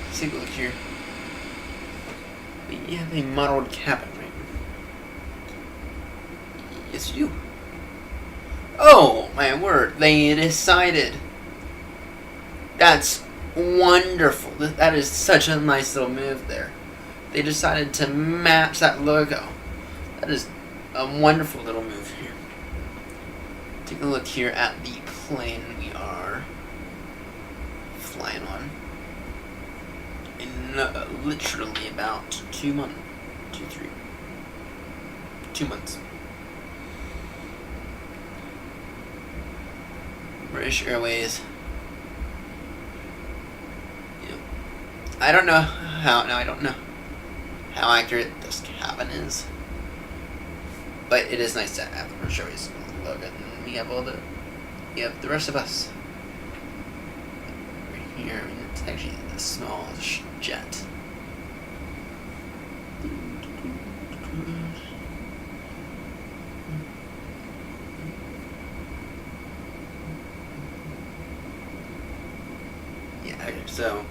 Let's take a look here. We have a modeled cabin, right? Yes, you. Oh, my word. They decided. That's wonderful. That is such a nice little move there. They decided to match that logo. That is a wonderful little move here. Take a look here at the plane we are flying on. In literally about 2 months. 2 months. British Airways. Yep. I don't know how accurate this cabin is. But it is nice to have the British Airways logo, and we have the rest of us. Right here, I mean, it's actually the smallest jet. Yeah, okay, so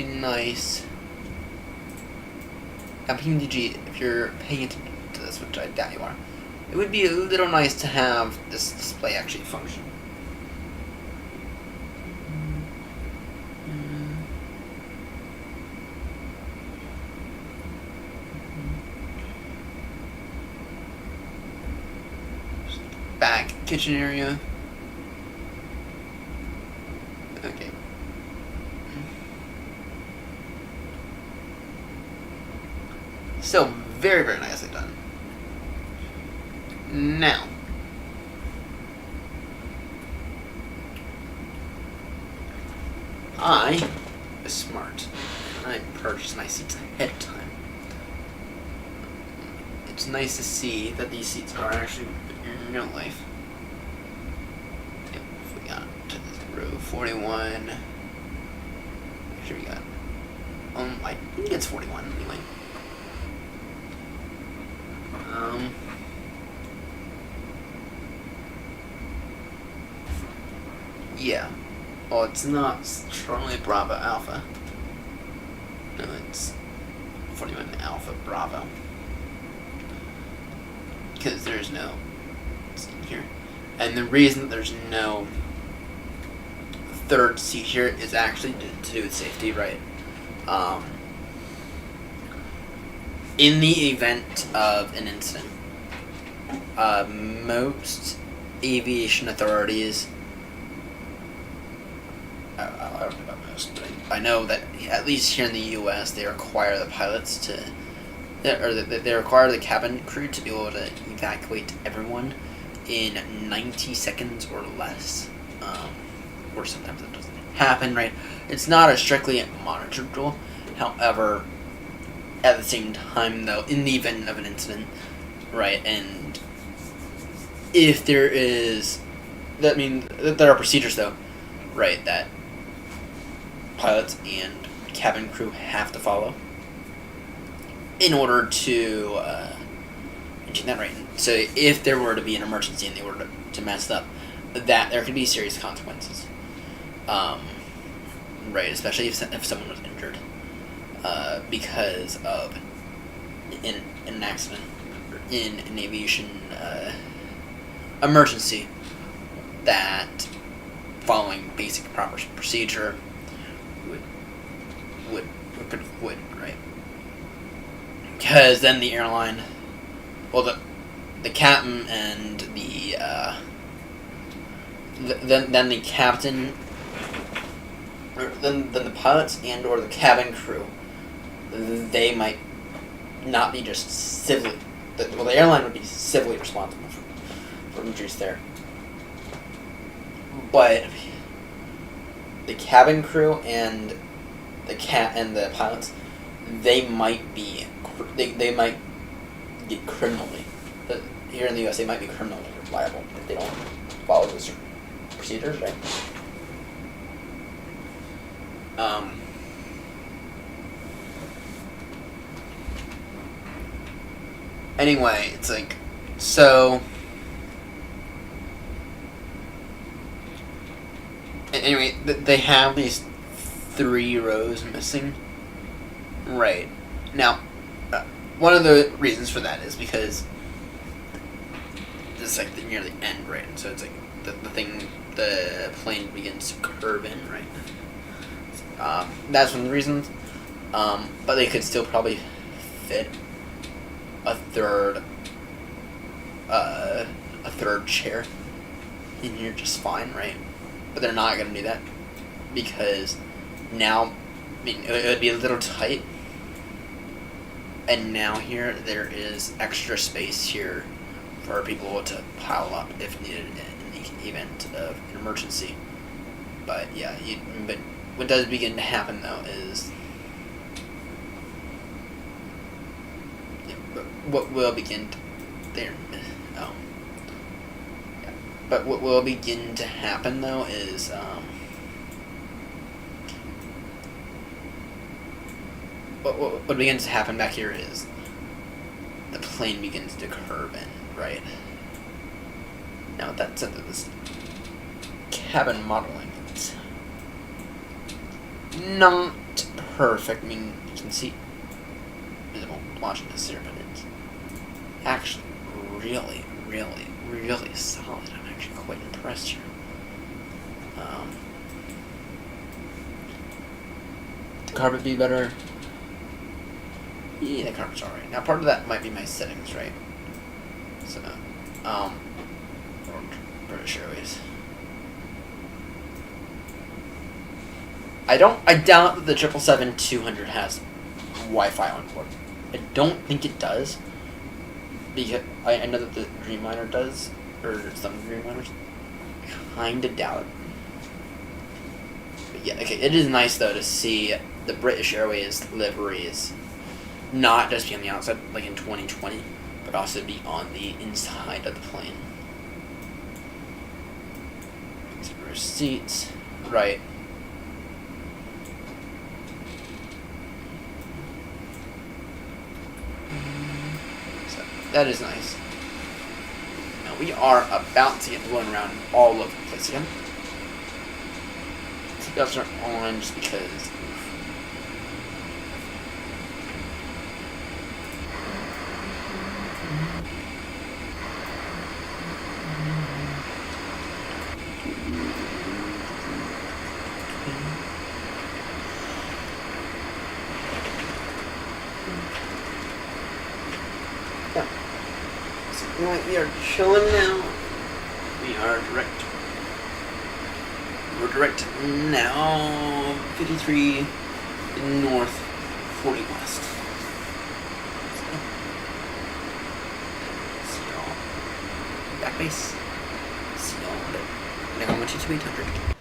be nice. Now, PMDG, if you're paying attention to this, which I doubt you are, it would be a little nice to have this display actually function. Back kitchen area. Okay. Still very, very nicely done. Now, I was smart. I purchased my seats ahead of time. It's nice to see that these seats are actually in real life. Yep, if we got to row 41. Here we got. I think it's 41 anyway. Yeah. Well, it's not Charlie Bravo Alpha. No, it's 41 Alpha Bravo. Because there's no seat here. And the reason there's no third seat here is actually to do with safety, right? In the event of an incident, most aviation authorities, I don't know about most, but I know that at least here in the U.S. they require the pilots to, or they require the cabin crew to be able to evacuate everyone in 90 seconds or less. Or sometimes it doesn't happen, right? It's not a strictly monitored rule. However, at the same time, though, in the event of an incident, right, and if there is, that mean there are procedures, though, right, that pilots and cabin crew have to follow in order to achieve that, right. So if there were to be an emergency and they were to mess up, that there could be serious consequences, right, especially if someone was injured. Because of in an accident, in an aviation emergency, that following basic proper procedure would right? Because then the airline, well, the captain and the then the captain, or then the pilots and or the cabin crew, they might not be just civilly, well, the airline would be civilly responsible for injuries there. But the cabin crew and the pilots, they might be, they might get criminally, here in the U.S. they might be criminally liable if they don't follow the certain procedures, right? Anyway, it's like, so, anyway, they have these 3 rows missing, right? Now, one of the reasons for that is because this is like near the end, right? And so it's like the plane begins to curve in, right? That's one of the reasons. But they could still probably fit a third chair in here just fine, right? But they're not gonna do that because now, I mean, it would be a little tight, and now here there is extra space here for people to pile up if needed in the event of an emergency. But yeah, but what does begin to happen though is, what will begin to, there, oh, yeah. But what will begin to happen though is, what begins to happen back here is the plane begins to curve in, right? Now with that said, this cabin modeling, it's not not perfect. I mean, you can see visible watching this here, but it's actually really, really, really solid. I'm actually quite impressed here. The carpet be better? Yeah, the carpet's alright. Now, part of that might be my settings, right? So, British Airways. I doubt that the 777-200 has Wi-Fi on board. I don't think it does. Because I know that the Dreamliner does, or some Dreamliners. Kinda doubt. But yeah, okay, it is nice though to see the British Airways liveries not just be on the outside, like in 2020, but also be on the inside of the plane. Seats, right. So, that is nice. Now we are about to get blown around all over the place again. Seatbelts are on just because. Right, we are chilling now. We're direct now. 53 north, 40 west. See y'all. Back base. See y'all in a bit. Now 122-800.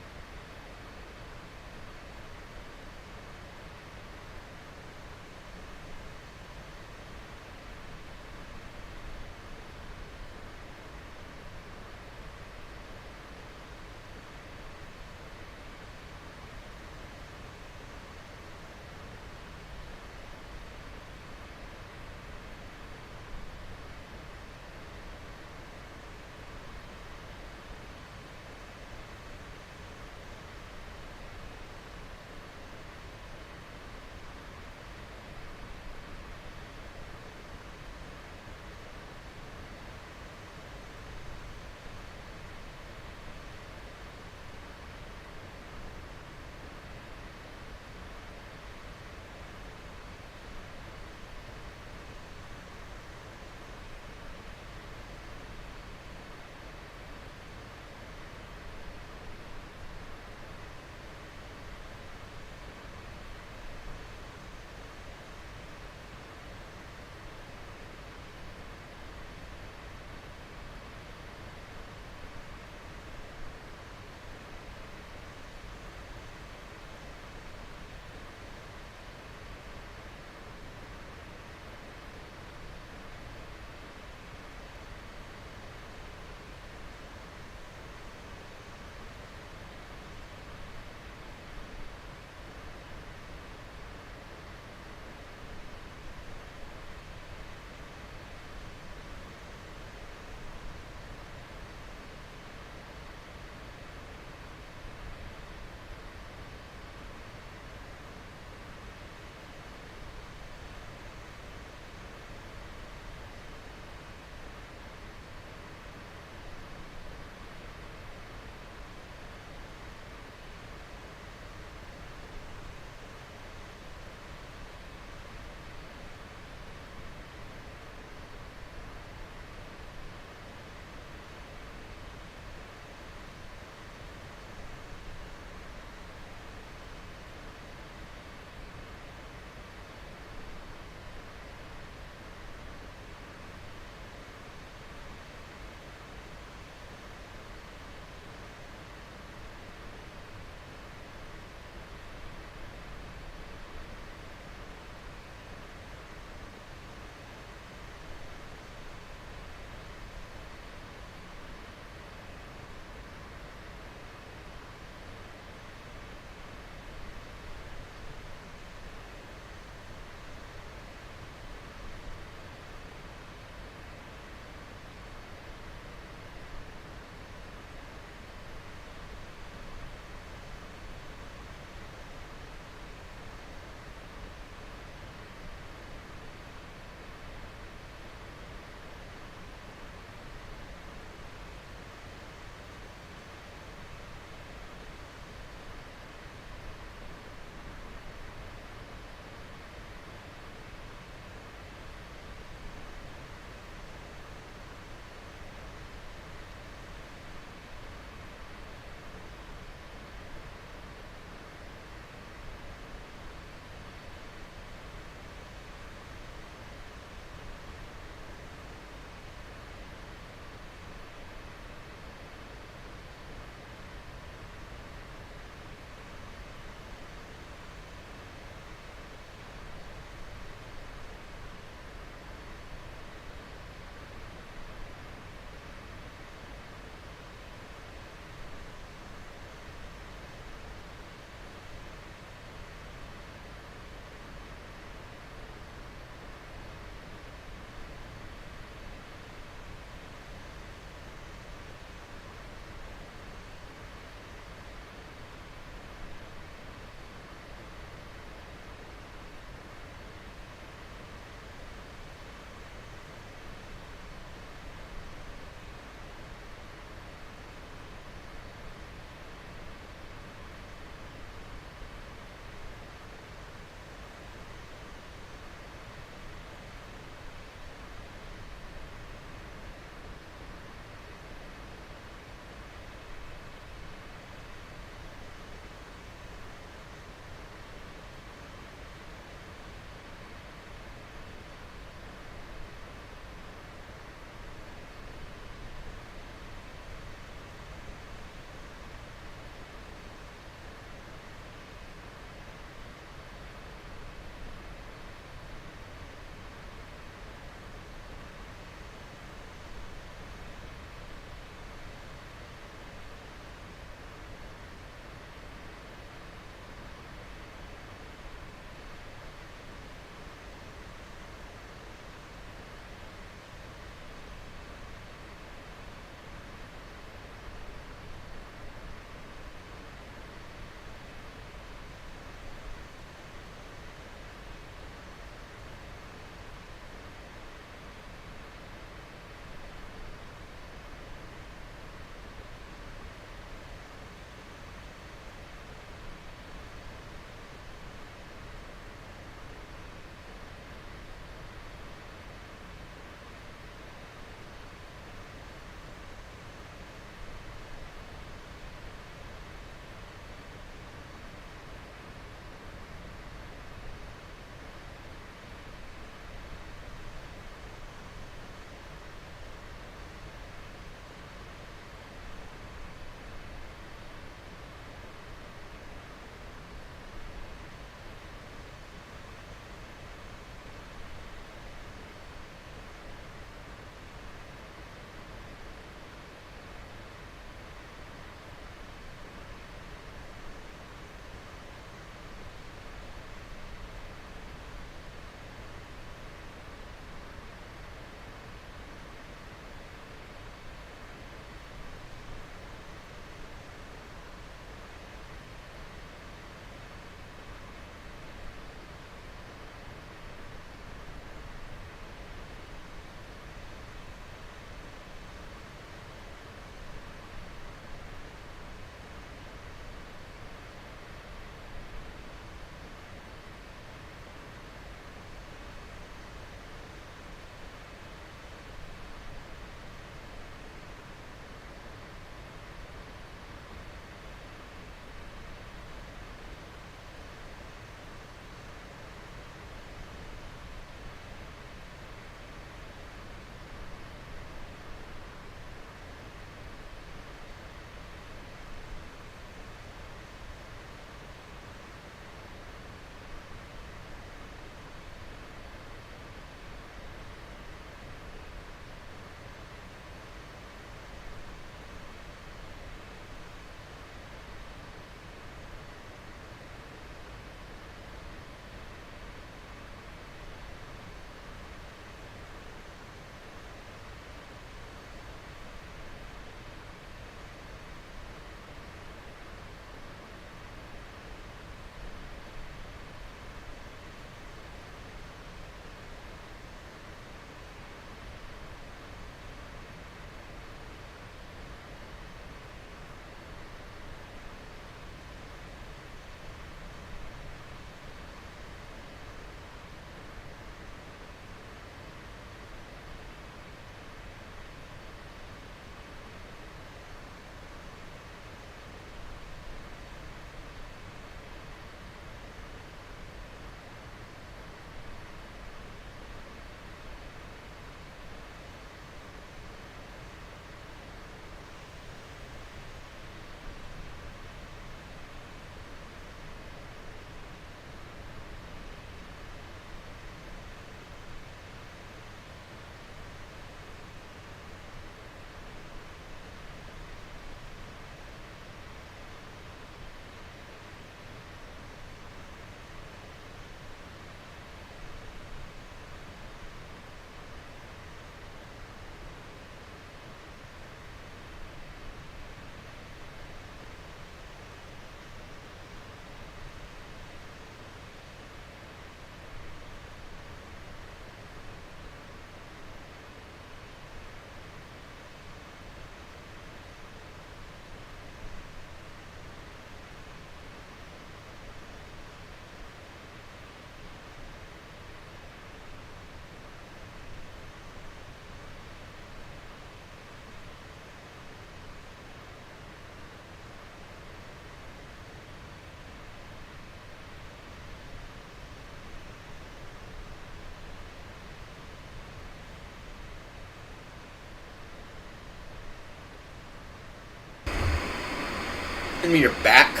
And we are back.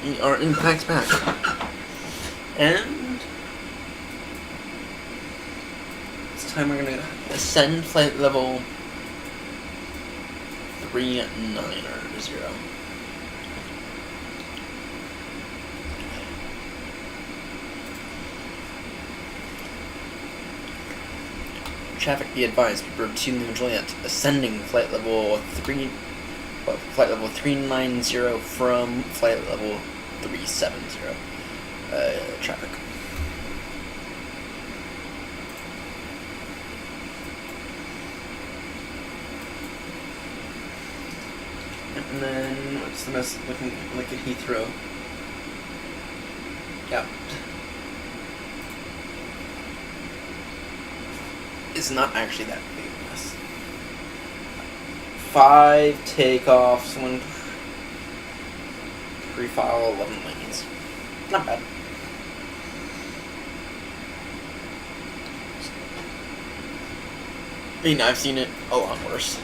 We are impact back. And this time we're gonna ascend flight level 390. Traffic be advised, Bird 2 New Juliet, ascending flight level 390 from flight level 370. Traffic. And then what's the best looking like at Heathrow? Yeah. It's not actually that big of a mess. 5 takeoffs, 1 pre-file, 11 landings. Not bad. I mean, I've seen it a lot worse.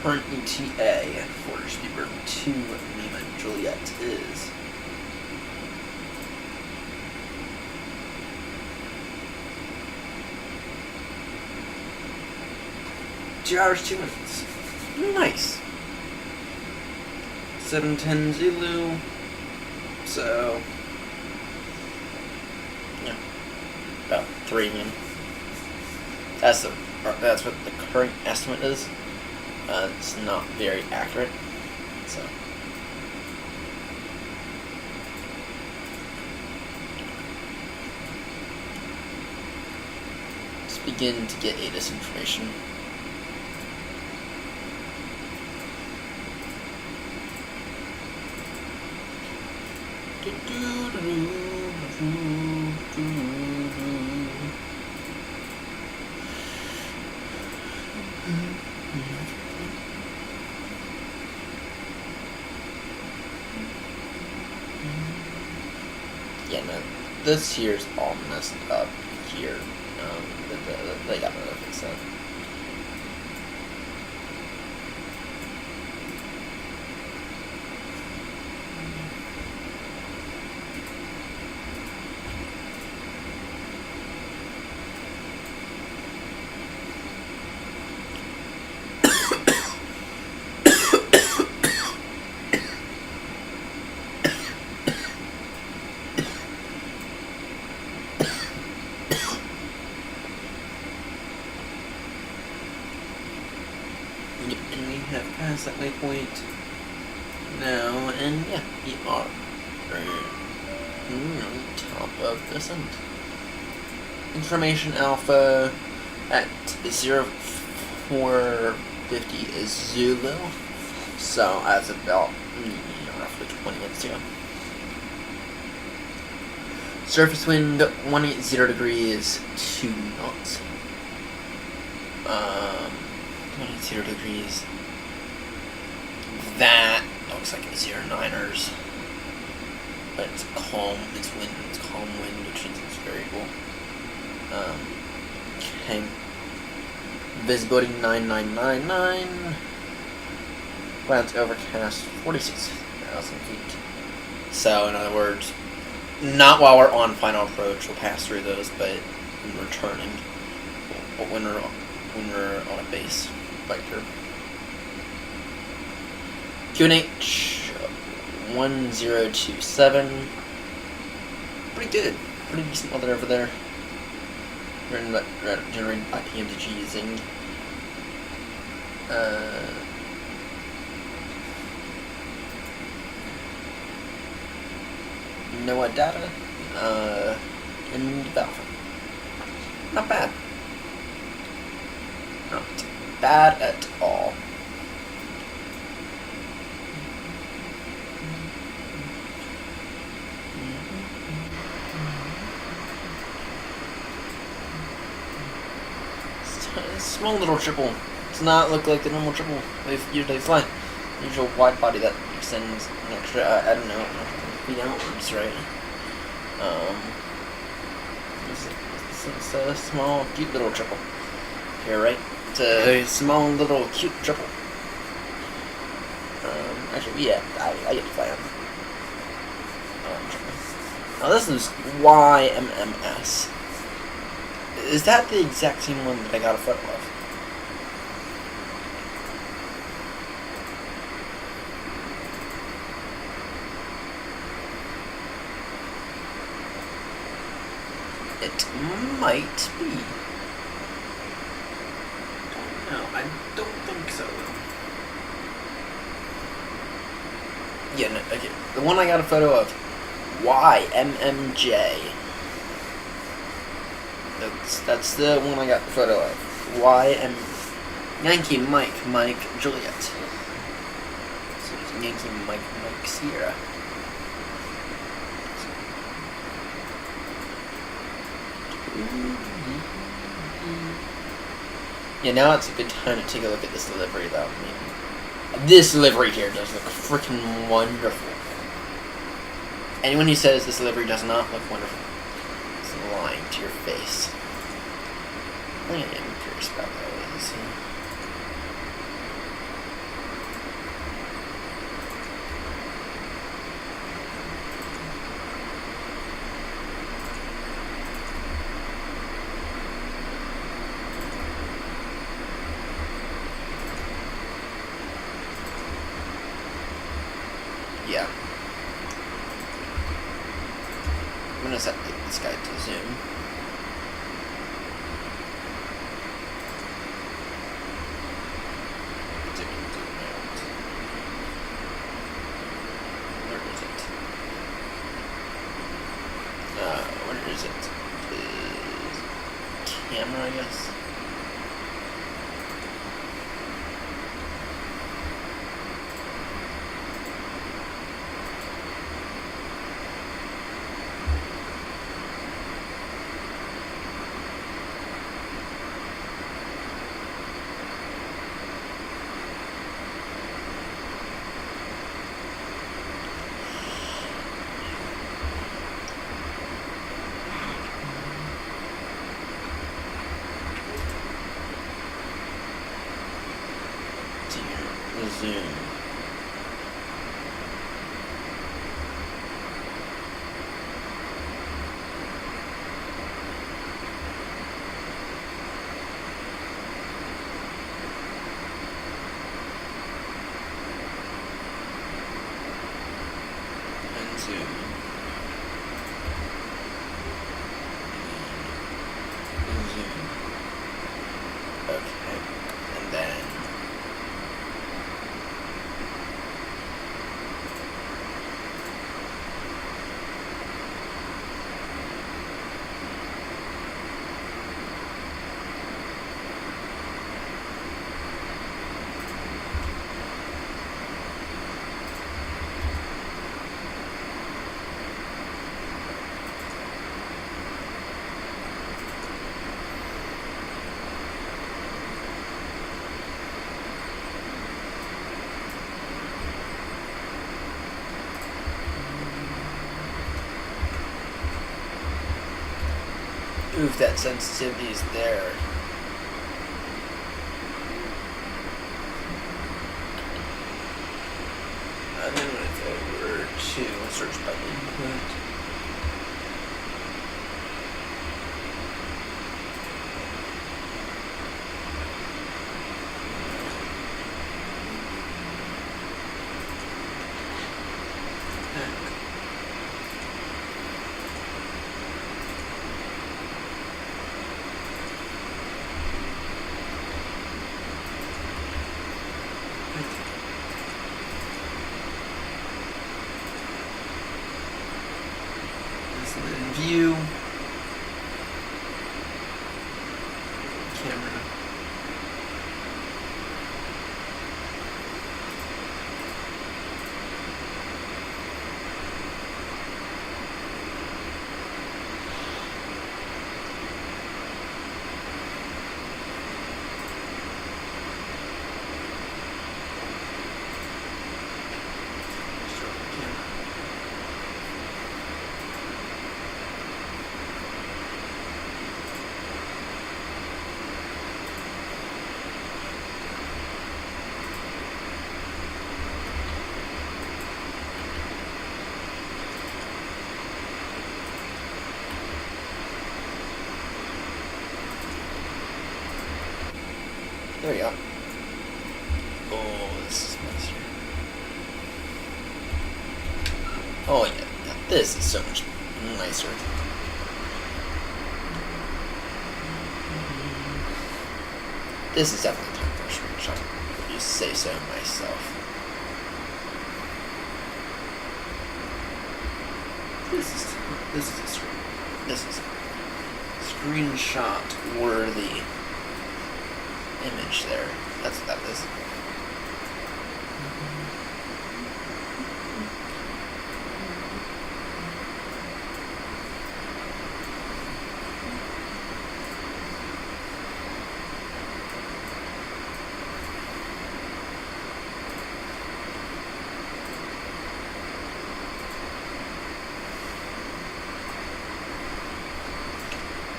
Current ETA for Speedbird 2 Lima Juliet is two hours 2 minutes. Nice. 7:10 Zulu. So yeah, about 3 in. That's what the current estimate is. It's not very accurate, so let's begin to get ATIS information. Yeah, no, this here's all messed up here. They got to fix that. And we have passed that waypoint now, and yeah, we are on top of the summit. Information Alpha at 0450 is Zulu, so as of about roughly 20 minutes ago. Surface wind 180 degrees, 2 knots. 180 degrees. That looks like it's 09ers. But it's calm, it's calm wind, which is variable. Okay. Visibility 9999. Clouds overcast 46,000 feet. So, in other words, not while we're on final approach, we'll pass through those, but when we're returning, when we're on a base vector. QNH 1027. Pretty good. Pretty decent weather over there. Generated by PMDG using NOAA data in development. Not bad. Not bad at all. It's a small little triple. Does not look like the normal triple they usually fly. Usual wide body that extends an extra, I don't know, feet outwards, right? It's a small, cute little triple here, right? It's a small, little, cute triple. Actually, yeah, I get to fly on. Now this is YMMS. Is that the exact same one that I got a photo of? It might be. No, I don't think so. Yeah, no, okay. The one I got a photo of, YMMJ. That's the one I got the photo of. Yankee Mike Juliet. So it's Yankee Mike Sierra. Yeah, now it's a good time to take a look at this delivery, though. I mean, this delivery here does look freaking wonderful. Anyone who says this delivery does not look wonderful is lying to your face. I am curious about that. Yeah. I'm gonna set this guy to zoom. Zoom in, zoom out. Where is it? Where is it? Camera, I guess. Zoom. And zoom. And zoom. Okay. And then oof, that sensitivity is there. And then when it's over to search by input. View, camera, There we go. Oh, this is nicer. Oh yeah, this is so much nicer. This is definitely time for a screenshot. If you say so myself. This is a screenshot worthy image there. That's what that is.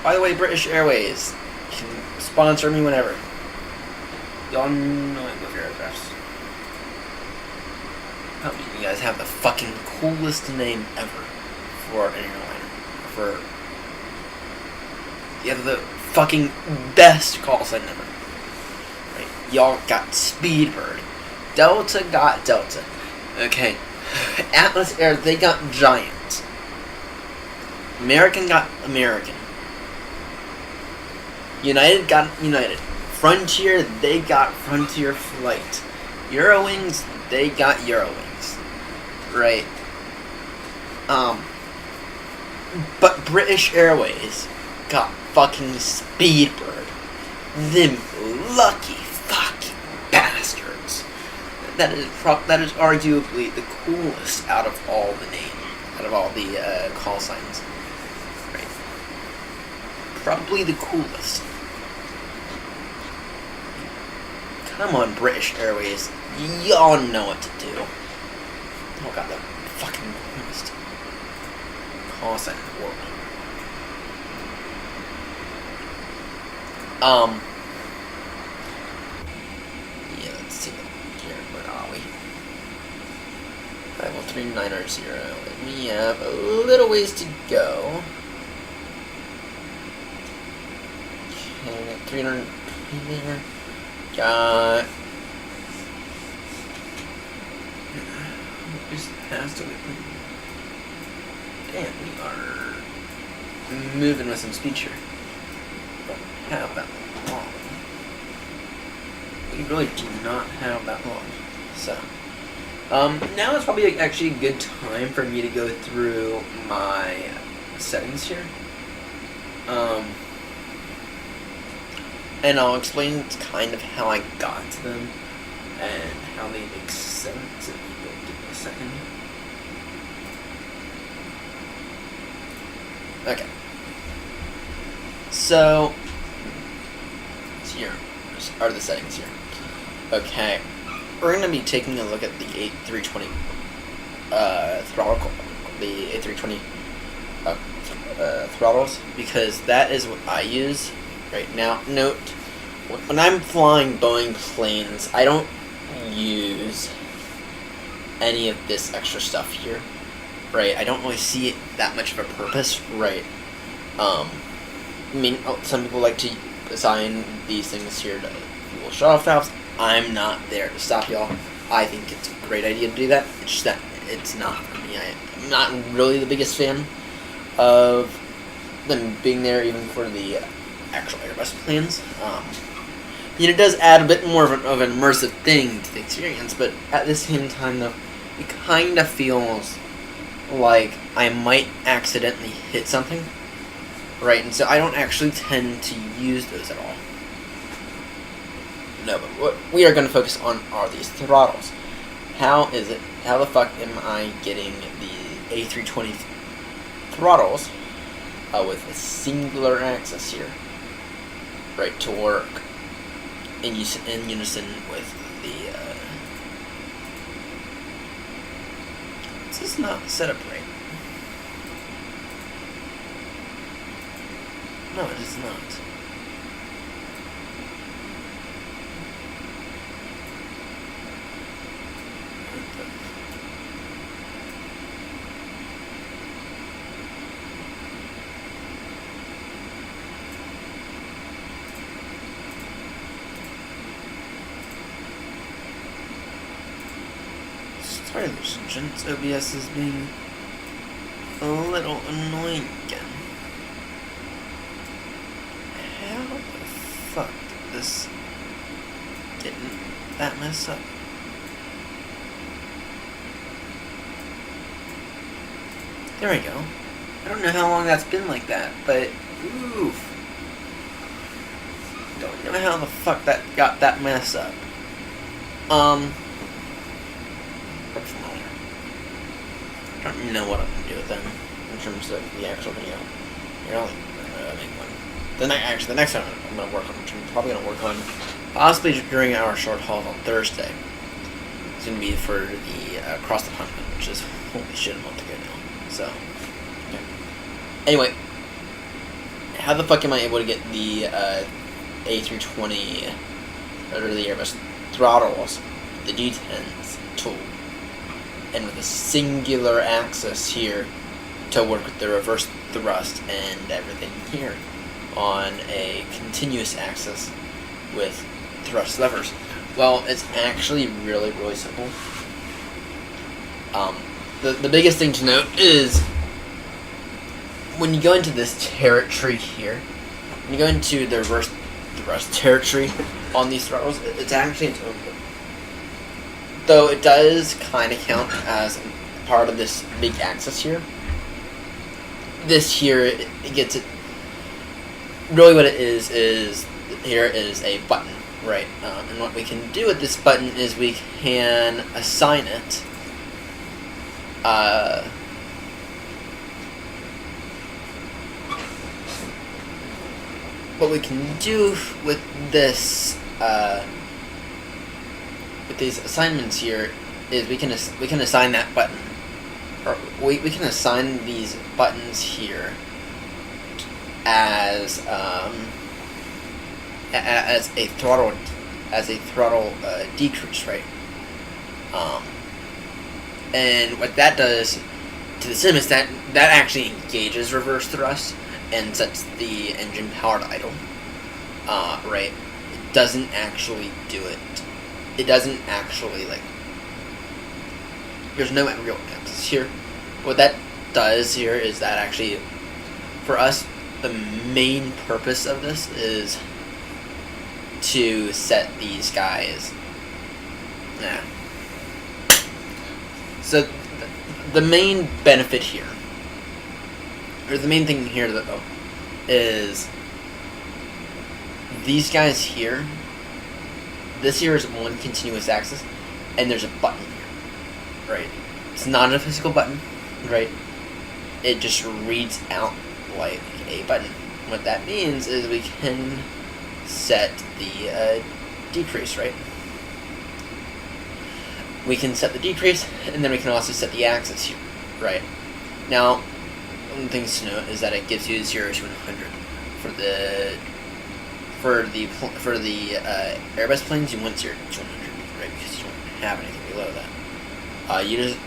By the way, British Airways can sponsor me whenever. Y'all know I love your aircrafts. I mean, you guys have the fucking coolest name ever for an airliner. For you have the fucking best call sign ever. Right? Y'all got Speedbird. Delta got Delta. Okay. Atlas Air, they got Giant. American got American. United got United. Frontier, they got Frontier Flight. Eurowings, they got Eurowings. Right. But British Airways got fucking Speedbird. Them lucky fucking bastards. That is arguably the coolest out of all the names, out of all the call signs. Right. Probably the coolest. Come on, British Airways. Y'all know what to do. Oh god, the fucking coolest call sign in the world. Yeah, let's see here. Where are we? 51390. We have a little ways to go. Okay, 300 there. Got just passed away. Damn, we are moving with some speed here. Don't have that long. We really do not have that long. So, now is probably actually a good time for me to go through my settings here. And I'll explain kind of how I got to them and how they make sense. If you'll give me a second. Okay. So here are the settings here. Okay. We're going to be taking a look at the A320 throttle, the A320 throttles, because that is what I use. Right now, note, when I'm flying Boeing planes, I don't use any of this extra stuff here, right? I don't really see it that much of a purpose, right? I mean, some people like to assign these things here to fuel shutoff valves. I'm not there to stop y'all. I think it's a great idea to do that. It's just that it's not for me. I'm not really the biggest fan of them being there, even for the actual Airbus planes. You know, it does add a bit more of an immersive thing to the experience, but at the same time, though, it kind of feels like I might accidentally hit something, right? And so I don't actually tend to use those at all. No, but what we are going to focus on are these throttles. How the fuck am I getting the A320 throttles with a singular axis here, right, to work in unison with the, this is not set up right. No, it is not. Sorry, ladies and gents, OBS is being a little annoying again. How the fuck did this didn't that mess up? There we go. I don't know how long that's been like that, but oof. Don't know how the fuck that got that mess up. I don't even know what I'm gonna do with them in terms of the actual video. You're only make one. The next one I'm gonna work on, which I'm probably gonna work on possibly during our short haul on Thursday. It's gonna be for the cross the pond, which is holy shit a month ago now. So okay. Anyway, how the fuck am I able to get the A320 or the Airbus throttles, the D10s tool, and with a singular axis here to work with the reverse thrust and everything here on a continuous axis with thrust levers? Well, it's actually really, really simple. The biggest thing to note is when you go into this territory here, when you go into the reverse thrust territory on these throttles, it's actually its own thing. Though it does kind of count as part of this big axis here. This here, it gets it. Really, what it is here is a button, right? And what we can do with this button is we can assign it. What we can do with this. With these assignments here is we can assign that button, or we can assign these buttons here as a throttle decrease, right? And what that does to the sim is that actually engages reverse thrust and sets the engine power to idle. Right? It doesn't actually do it. It doesn't actually, like, there's no real axis here. What that does here is that actually, for us, the main purpose of this is to set these guys. Yeah. So, the main benefit here, or the main thing here, though, is these guys here. This here is one continuous axis, and there's a button here, right? It's not a physical button, right? It just reads out like a button. What that means is we can set the decrease, right? We can set the decrease, and then we can also set the axis here, right? Now, one of the things to note is that it gives you 0 to 100 for the Airbus planes. You want 0 to 100, right? Because you don't have anything below that.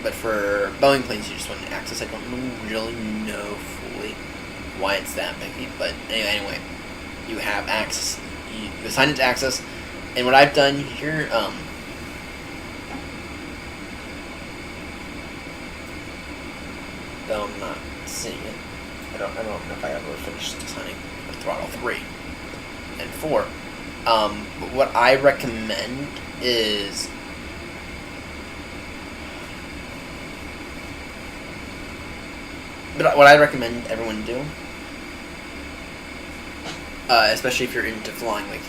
But for Boeing planes, you just want an axis. I don't really know fully why it's that big, but anyway, you have axis. You assign it to axis, and what I've done here, though I'm not seeing it. I don't know if I ever finished assigning throttle 3 and 4. But what I recommend is everyone do, especially if you're into flying like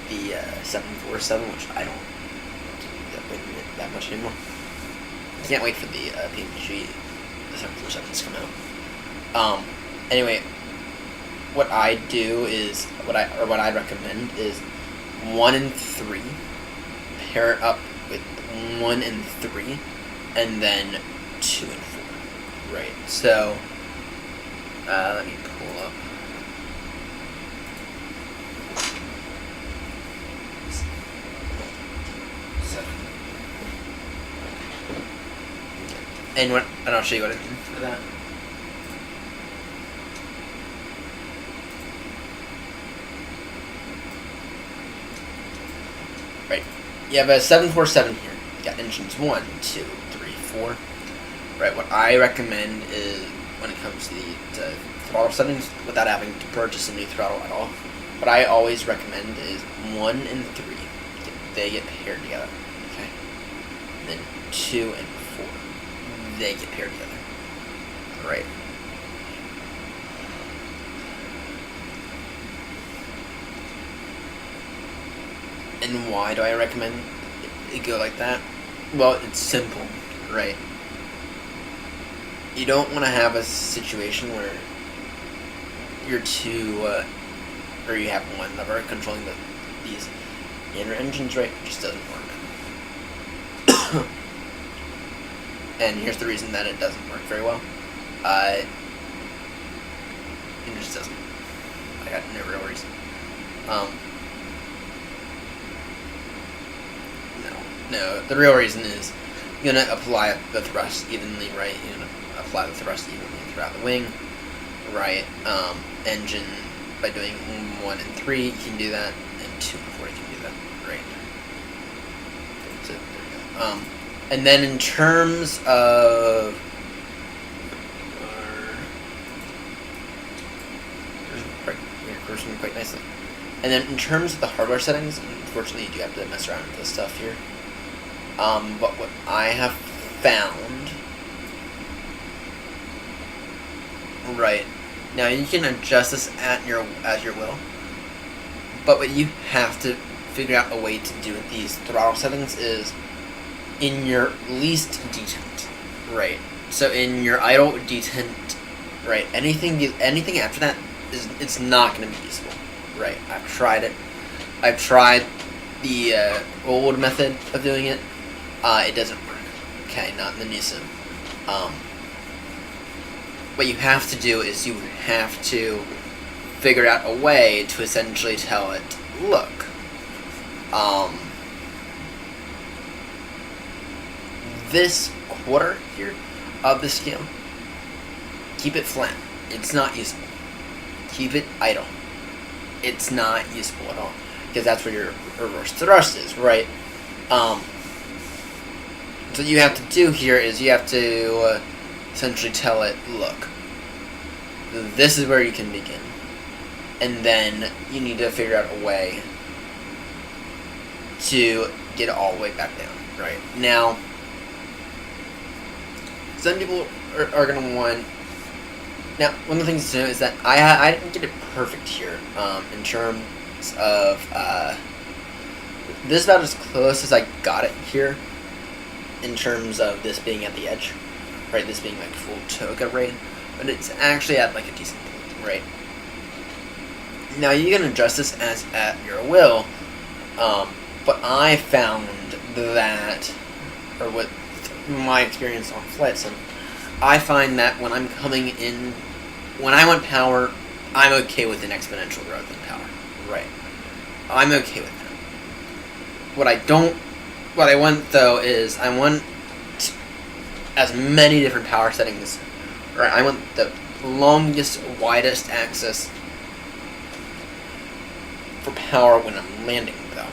the 747, which I don't do that much anymore. I can't wait for the PMG, the 747s to come out. Anyway, what I do is what I recommend is 1 and 3, pair it up with 1 and 3, and then 2 and 4. Right. So let me pull up. And I'll show you what I mean for that. Right. You have a 747 here. You got engines 1, 2, 3, 4. 4. Right, what I recommend is, when it comes to the throttle settings, without having to purchase a new throttle at all, what I always recommend is 1 and 3. They get paired together. Okay? And then 2 and 4. They get paired together. Right. And why do I recommend it go like that? Well, it's simple, right? You don't want to have a situation where you're or you have one lever controlling these inner engines, right? It just doesn't work. And here's the reason that it doesn't work very well. It just doesn't. I got no real reason. No, the real reason is you're going to apply the thrust evenly, right? You're going to apply the thrust evenly throughout the wing, right? Engine, by doing 1 and 3, you can do that, and 2 and 4, you can do that, right? So, there you go. And then in terms of you're cruising quite nicely. And then in terms of the hardware settings, unfortunately you do have to mess around with this stuff here. But what I have found, right, now you can adjust this at your will, but what you have to figure out a way to do with these throttle settings is in your least detent, right? So in your idle detent, right, anything after that it's not going to be useful, right? I've tried it. I've tried the old method of doing it. It doesn't work. Okay, not in the new sim. What you have to do is you have to figure out a way to essentially tell it, look, this quarter here of the scale, keep it flat. It's not useful. Keep it idle. It's not useful at all, because that's where your reverse thrust is, right? So what you have to do here is you have to essentially tell it, look, this is where you can begin, and then you need to figure out a way to get it all the way back down, right? Now, some people are going to want... Now, one of the things to know is that I didn't get it perfect here, in terms of... this is about as close as I got it here, in terms of this being at the edge, right? This being like full toga rate, but it's actually at like a decent point, right? Now, you can adjust this as at your will, but I found that, or what my experience on flight sim, I find that when I'm coming in, when I want power, I'm okay with an exponential growth in power, right? I'm okay with that. What I want though is I want as many different power settings, right? I want the longest, widest axis for power when I'm landing though.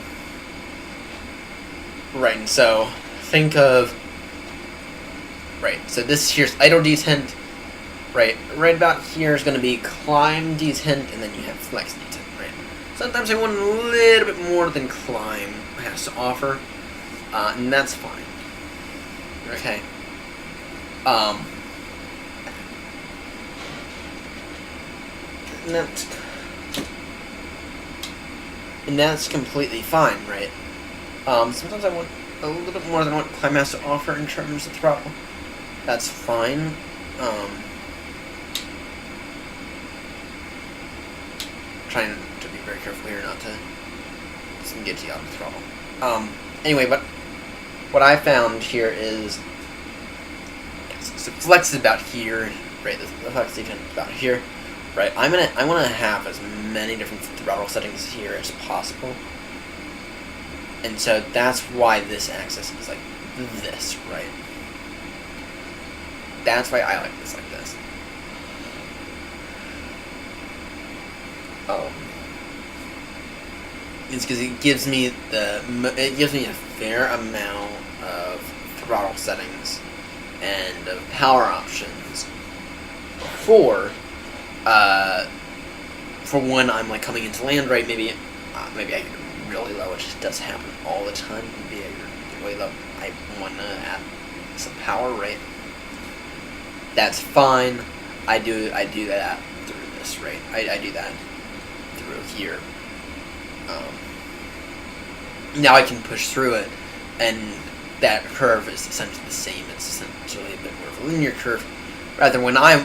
Right, and so think of, right, so this here's idle detent, right about here is going to be climb detent, and then you have flex detent, right? Sometimes I want a little bit more than climb has to offer, and that's fine. Okay. And that's completely fine, right? Sometimes I want a little bit more than what climb has to offer in terms of throttle. That's fine. Trying to be very careful here not to get you out of throttle. Anyway, but what I found here is, so flex is about here, right? The flex is about here, right? I want to have as many different throttle settings here as possible, and so that's why this axis is like this, right? That's why I like this like this. It's because it gives me a fair amount of throttle settings and of power options for when I'm like coming into land, right? Maybe I get really low, which does happen all the time. Maybe I get really low. I want to add some power, right? That's fine. I do that through this, right? I do that through here. Now I can push through it, and that curve is essentially the same. It's essentially a bit more of a linear curve. Rather, when I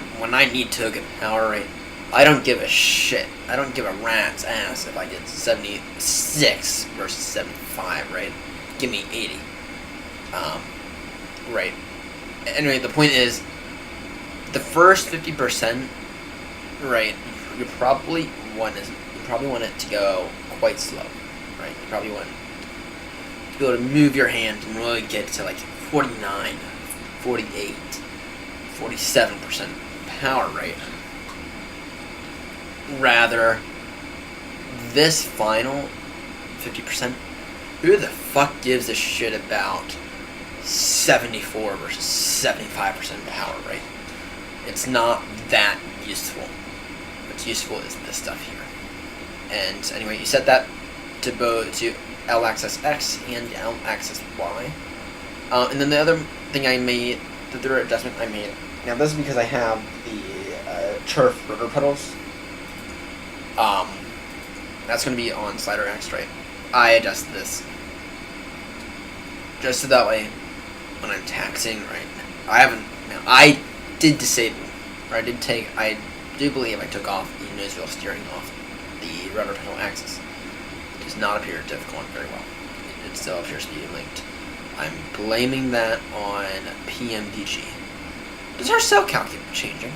need to get power, right, I don't give a shit. I don't give a rat's ass if I get 76 versus 75, right? Give me 80. Right. Anyway, the point is, the first 50%, right, you probably want it to go quite slow, right? You probably want to be able to move your hand and really get to like 49, 48, 47% power rate. Rather, this final 50%, who the fuck gives a shit about 74 versus 75% power rate? It's not that useful. What's useful is this stuff here. And anyway, you set that to L axis X and L axis Y. And then the other thing I made, the other adjustment I made, now this is because I have the turf rotor pedals. That's going to be on slider X, right? I adjust this just so that way when I'm taxing, right? I did disable, or I do believe I took off the nose wheel steering off the rotor pedal axis. It does not appear to have gone very well. It still appears to be linked. I'm blaming that on PMDG. Does our cell cal keep changing?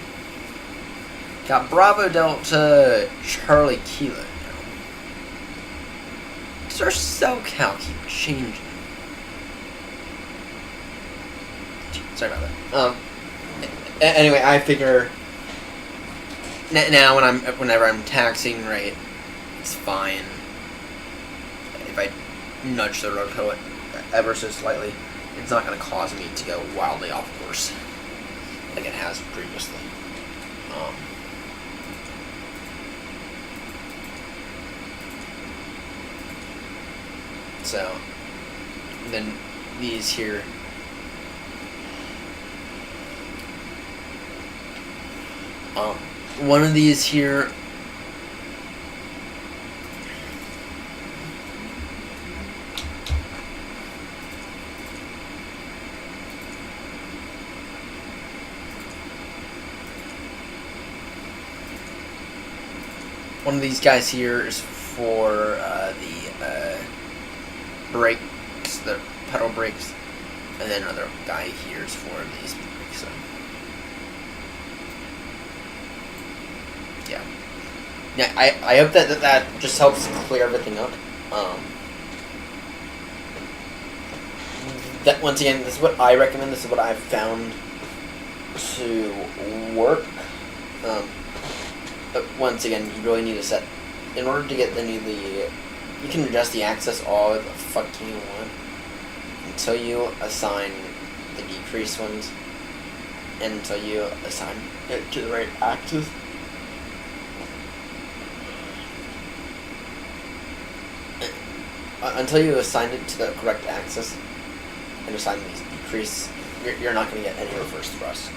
Got Bravo Delta Charlie Kilo now. Does our cell cal keep changing? Sorry about that. Anyway, I figure now whenever I'm taxing, right, it's fine. If I nudge the rotor pedal ever so slightly, it's not going to cause me to go wildly off course like it has previously. So then these here, one of these here, one of these guys here is for the brakes, the pedal brakes, and then another guy here is for the speed brakes. So yeah, I hope that just helps clear everything up. That once again, this is what I recommend. This is what I've found to work. But once again, you really need to set, in order to get you can adjust the axis all the fucking you want until you assign the decrease ones and until you assign it to the right axis. Until you assign it to the correct axis and assign these decrease, you're not going to get any reverse thrust,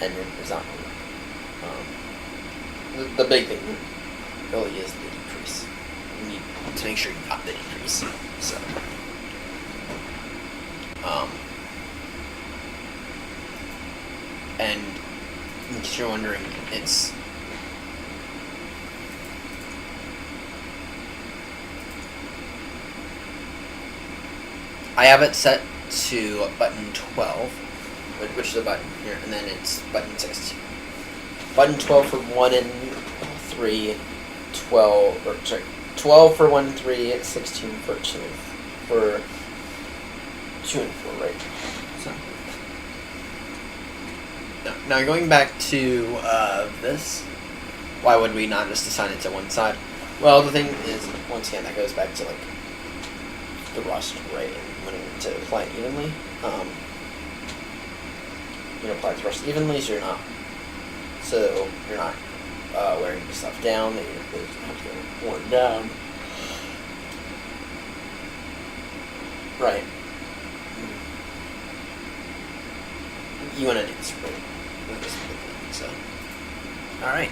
and it's not going to. The big thing really is the decrease. You need to make sure you got the decrease. So, and in case you're wondering, it's I have it set to button 12, which is the button here, and then it's button 16. Button 12 for 1 and 3, 12 for 1 and 3, 16 for 2, for 2 and 4, right? So now going back to this, why would we not just assign it to one side? Well, the thing is, once again, that goes back to like the rust, right? And when to apply it evenly. you apply thrust evenly, so you're not wearing the stuff down. That you have to get worn down. Right. You want to do this right. So, all right.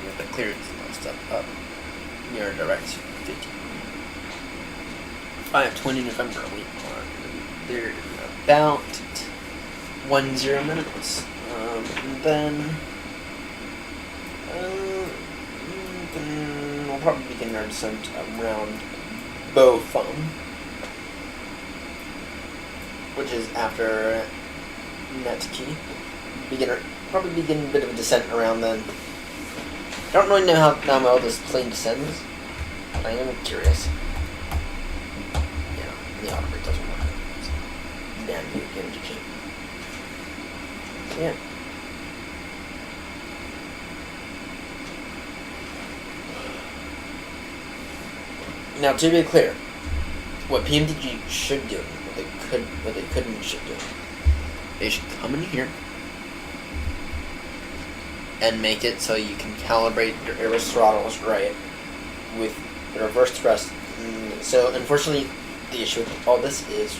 You have to clear this stuff up. You're direct 50. 5:20 November. We are there in about 10 minutes. And then we'll probably begin our descent around Beaufort, which is after Netkey. Probably begin a bit of a descent around then. I don't really know how well this plane descends. I am curious. Yeah, the autobrake doesn't work. So, damn you, MGP. So, yeah. Now, to be clear, what PMDG should do, what they could and should do, they should come in here and make it so you can calibrate your airless throttles right with the reverse thrust. So, unfortunately, the issue with all this is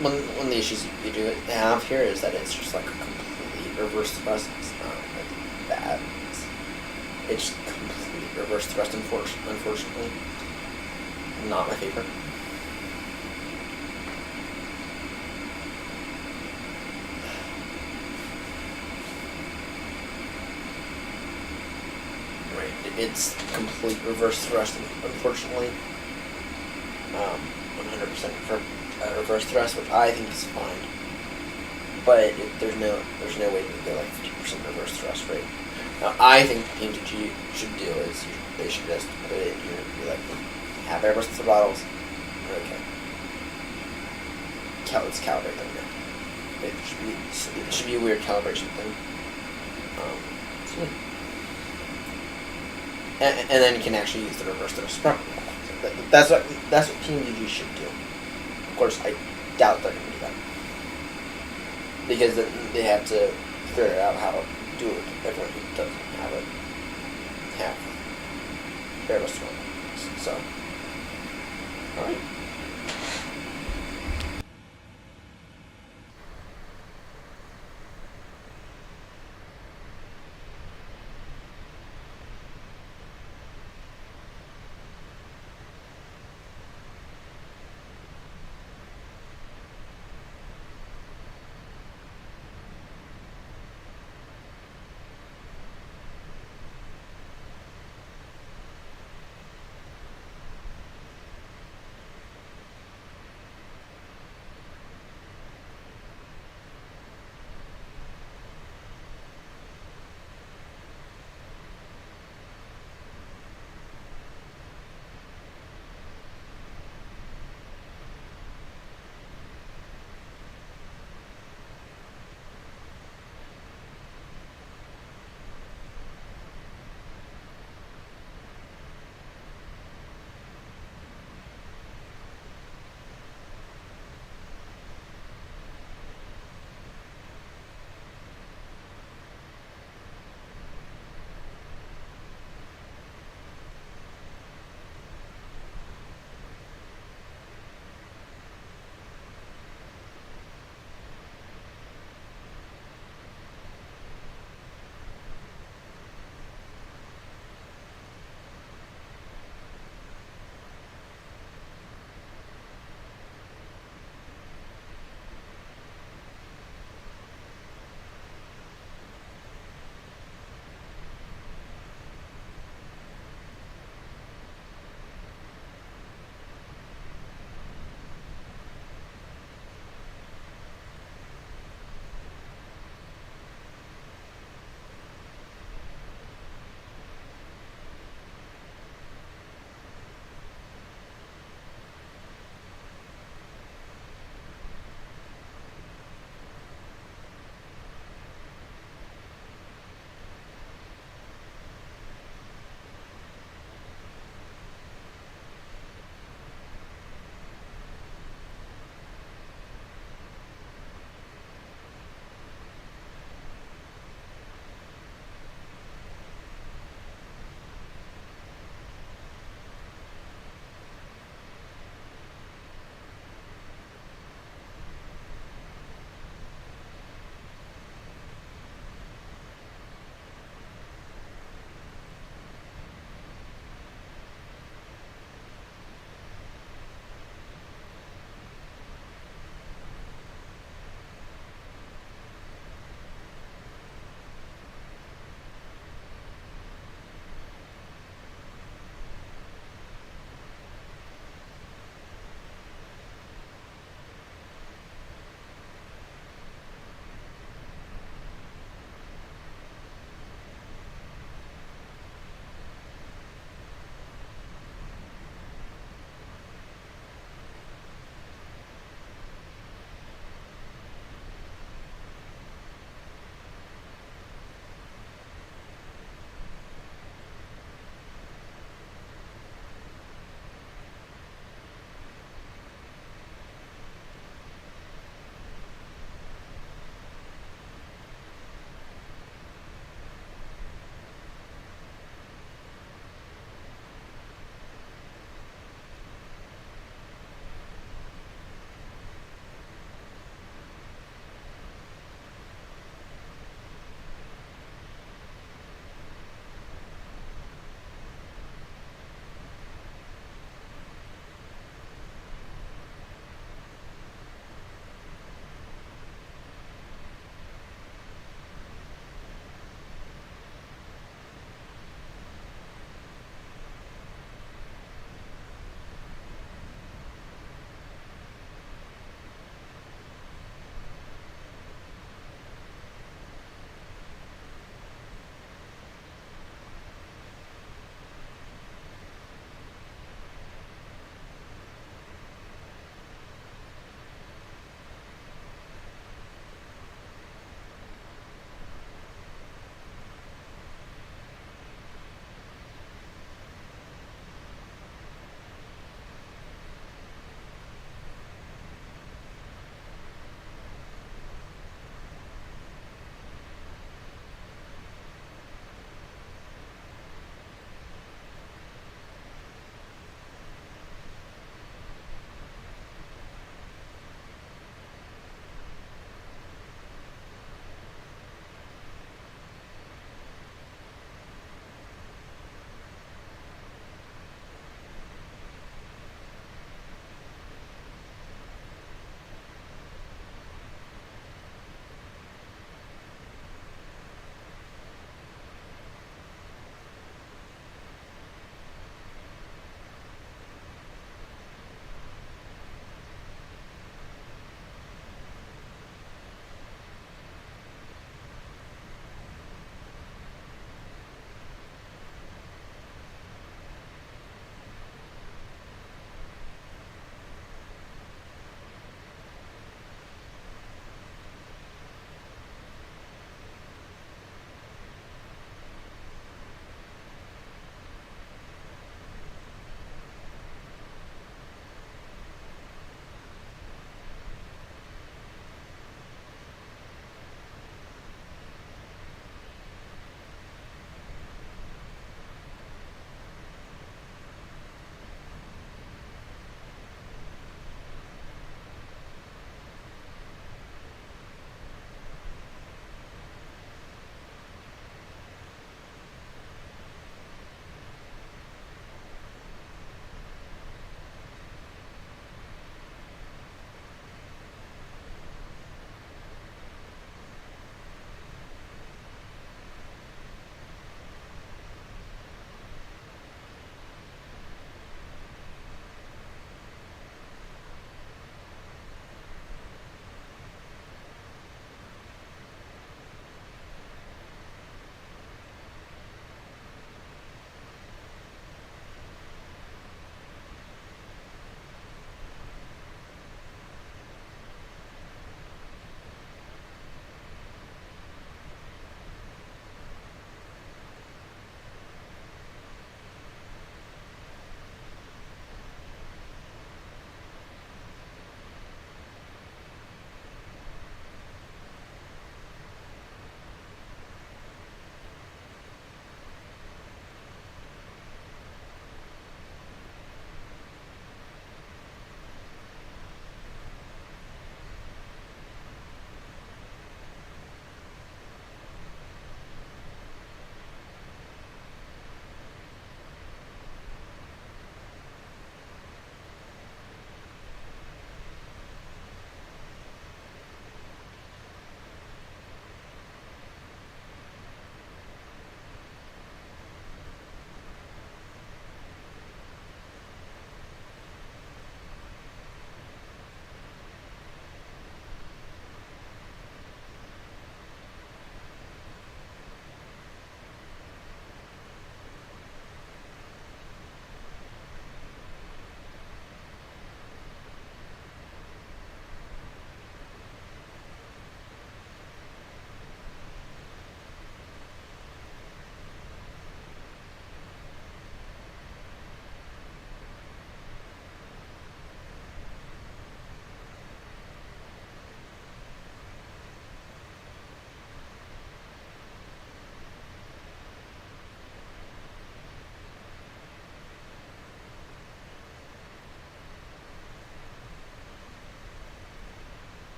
one of the issues you do have here is that it's just like a complete reverse thrust. It's not like bad. It's just complete reverse thrust, unfortunately. Not my favorite. It's complete reverse thrust, unfortunately. 100% for reverse thrust, which I think is fine. But there's no way to get like 50% reverse thrust rate. Now, I think PMDG should do is they should just put it in here and be like, have airburst throttles. Okay. Let's calibrate them now. It should be a weird calibration thing. So yeah. And then you can actually use the reverse thrust properly. So that's what PMDG should do. Of course, I doubt they're going to do that because then they have to figure out how to do it. Everyone who doesn't have it have airless throttles. So, all right.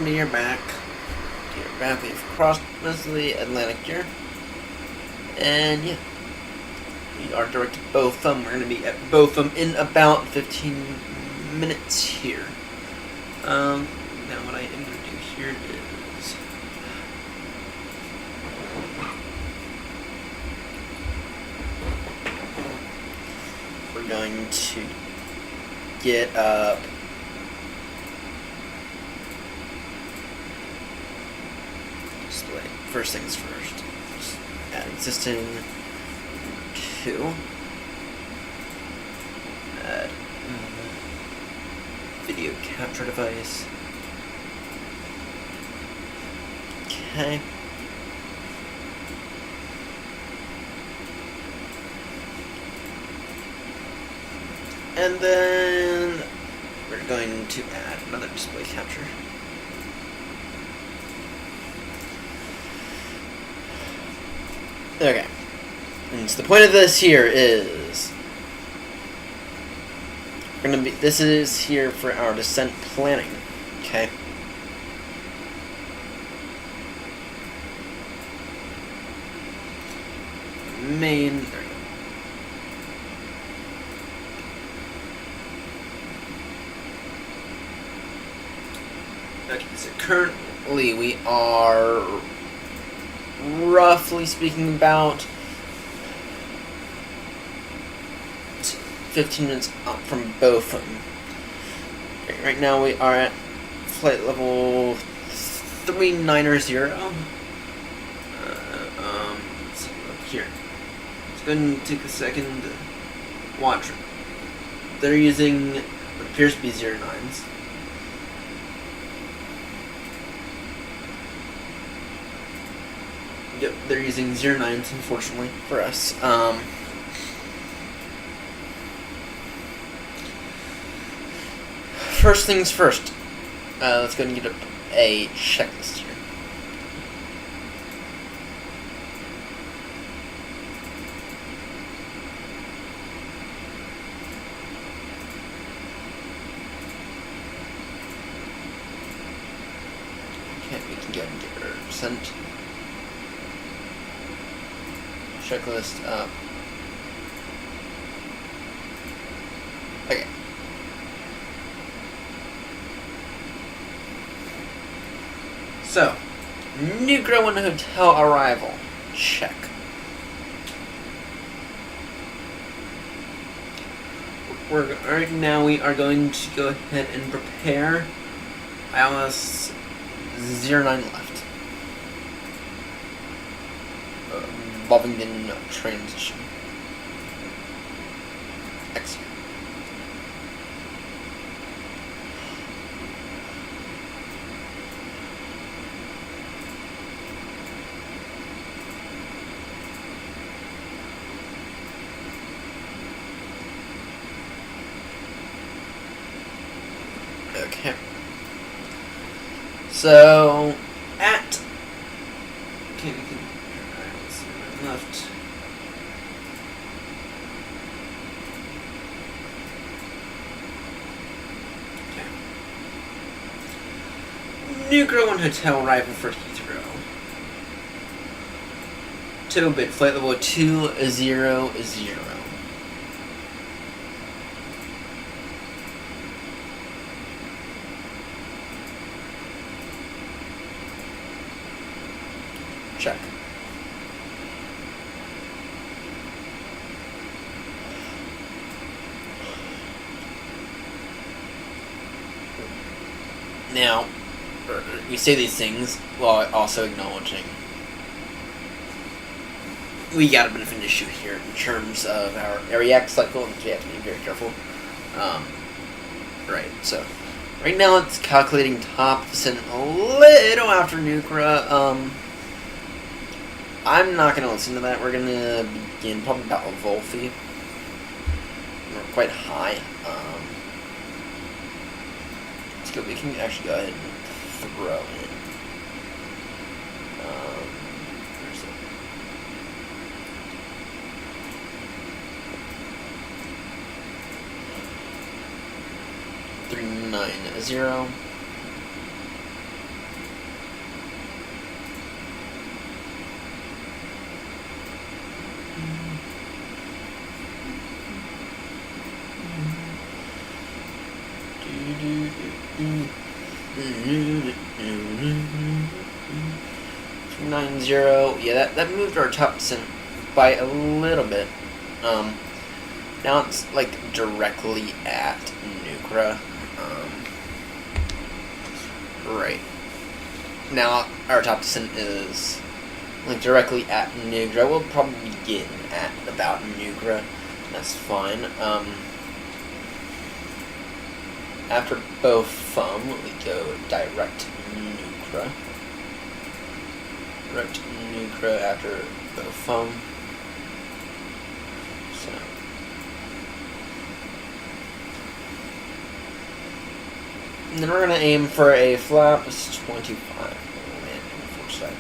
we are back. We've crossed most of the Atlantic here. And yeah, we are directed to Botham. We're going to be at Botham in about 15 minutes here. Now what I am going to do here is we're going to get up display. First things first. Just add existing 2. Add video capture device. Okay. And then we're going to add another display capture. Okay. And so the point of this here is we're gonna be. This is here for our descent planning. Okay. Main. There we go. Okay, so currently we are roughly speaking about 15 minutes up from Botham. Okay, right now we are at flight level 390. Let's see, look here. It's going to take a second to watch it. They're using what appears to be 09s. Yep, they're using 09s, unfortunately, for us. First things first. Let's go and get a checklist here. Okay, we can go and get our descent checklist up. Okay. So, Negro One hotel arrival. Check. Right now we are going to go ahead and prepare ILS 09 left. Bovington transition. Exit. Okay. So, at... Okay, we can... Alright, let's see what left. Okay. Negro One hotel arrival for Heathrow. Tobit, flight level 200. Check. Now, we say these things while also acknowledging we got a bit of an issue here in terms of our ARIAC cycle, and we have to be very careful. Right, so right now it's calculating top descent a little after Nukra. I'm not going to listen to that. We're going to begin probably about Wolfie. We're quite high. Let's go. We can actually go ahead and throw in. Where's it? 390. 190. Yeah, that moved our top descent by a little bit. Now it's like directly at Nukra. Right. Now our top descent is like directly at Nukra. We'll probably begin at about Nukra. That's fine. After Bofum, we go direct Nukra. Direct Nukra after Bofum. So. And then we're going to aim for a flap. This is 25. Landing for side.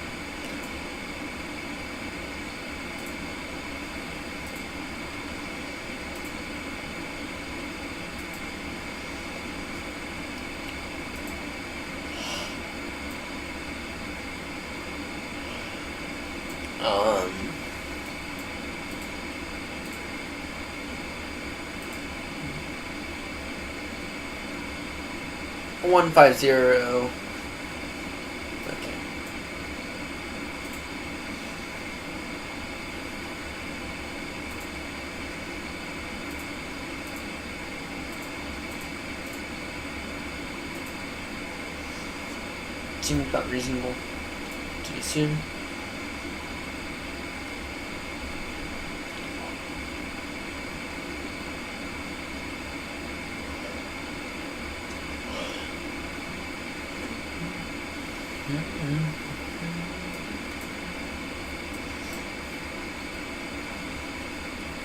One 150. Okay. Seems about reasonable to assume.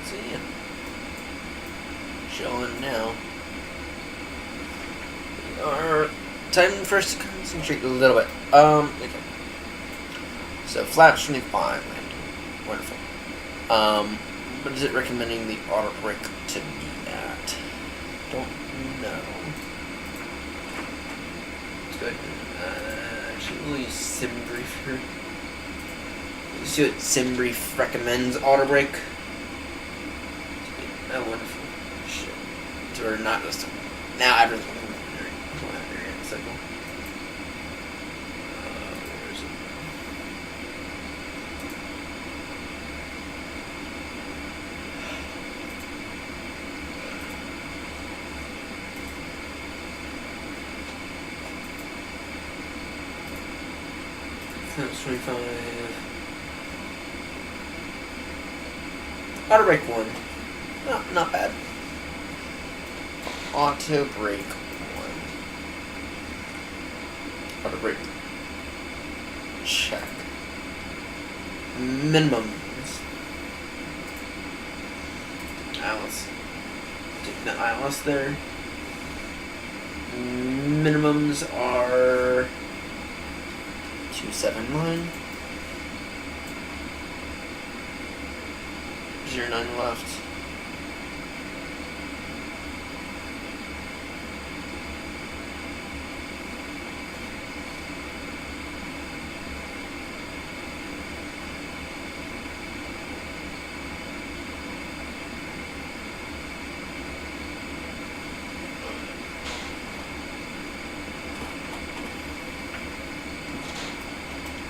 So yeah, chilling now. We are time for us to concentrate a little bit. Okay. So flaps 25 landing, wonderful. What is it recommending the auto brake to be at? Don't know. Let's go ahead and actually we'll use SimBrief here. Let's see what SimBrief recommends auto brake. Oh, wonderful. Shit. So we're not this time. Now everything. Cycle. Where is it? That's 25. Auto brake 1. Not bad. Auto brake 1. Auto brake. Check. Minimums. Alice. Taking the Alice there. Minimums are 279. 09 left.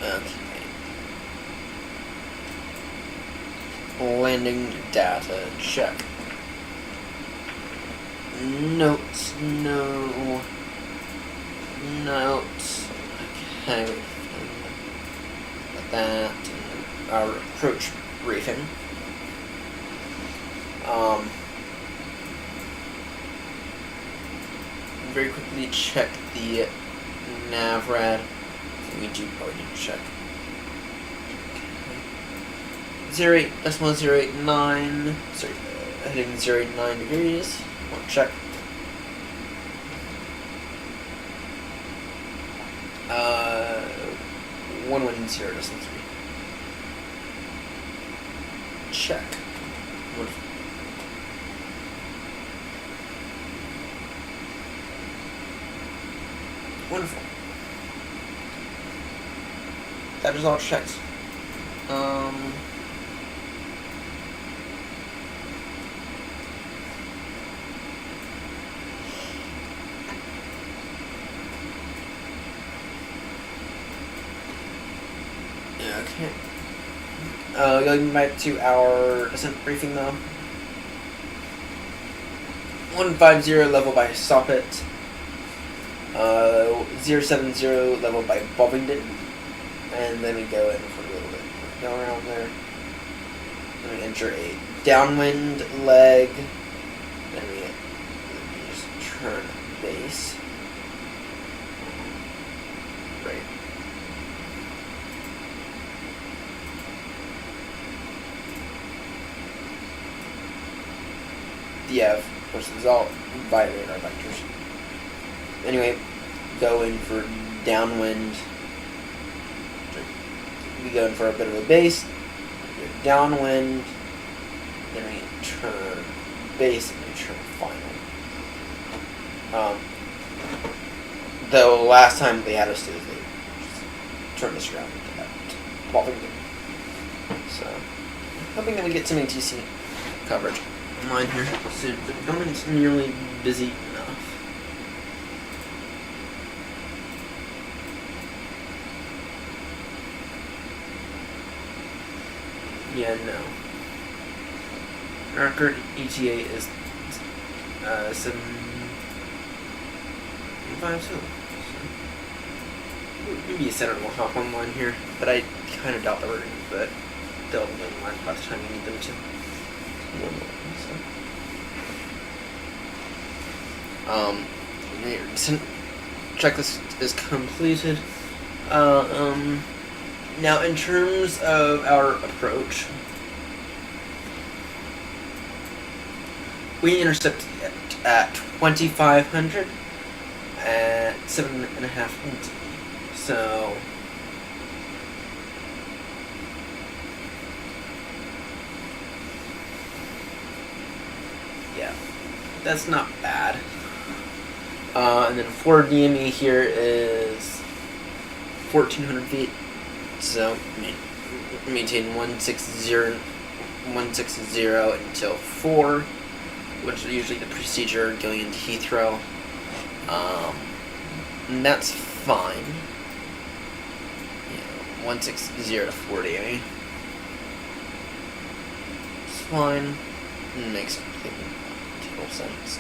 Okay. Landing data check. Notes, no. Notes. Okay. Like that. And our approach briefing. Very quickly check the NavRad. We do probably need to check. 0.089. Sorry, heading 0.89 degrees. Want to check. 110.3. Check. Wonderful. Wonderful. That is all checked. Going back to our descent briefing though. 150 level by Soppet. 070 level by Bovingdon. And then we go in for a little bit. Go around there. Then we enter a downwind leg. Then we just turn base. Right. Yeah, of course, this is all by radar vectors. Anyway, go in for downwind. We go in for a bit of a base. We go downwind. Then we turn base and we turn final. Though last time they had us do is they just turned us around into that Baltimore. So, hoping that we get some ATC coverage online here soon, but I don't think it's nearly busy enough. Yeah, no. Our current ETA is 752. So maybe a Senator will hop online here, but I kind of doubt that we're going to do that. They'll be online by the time we need them to. Checklist is completed. Now, in terms of our approach, we intercepted at 2,500 at 7.5 NT. So, yeah, that's not bad. And then for DME here is 1,400 feet. So maintain 160 until 4, which is usually the procedure going into Heathrow. And that's fine. Yeah, 160 to 40. I mean, it's fine. It makes total sense.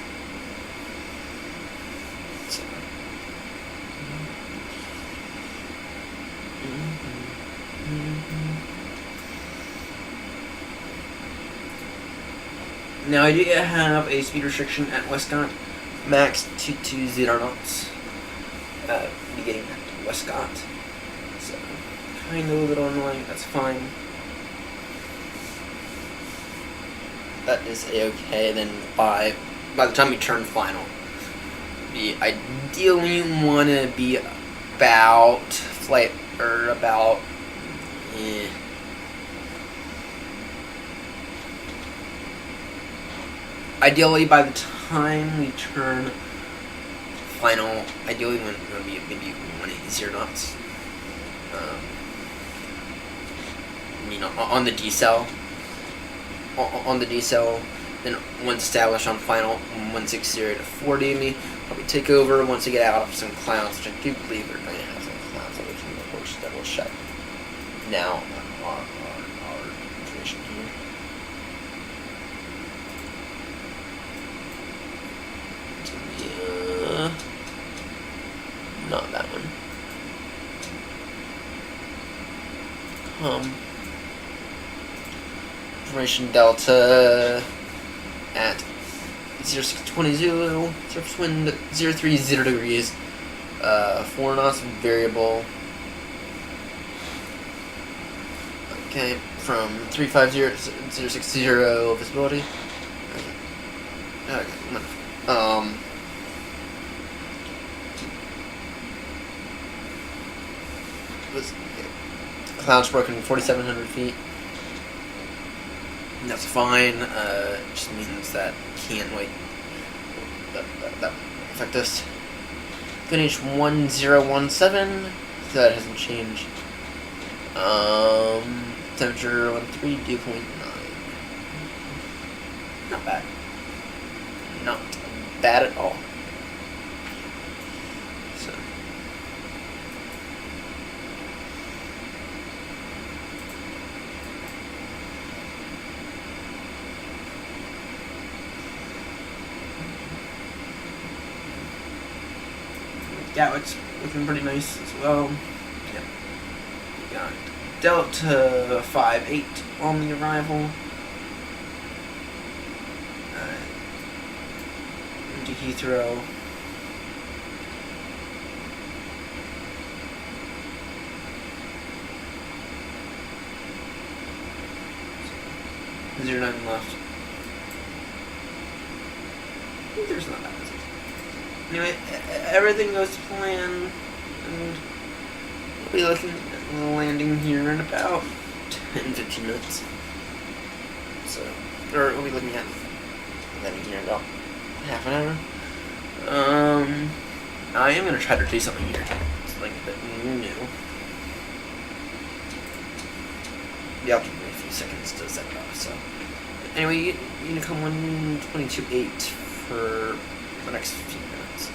So. Now I do have a speed restriction at Westcott, max 220 knots, beginning at Westcott, so kind of a little annoying, that's fine. That is a-okay. Then by the time we turn final, we ideally want to be about flight, or about, ideally, by the time we turn final, ideally we want to be maybe 180 knots. On the decel. On the decel, then once established on final, 160 to 40 me. Probably take over once we get out of some clouds, which I do believe we're going to have some clouds that will shut now our information here. Not that one. Information Delta at 0620 Zulu, surface wind 030 degrees, 4 knots variable. Okay, from 350 060 visibility. Okay, clouds broken 4,700 feet. That's fine. Just means that can't wait. That affect us. Finish 1017. That hasn't changed. Temperature 13, dew point 9. Not bad. Not bad at all. So. Gatwick's looking pretty nice as well. Yep. We got Delta 58 on the arrival. Into Heathrow. Is there none left? I think there's not that busy. Anyway, everything goes to plan, and we'll be looking at the landing here in about 10-15 minutes. So, or we'll be looking at landing here in about half an hour. I am gonna try to do something here. It's like a bit new. Yeah, I'll give me a few seconds to set it up. So, anyway, Unicom 122.8 for the next few minutes.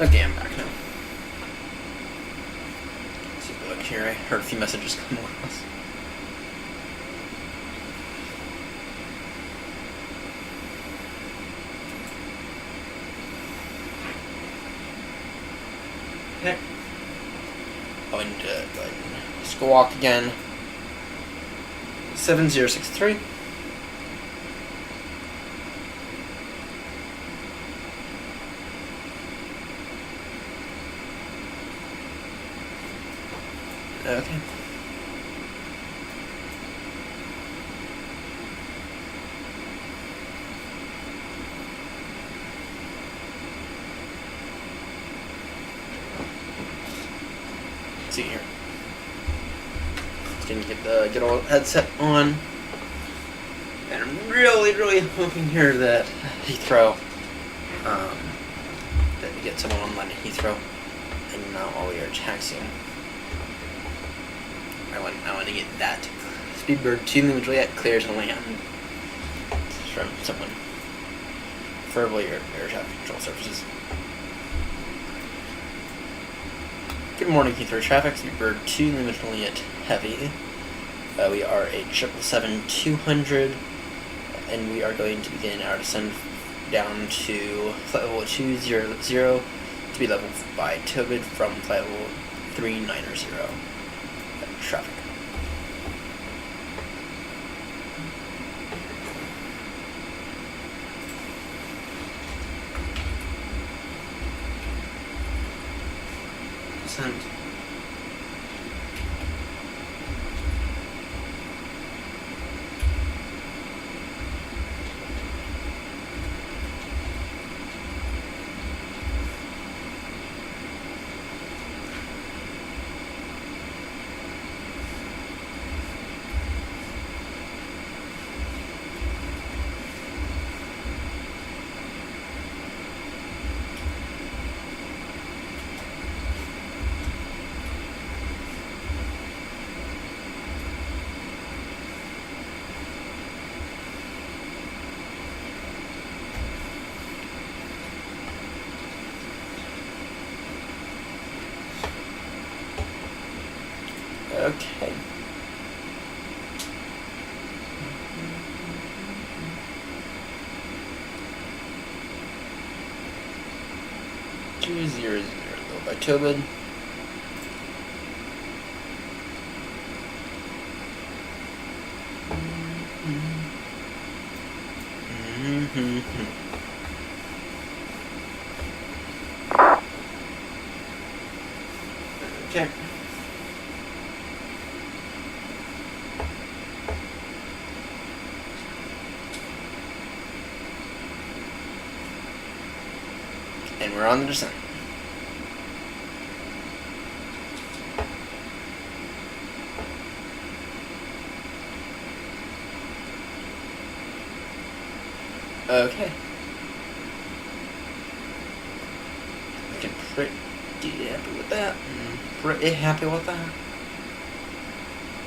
Okay, I'm back now. Let's take a look here. I heard a few messages come across. Okay. Going to go ahead and squawk again. 7063. Okay. Let's see here. Just gonna get the good old headset on. And I'm really hoping here that Heathrow, that we get someone online at Heathrow and not while we are taxiing. I want to get that Speedbird 2 Lima Juliet clear to land from someone, preferably air traffic control services. Good morning, Heathrow traffic. Speedbird 2 Lima Juliet Heavy. We are a 777-200, and we are going to begin our descent down to flight level 200 to be leveled by Tobit from flight level 390. Traffic. Descent. Okay. Two zero by Tobin. Okay. And we're on the descent. Okay. Looking pretty happy with that. Pretty happy with that.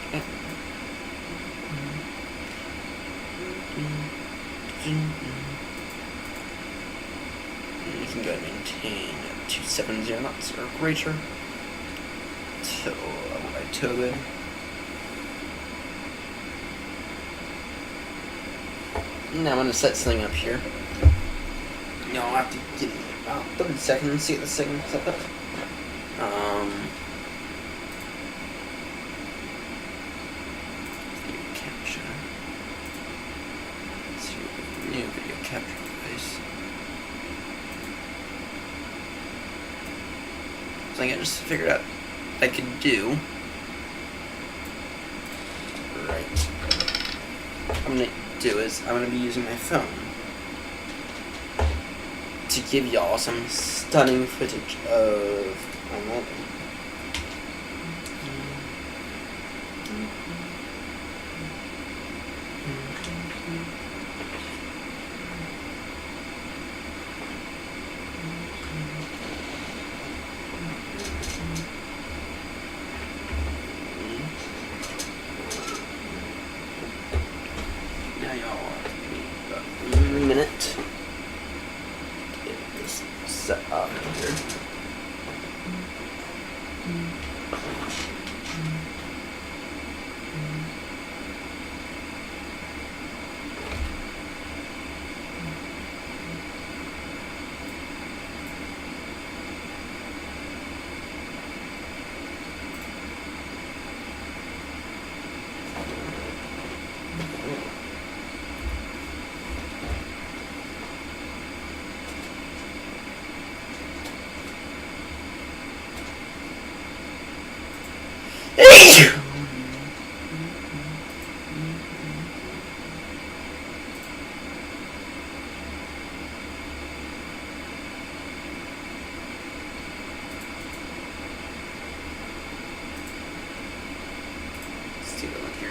Okay. You can go ahead and maintain 270 knots or greater till by Tobin. Now I'm going to set something up here. Now I'll have to give me about 30 seconds to get this thing set up. Video capture. Let's see, new video capture device. Something I just figured out I could do. Right. I'm going to do is I'm going to be using my phone to give y'all some stunning footage of my landing. Now y'all give me about a minute to get this set up here. get going here.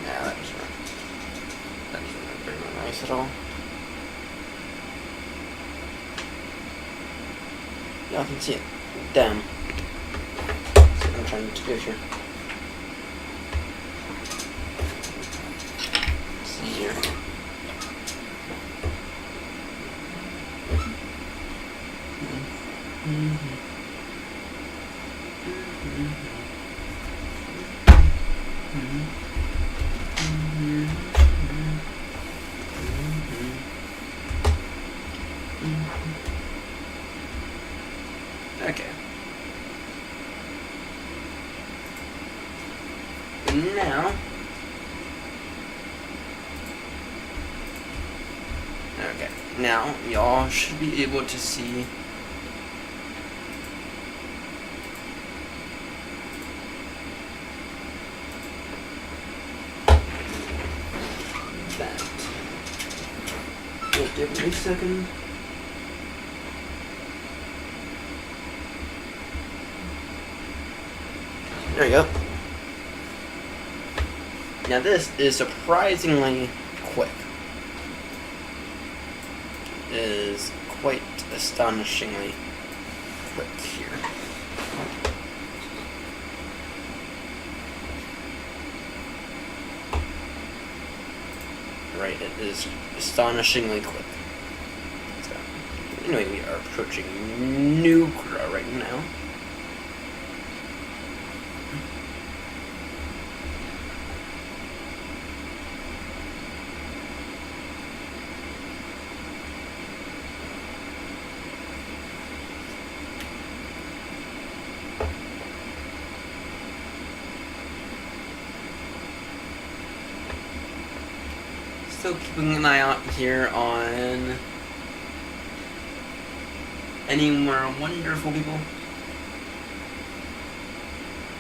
Yeah, that wasn't very nice at all. Y'all can see it. Damn. That's what I'm trying to do here. It's easier. Okay. Now, okay. Now y'all should be able to see that. Wait, give me a second. There you go. Now this is surprisingly quick. It is quite astonishingly quick here. Right, it is astonishingly quick. So, anyway, we are approaching Nugra right now. Still keeping an eye out here on any more wonderful people.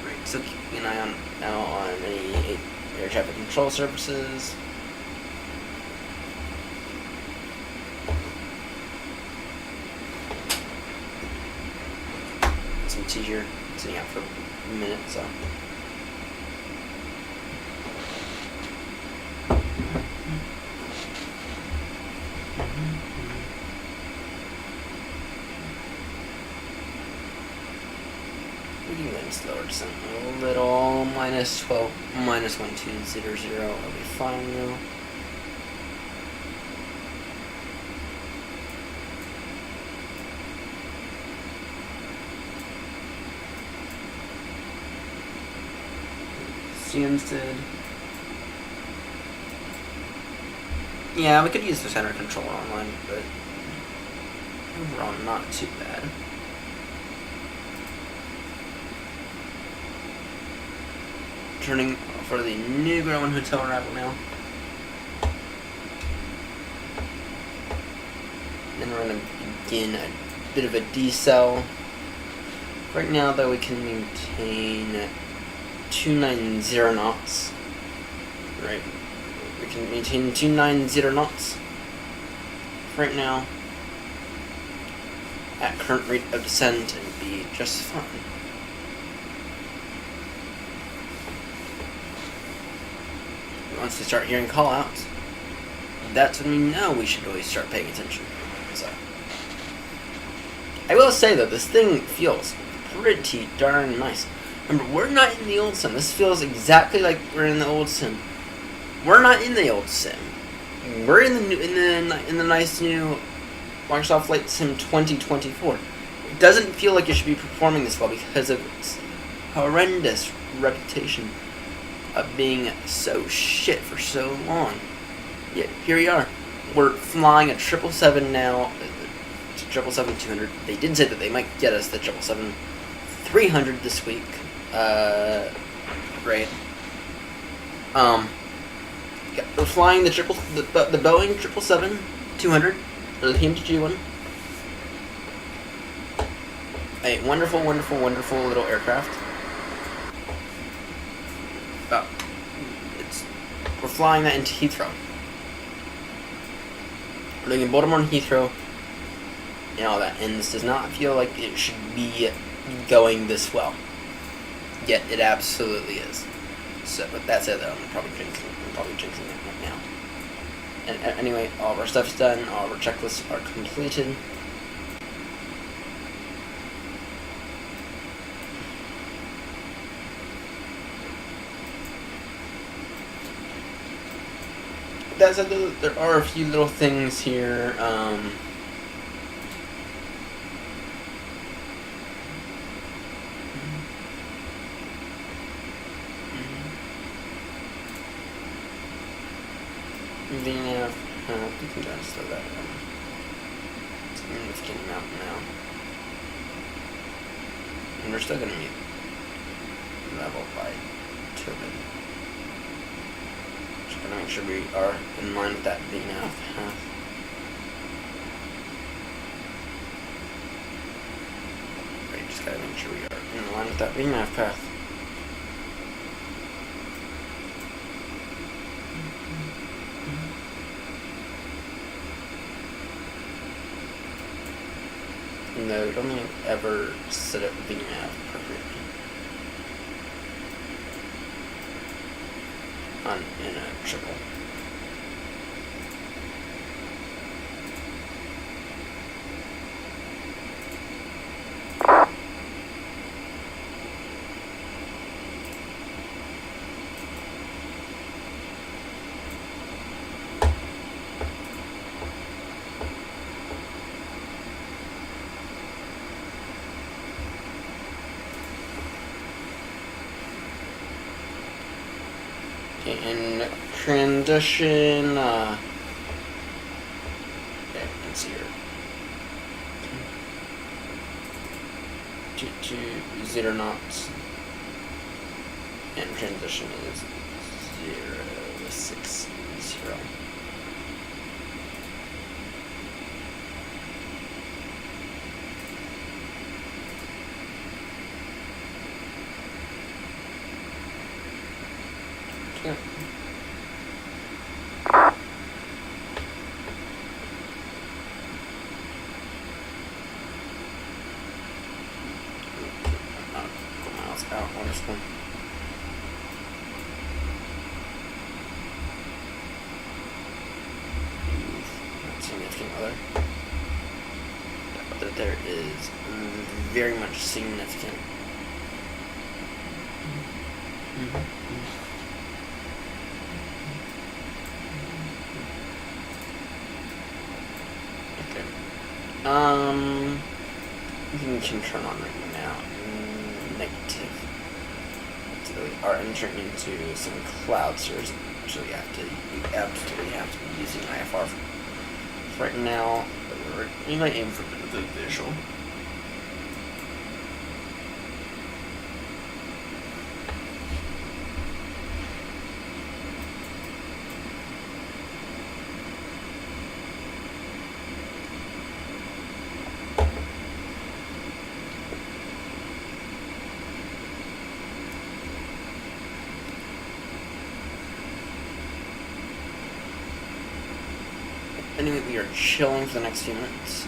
Right, still keeping an eye now on any air traffic control services. Some tea here, sitting out for a minute, so. Slower descent a little, minus 12, minus 1200, I'll be fine now. Stansted. Yeah, we could use the center controller online, but overall not too bad. Turning for the New Growing Hotel arrival now. Then we're going to begin a bit of a decel. Right now, though, we can maintain 290 knots. Right. We can maintain 290 knots. Right now, at current rate of descent, and be just fine. Once we start hearing call-outs, that's when we know we should really start paying attention. So, I will say though, this thing feels pretty darn nice. Remember, we're not in the old sim. This feels exactly like we're in the old sim. We're not in the old sim. We're in the new, in the nice new Microsoft Flight Sim 2024. It doesn't feel like it should be performing this well because of its horrendous reputation of being so shit for so long. Yet here we are. We're flying a 777 now. 777-200. They did say that they might get us the 777-300 this week. Great. Yeah, we're flying the Boeing 777-200, or the PMDG one. A wonderful, wonderful, wonderful little aircraft. We're flying that into Heathrow. We're doing in Baltimore and Heathrow and all that, and this does not feel like it should be going this well. Yet it absolutely is. So, with that said, though, I'm probably jinxing it right now. And anyway, all of our stuff's done. All of our checklists are completed. That said, though, there are a few little things here. VNAV, you can just throw that in. It's a significant amount now. And we're still going to meet level by turbine. Just going to make sure we are in line with that VNAV path. Right, just got to make sure we are in line with that VNAV path. No, I don't think I've ever set up VNAV appropriately in a triple. In transition, okay, you can see here. 0 knots. And transition is 060. Yeah. Miles out on this one. Significant other. That there is very much significant. We can turn on right now. Negative. So we are entering into some cloud source. So you absolutely have to be using IFR for right now. But we might aim for a bit of a visual. Anyway, we are chilling for the next few minutes.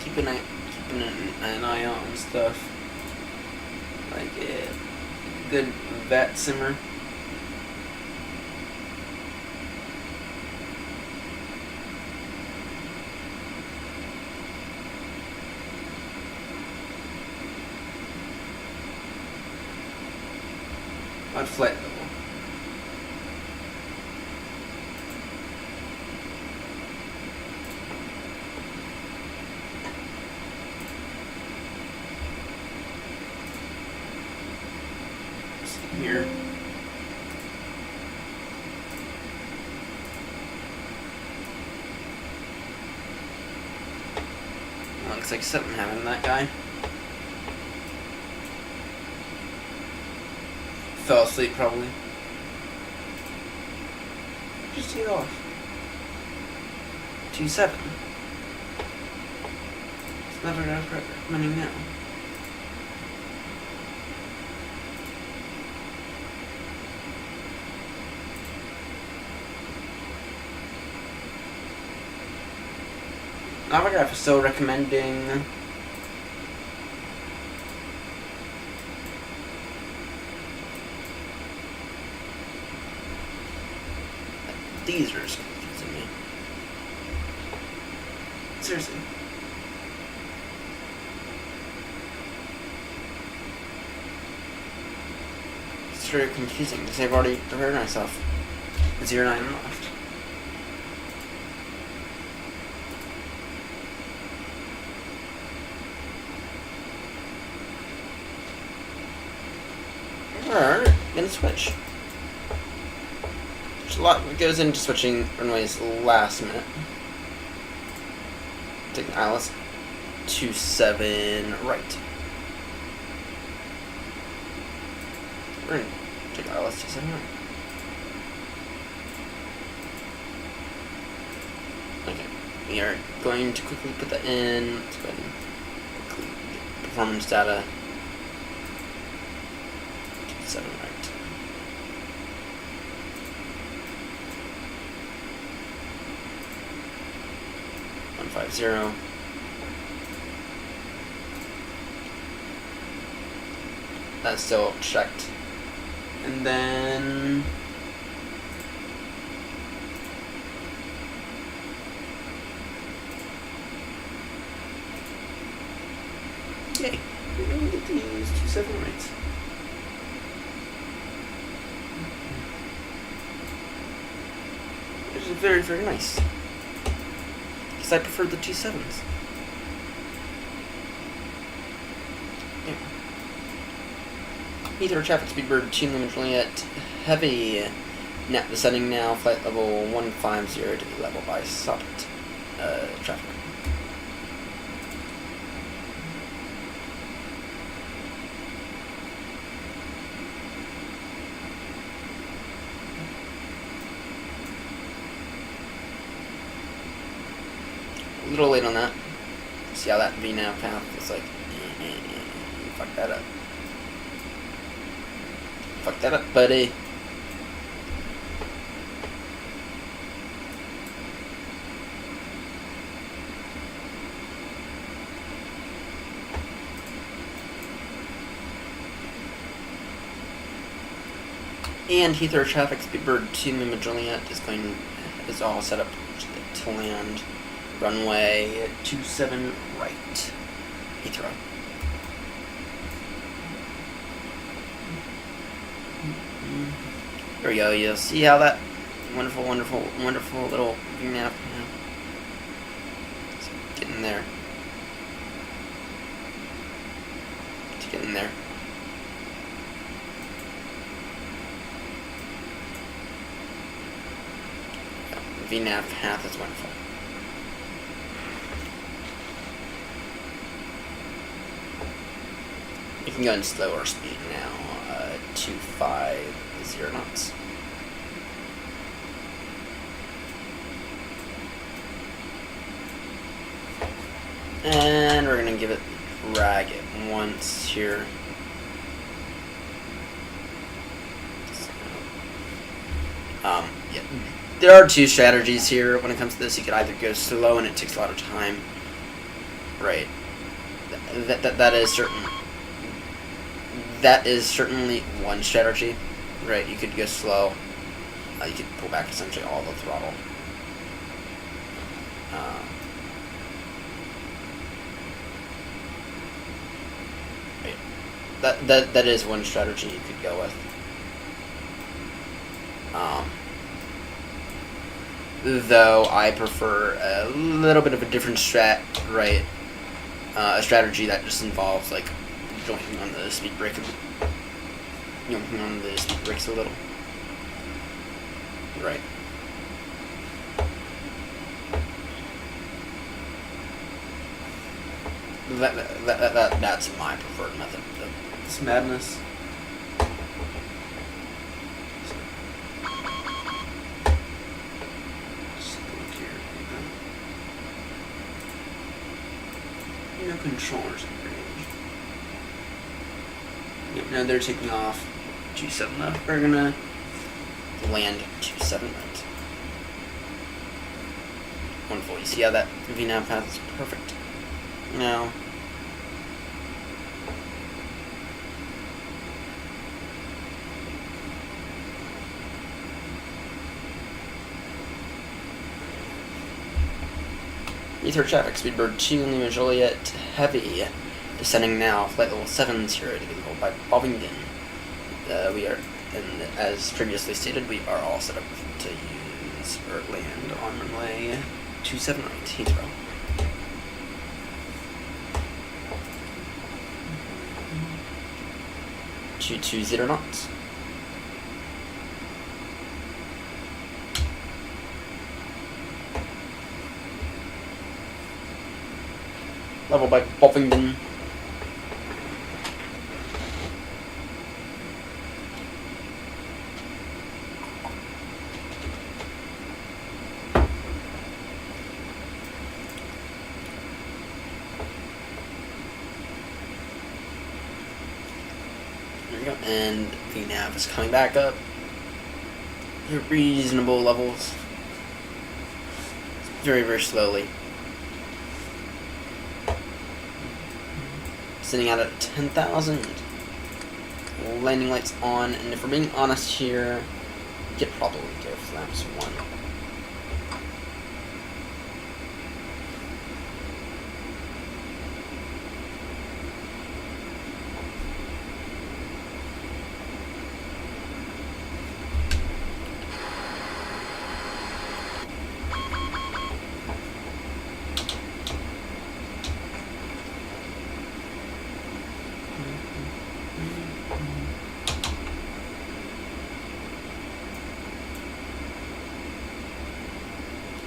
Keeping an eye out on stuff like a good vat simmer. at flight level. Here. Looks like something happened to that guy. Fell asleep probably. Just take off. 2-7. It's never gonna recommending now. Navigraph is still recommending these are just confusing me. Seriously. It's very confusing because I've already prepared myself. 09 left. We're gonna switch. There's a lot that goes into switching runways last minute. Take the ILS 27 right. We're gonna take the ILS 27 right. Okay, we are going to quickly put that in. Let's go ahead and quickly get performance data. 7 right. One 150. That's still checked. And then yay. We're gonna get to use 27 rights. Which is very, very nice. Because I prefer the 27s. Yeah. Heathrow traffic speedbird 2 Lima Juliet heavy. Now descending now, flight level 150 to be level by Soppet traffic. A little late on that. See how that VNAV path is like, fuck that up. Fuck that up, buddy. And Heathrow traffic speedbird 2 Lima Juliet is all set up to land runway 27 right. Heathrow. There we go. You'll see how that wonderful, wonderful, wonderful little VNAV. Get in there. Let's get in there. VNAV path is wonderful. You can go in slower speed now, 250 knots. And we're gonna give it drag it once here. Yeah. There are two strategies here when it comes to this. You could either go slow and it takes a lot of time. Right. That is certain. That is certainly one strategy. Right. You could go slow. You could pull back essentially all the throttle. Right. That is one strategy you could go with. Though I prefer a little bit of a different a strategy that just involves like jointing on the speed brake, yoinking on the speed brakes a little. Right. That's my preferred method of this madness. No controllers in range. Yep, now they're taking off 27 left. We're gonna land 27 right. Wonderful. You see how that VNAV path is perfect? Now, Heathrow traffic, Speedbird 2, Lima Juliet, heavy. Descending now, flight level 70 to be leveled by Bovington. We are, and as previously stated, we are all set up to use or land on runway 27 right, Heathrow. Two 20 knots. Level by Bovington. There we go. And the nav is coming back up. They're reasonable levels. Very, very slowly. Sitting out at 10,000. Landing lights on, and if we're being honest here, you could probably go flaps 1.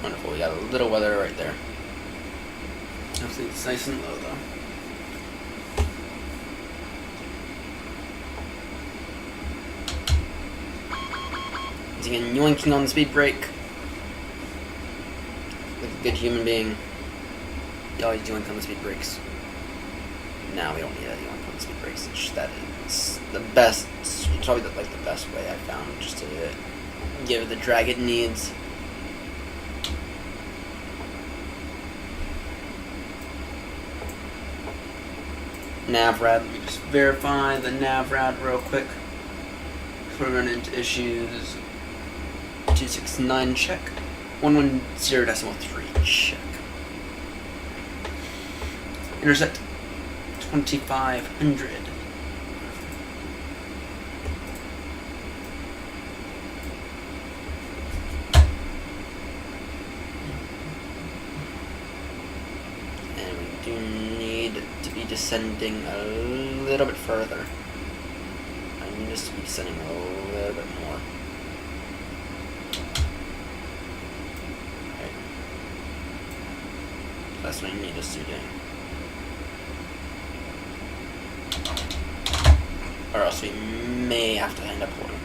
Wonderful, we got a little weather right there. Hopefully it's nice and low though. Once again, yoinking on the speed brake. Like a good human being. You always yoink on the speed brakes. Now we don't need a yoink on the speed brakes. It's just that it's the best, it's probably the best way I've found just to give it the drag it needs. NavRad, let me just verify the NavRad real quick before we run into issues. 269 check. 110.3 check. Intercept 2500. And we do need to be descending a little bit further. I need us to be descending a little bit more. Okay. That's what I need us to do. Or else we may have to end up holding.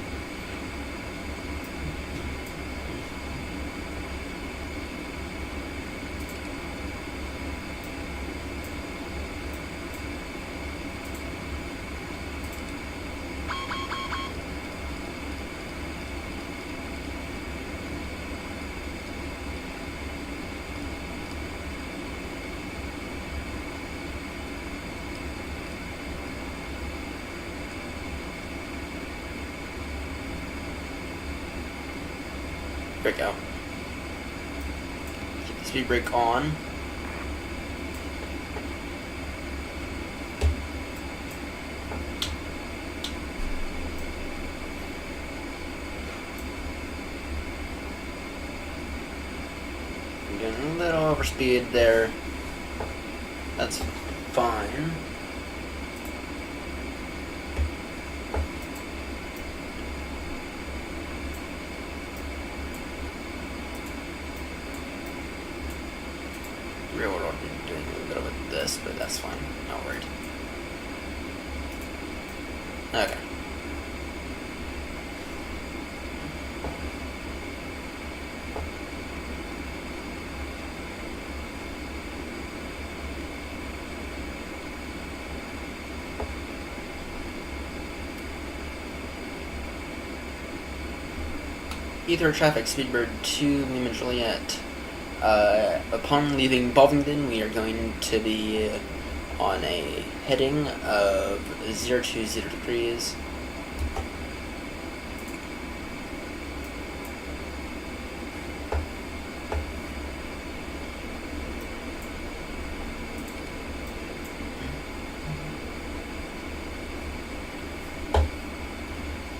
Brake out. Keep the speed brake on. I'm doing a little overspeed there. That's fine. Real world, I'm doing a little bit of this, but that's fine. Not worried. Okay. Heathrow traffic, Speedbird 2, Lima Juliet. Upon leaving Bovington, we are going to be on a heading of 020 degrees.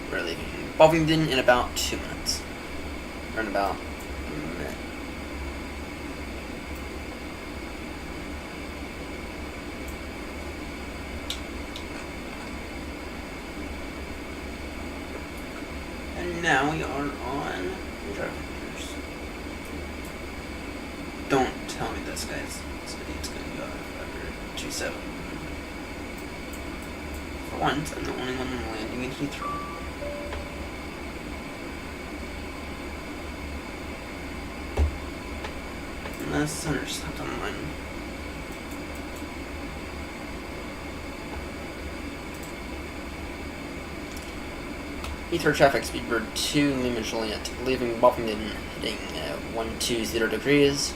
We're leaving Bovington in about 2 minutes. Or in about a minute. And now we are on drivers. Don't tell me this, guys. This video's gonna go under 27. For once, I'm the only one landing in Heathrow. Unless Hunter stopped on mine. Heathrow traffic, Speedbird 2, Lima Juliet, leaving Bovington, heading 120 degrees,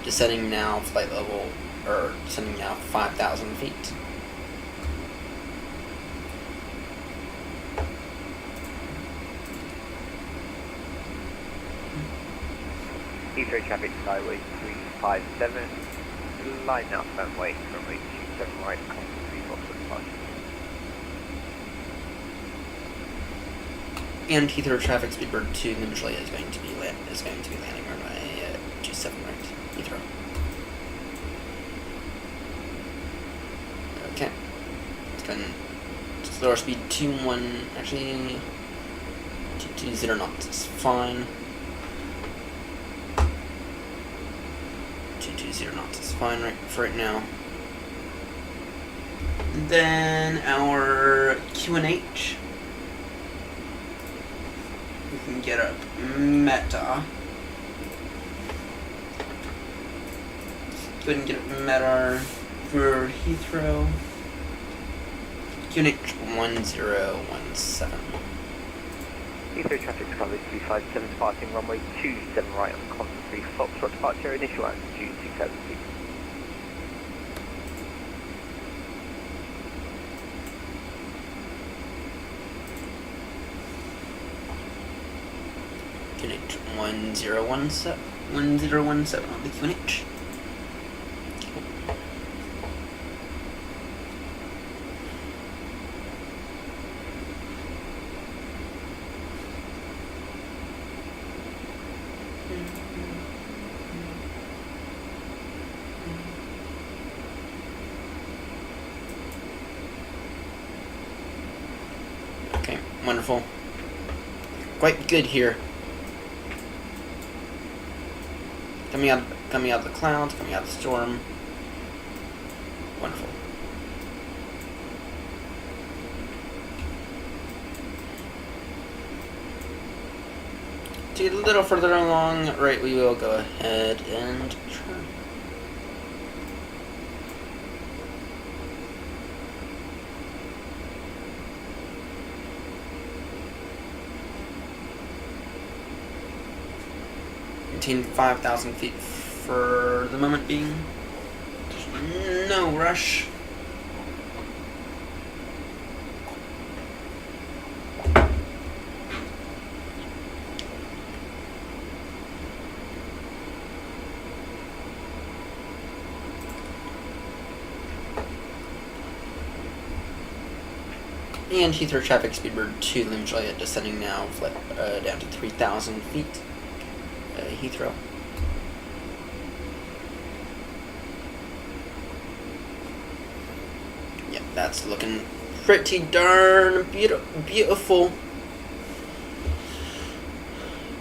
descending now flight level, or descending now 5,000 feet. Heathrow traffic, Skyway 357, line now runway 27 right, constant 3 Foxtrot departure. And Heathrow traffic, Speedbird 2, Lima Juliet is going to be landing runway 27 right, Heathrow. Okay. It's going to slower speed 21, actually 220 knots is fine. 220 knots is fine for right now. And then our QNH. We can get up Meta. Go ahead and get up Meta for Heathrow. QNH 1017. Heathrow traffic, Skyway 357, departing runway 27 right on constant 3 Foxtrot departure, initial altitude 2,000 feet. QNH 1017 on the QNH. Okay, wonderful. Quite good here. Coming out of the clouds, coming out of the storm. Wonderful. To get a little further along, right, we will go ahead and try. Maintain 5,000 feet for the moment being. There's no rush. And Heathrow traffic, Speedbird 2, Lima Juliet, descending now, down to 3,000 feet. Heathrow. That's looking pretty darn beautiful.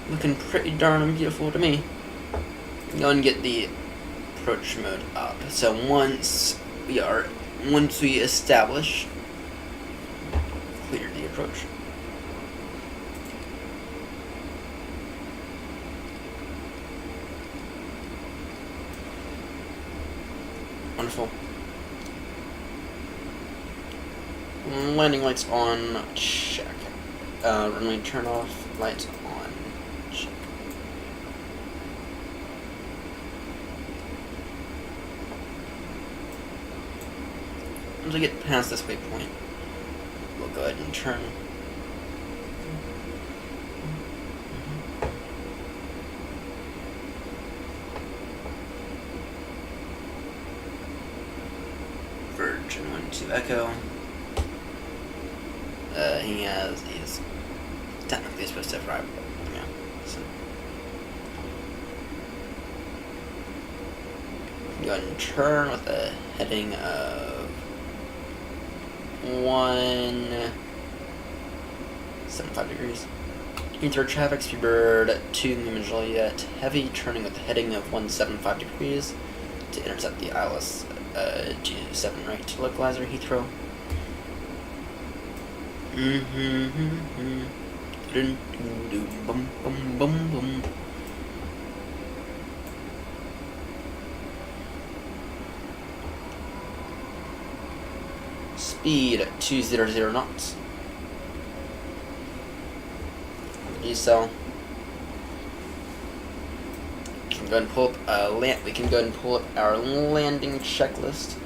Looking pretty darn beautiful to me. Go and get the approach mode up. So once we establish, clear the approach. Wonderful. Landing lights on, check. Runway turn off, lights on, check. Once we get past this waypoint, we'll go ahead and turn. Virgin 1-2 Echo. He's technically supposed to have arrived. Yeah. So. Go ahead and turn with a heading of 175 degrees. Heathrow traffic, Speedbird 2 Lima Juliet Heavy, turning with a heading of 175 degrees to intercept the ILS 27 right localizer Heathrow. Bum bum bum bum. Speed 200 knots. Decel. We can go and pull up we can go and pull up our landing checklist.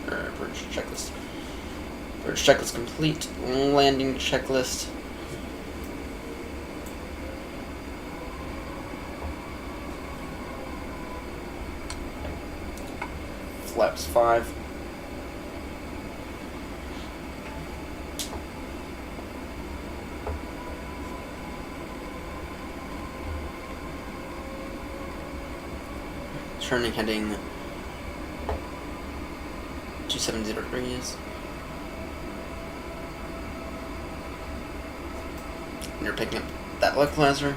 Or bridge checklist. Bridge checklist complete. Landing checklist. Flaps 5. Turning heading 270 degrees. And you're picking up that localizer.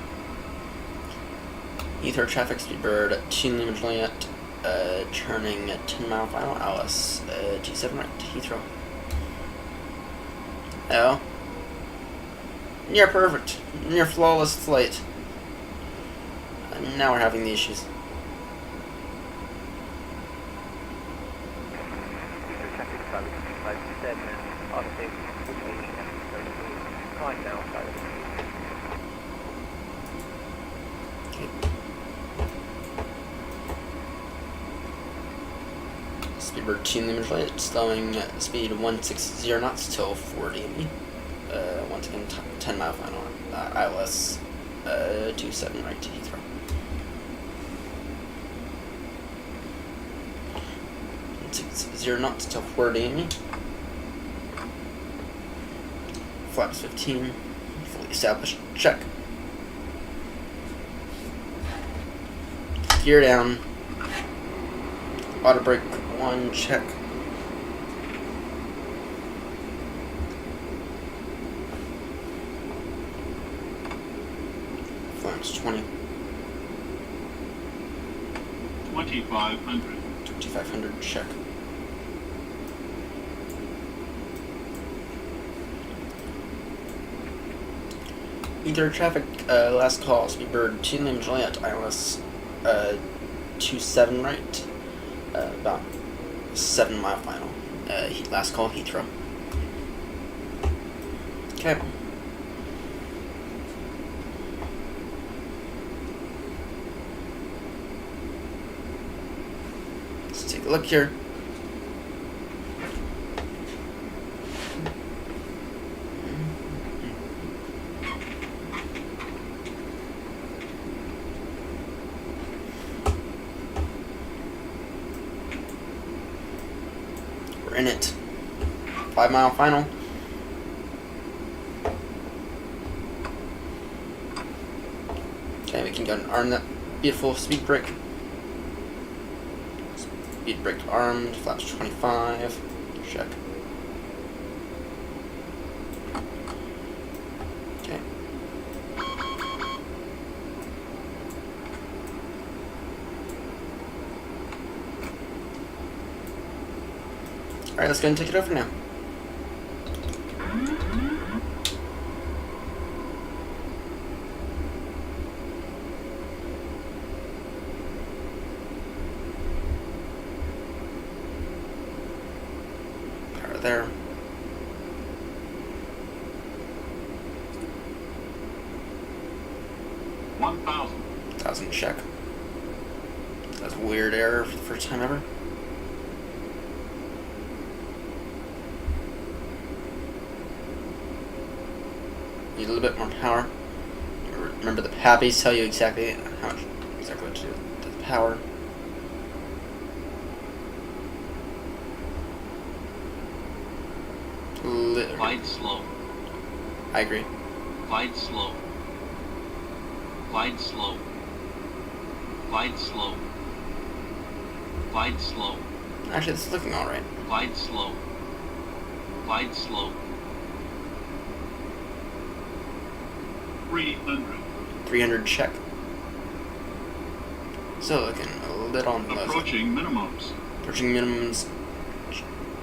Heathrow traffic, Speedbird 2 Lima Juliet, turning 10 mile final, ILS 27 right to Heathrow. Oh. Near perfect. Near flawless flight. And now we're having the issues. Speedbird 2 Lima Juliet, slowing speed 160 knots till 40. Once again, 10 mile final. ILS 27 right to Heathrow. .60 knots till 40. Flaps 15. Fully established. Check. Gear down. Auto brake 1, check. Flaps 20. 2500. 2500, check. Heathrow traffic, last call, Speedbird 2 Lima Juliet, ILS 27 right, about 7 mile final. Last call, Heathrow. Okay. Let's take a look here. We're in it. 5 mile final. Okay, we can go and arm that beautiful speed brake. Speed brake armed, flaps 25. check. Okay. Alright, let's go and take it over now. Power there. $1,000 check. That's a weird error for the first time ever. Need a little bit more power. Remember the pappies tell you exactly how much, exactly what to do to the power. Glide slow. I agree. Glide slow. Glide slow. Glide slow. Glide slow. Actually, it's looking alright. Glide slow. Glide slow. 300. 300 check. Still looking a little on the low side. Approaching minimums. Approaching minimums.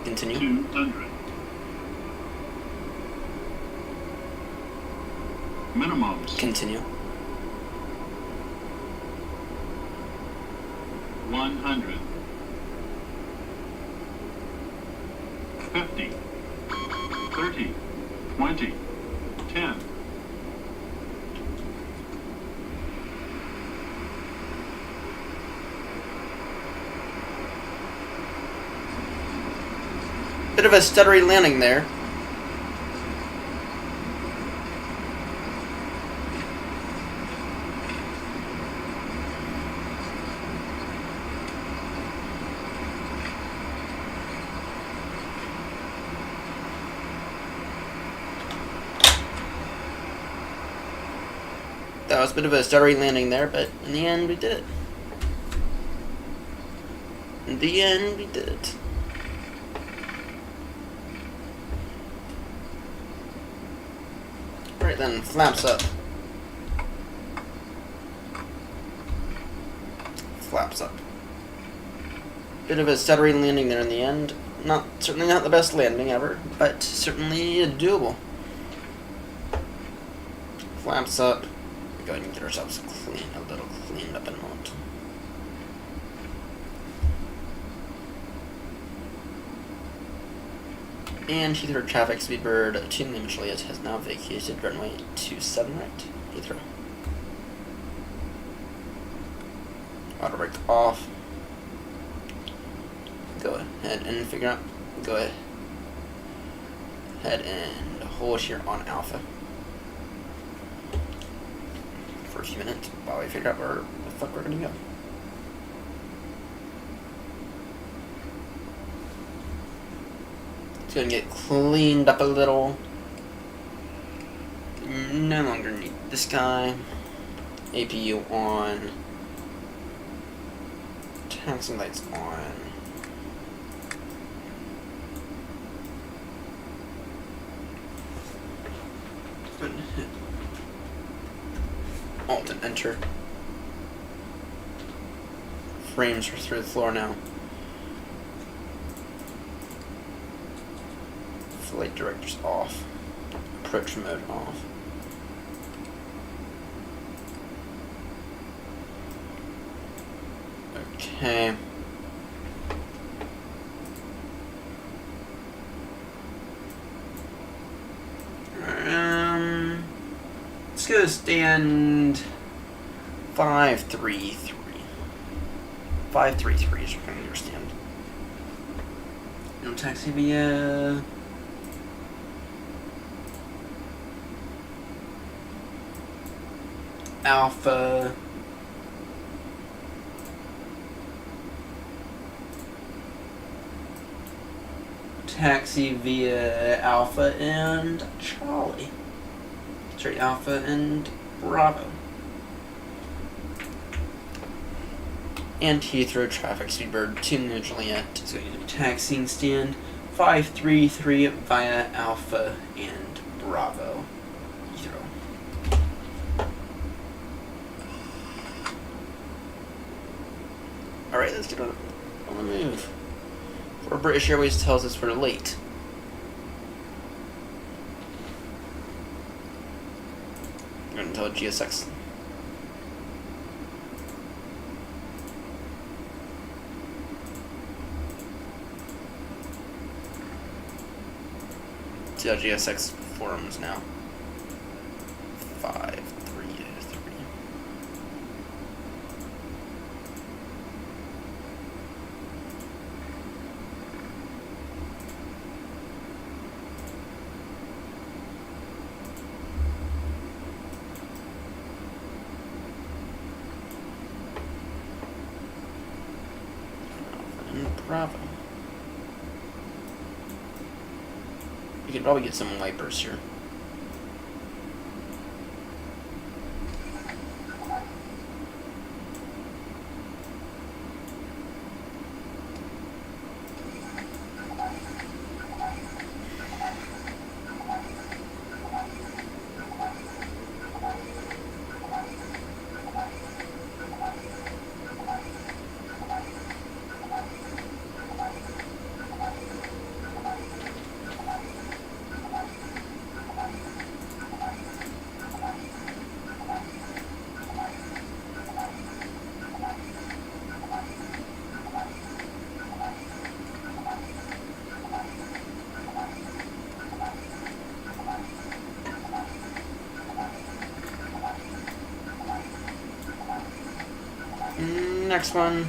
Continue. 200. Minimums. Continue. 100. 50. 30. 20. 10. Bit of a stuttery landing there. That was a bit of a stuttery landing there, but in the end we did it. In the end we did it. Right then, flaps up. Flaps up. Bit of a stuttery landing there in the end. Certainly not the best landing ever, but certainly doable. Flaps up. Go ahead and get ourselves a little cleaned up in a moment. And Heathrow traffic, Speedbird 2 Lima Juliet has now vacated runway 27 right, Heathrow. Auto brake off. Go ahead and figure out, go ahead and hold here on Alpha for a few minutes while we figure out where the fuck we're gonna go. It's gonna get cleaned up a little. No longer need this guy. APU on. Taxi lights on. Alt and enter. Frames are through the floor now. Flight directors off. Approach mode off. Okay. Let's go stand 533. 533 is what I understand. No taxi via Alpha. Taxi via Alpha and Charlie. Sorry, Alpha and Bravo. And Heathrow traffic, Speedbird 2 Lima Juliet is going to be taxiing stand 533 via Alpha and Bravo. Heathrow. Alright, let's get on the move. Before British Airways tells us we're late. I'm going to tell GSX. See how GSX forms now. 5, 3, 3. Bravo. You could probably get some wipers here. Next one.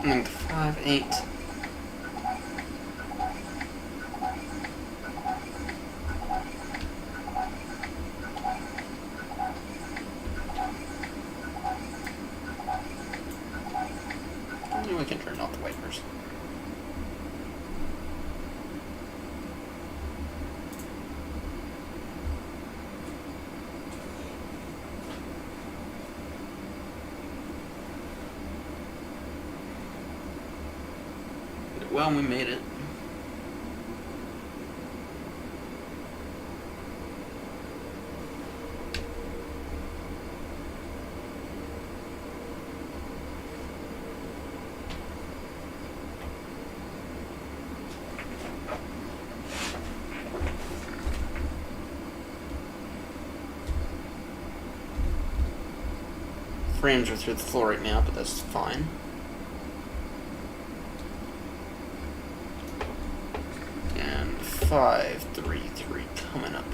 Link 5-8. We can turn off the wipers. Well, we made it. Frames are through the floor right now, but that's fine. And 5-3-3 coming up.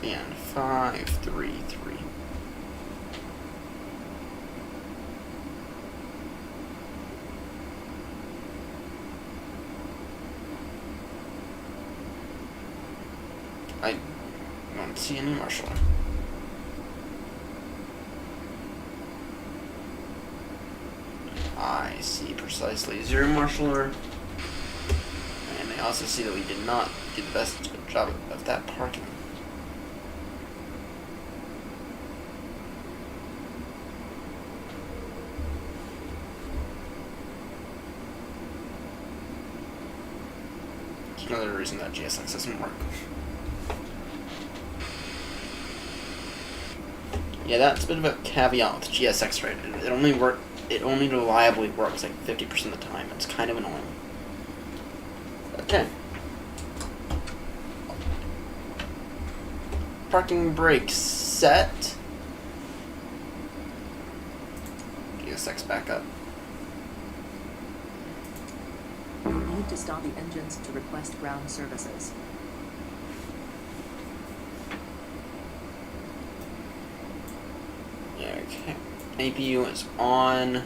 And 5-3-3. I don't see any marshaller. I see precisely 0 marshaller. And I also see that we did not do the best job of that parking. It's another reason that GSX doesn't work. Yeah, that's a bit of a caveat with GSX, right? It only reliably works like 50% of the time. It's kind of annoying. Okay. Parking brake set. GSX back up. Need to stop the engines to request ground services. Okay. APU is on.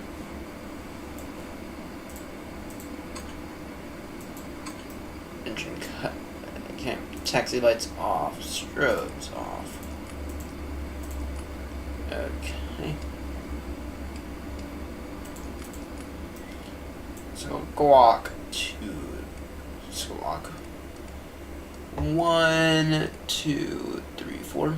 Engine cut. Okay. Taxi lights off. Strobes off. Okay. So Guac 2. Squawk. 1, 2, 3, 4.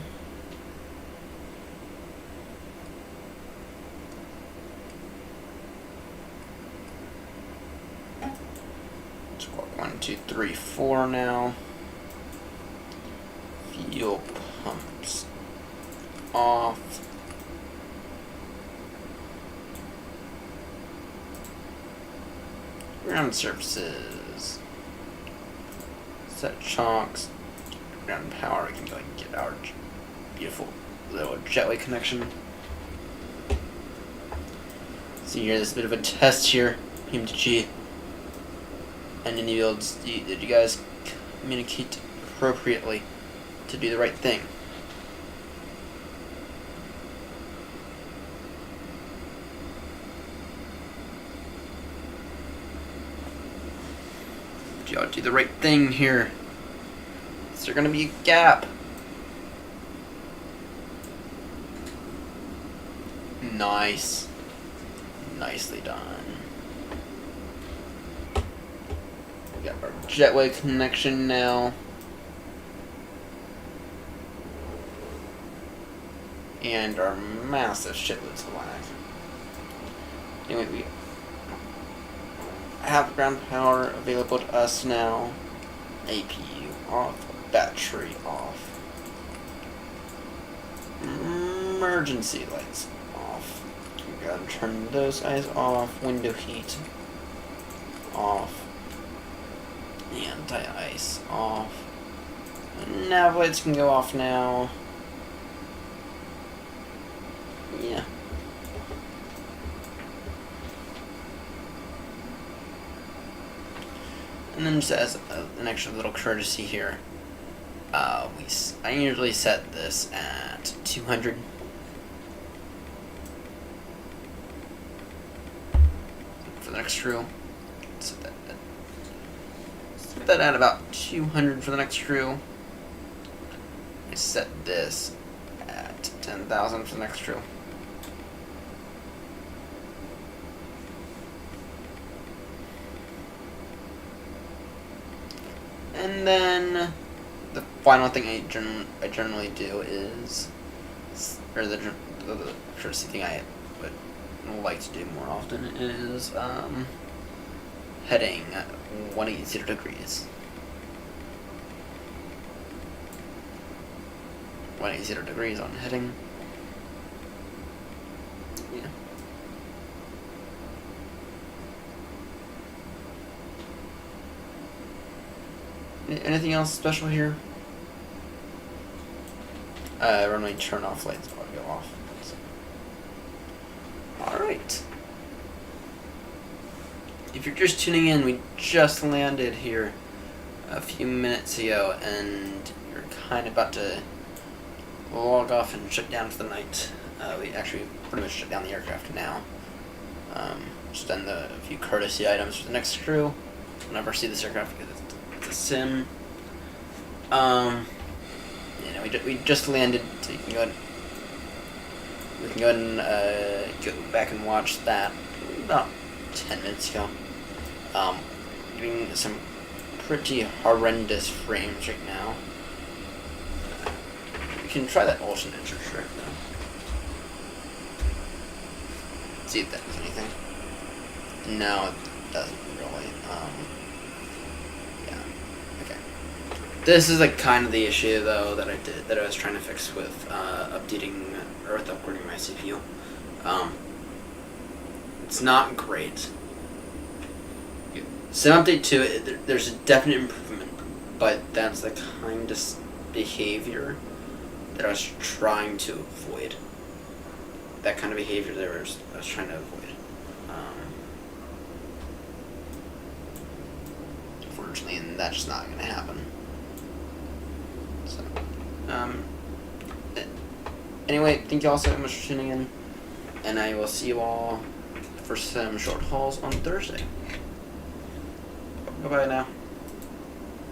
Squawk 1, 2, 3, 4 now. Fuel pumps off. Ground surfaces. Set chunks. Ground power. We can go and get our beautiful little jetway connection. See here, this is a bit of a test here. PMTG. And in the fields, did you guys communicate appropriately to do the right thing? Did y'all do the right thing here? Is there gonna be a gap? Nice. Nicely done. We got our jetway connection now. And our massive shitloads of lag. Anyway, we have ground power available to us now. APU off. Battery off. Emergency lights off. We gotta turn those guys off. Window heat off. Anti-ice off. Nav lights can go off now. Yeah. And then just as an extra little courtesy here, I usually set this at 200. For the next screw. Set that at about 200 for the next screw. I set this at 10,000 for the next screw. And then the final thing I generally do is, or the courtesy thing I would like to do more often is heading 180 degrees. 180 degrees on heading. Yeah. Anything else special here? Runway turn off lights ought to go off. So. Alright. If you're just tuning in, we just landed here a few minutes ago, and you're kind of about to log off and shut down for the night. We actually pretty much shut down the aircraft now. Just done a few courtesy items for the next crew. We'll never see this aircraft because it's a sim. You know, we just landed, so you can go ahead, we can go ahead and go back and watch that about 10 minutes ago. Giving some pretty horrendous frames right now. You can try that alternate trick though. See if that does anything. No, it doesn't really. Yeah. Okay. This is like kind of the issue though that I was trying to fix with updating or with upgrading my CPU. It's not great. So update 2, there's a definite improvement, but that's the kind of behavior that I was trying to avoid. That kind of behavior that I was trying to avoid. Unfortunately, and that's just not going to happen. So, anyway, thank you all so much for tuning in, and I will see you all for some short hauls on Thursday. Bye-bye now.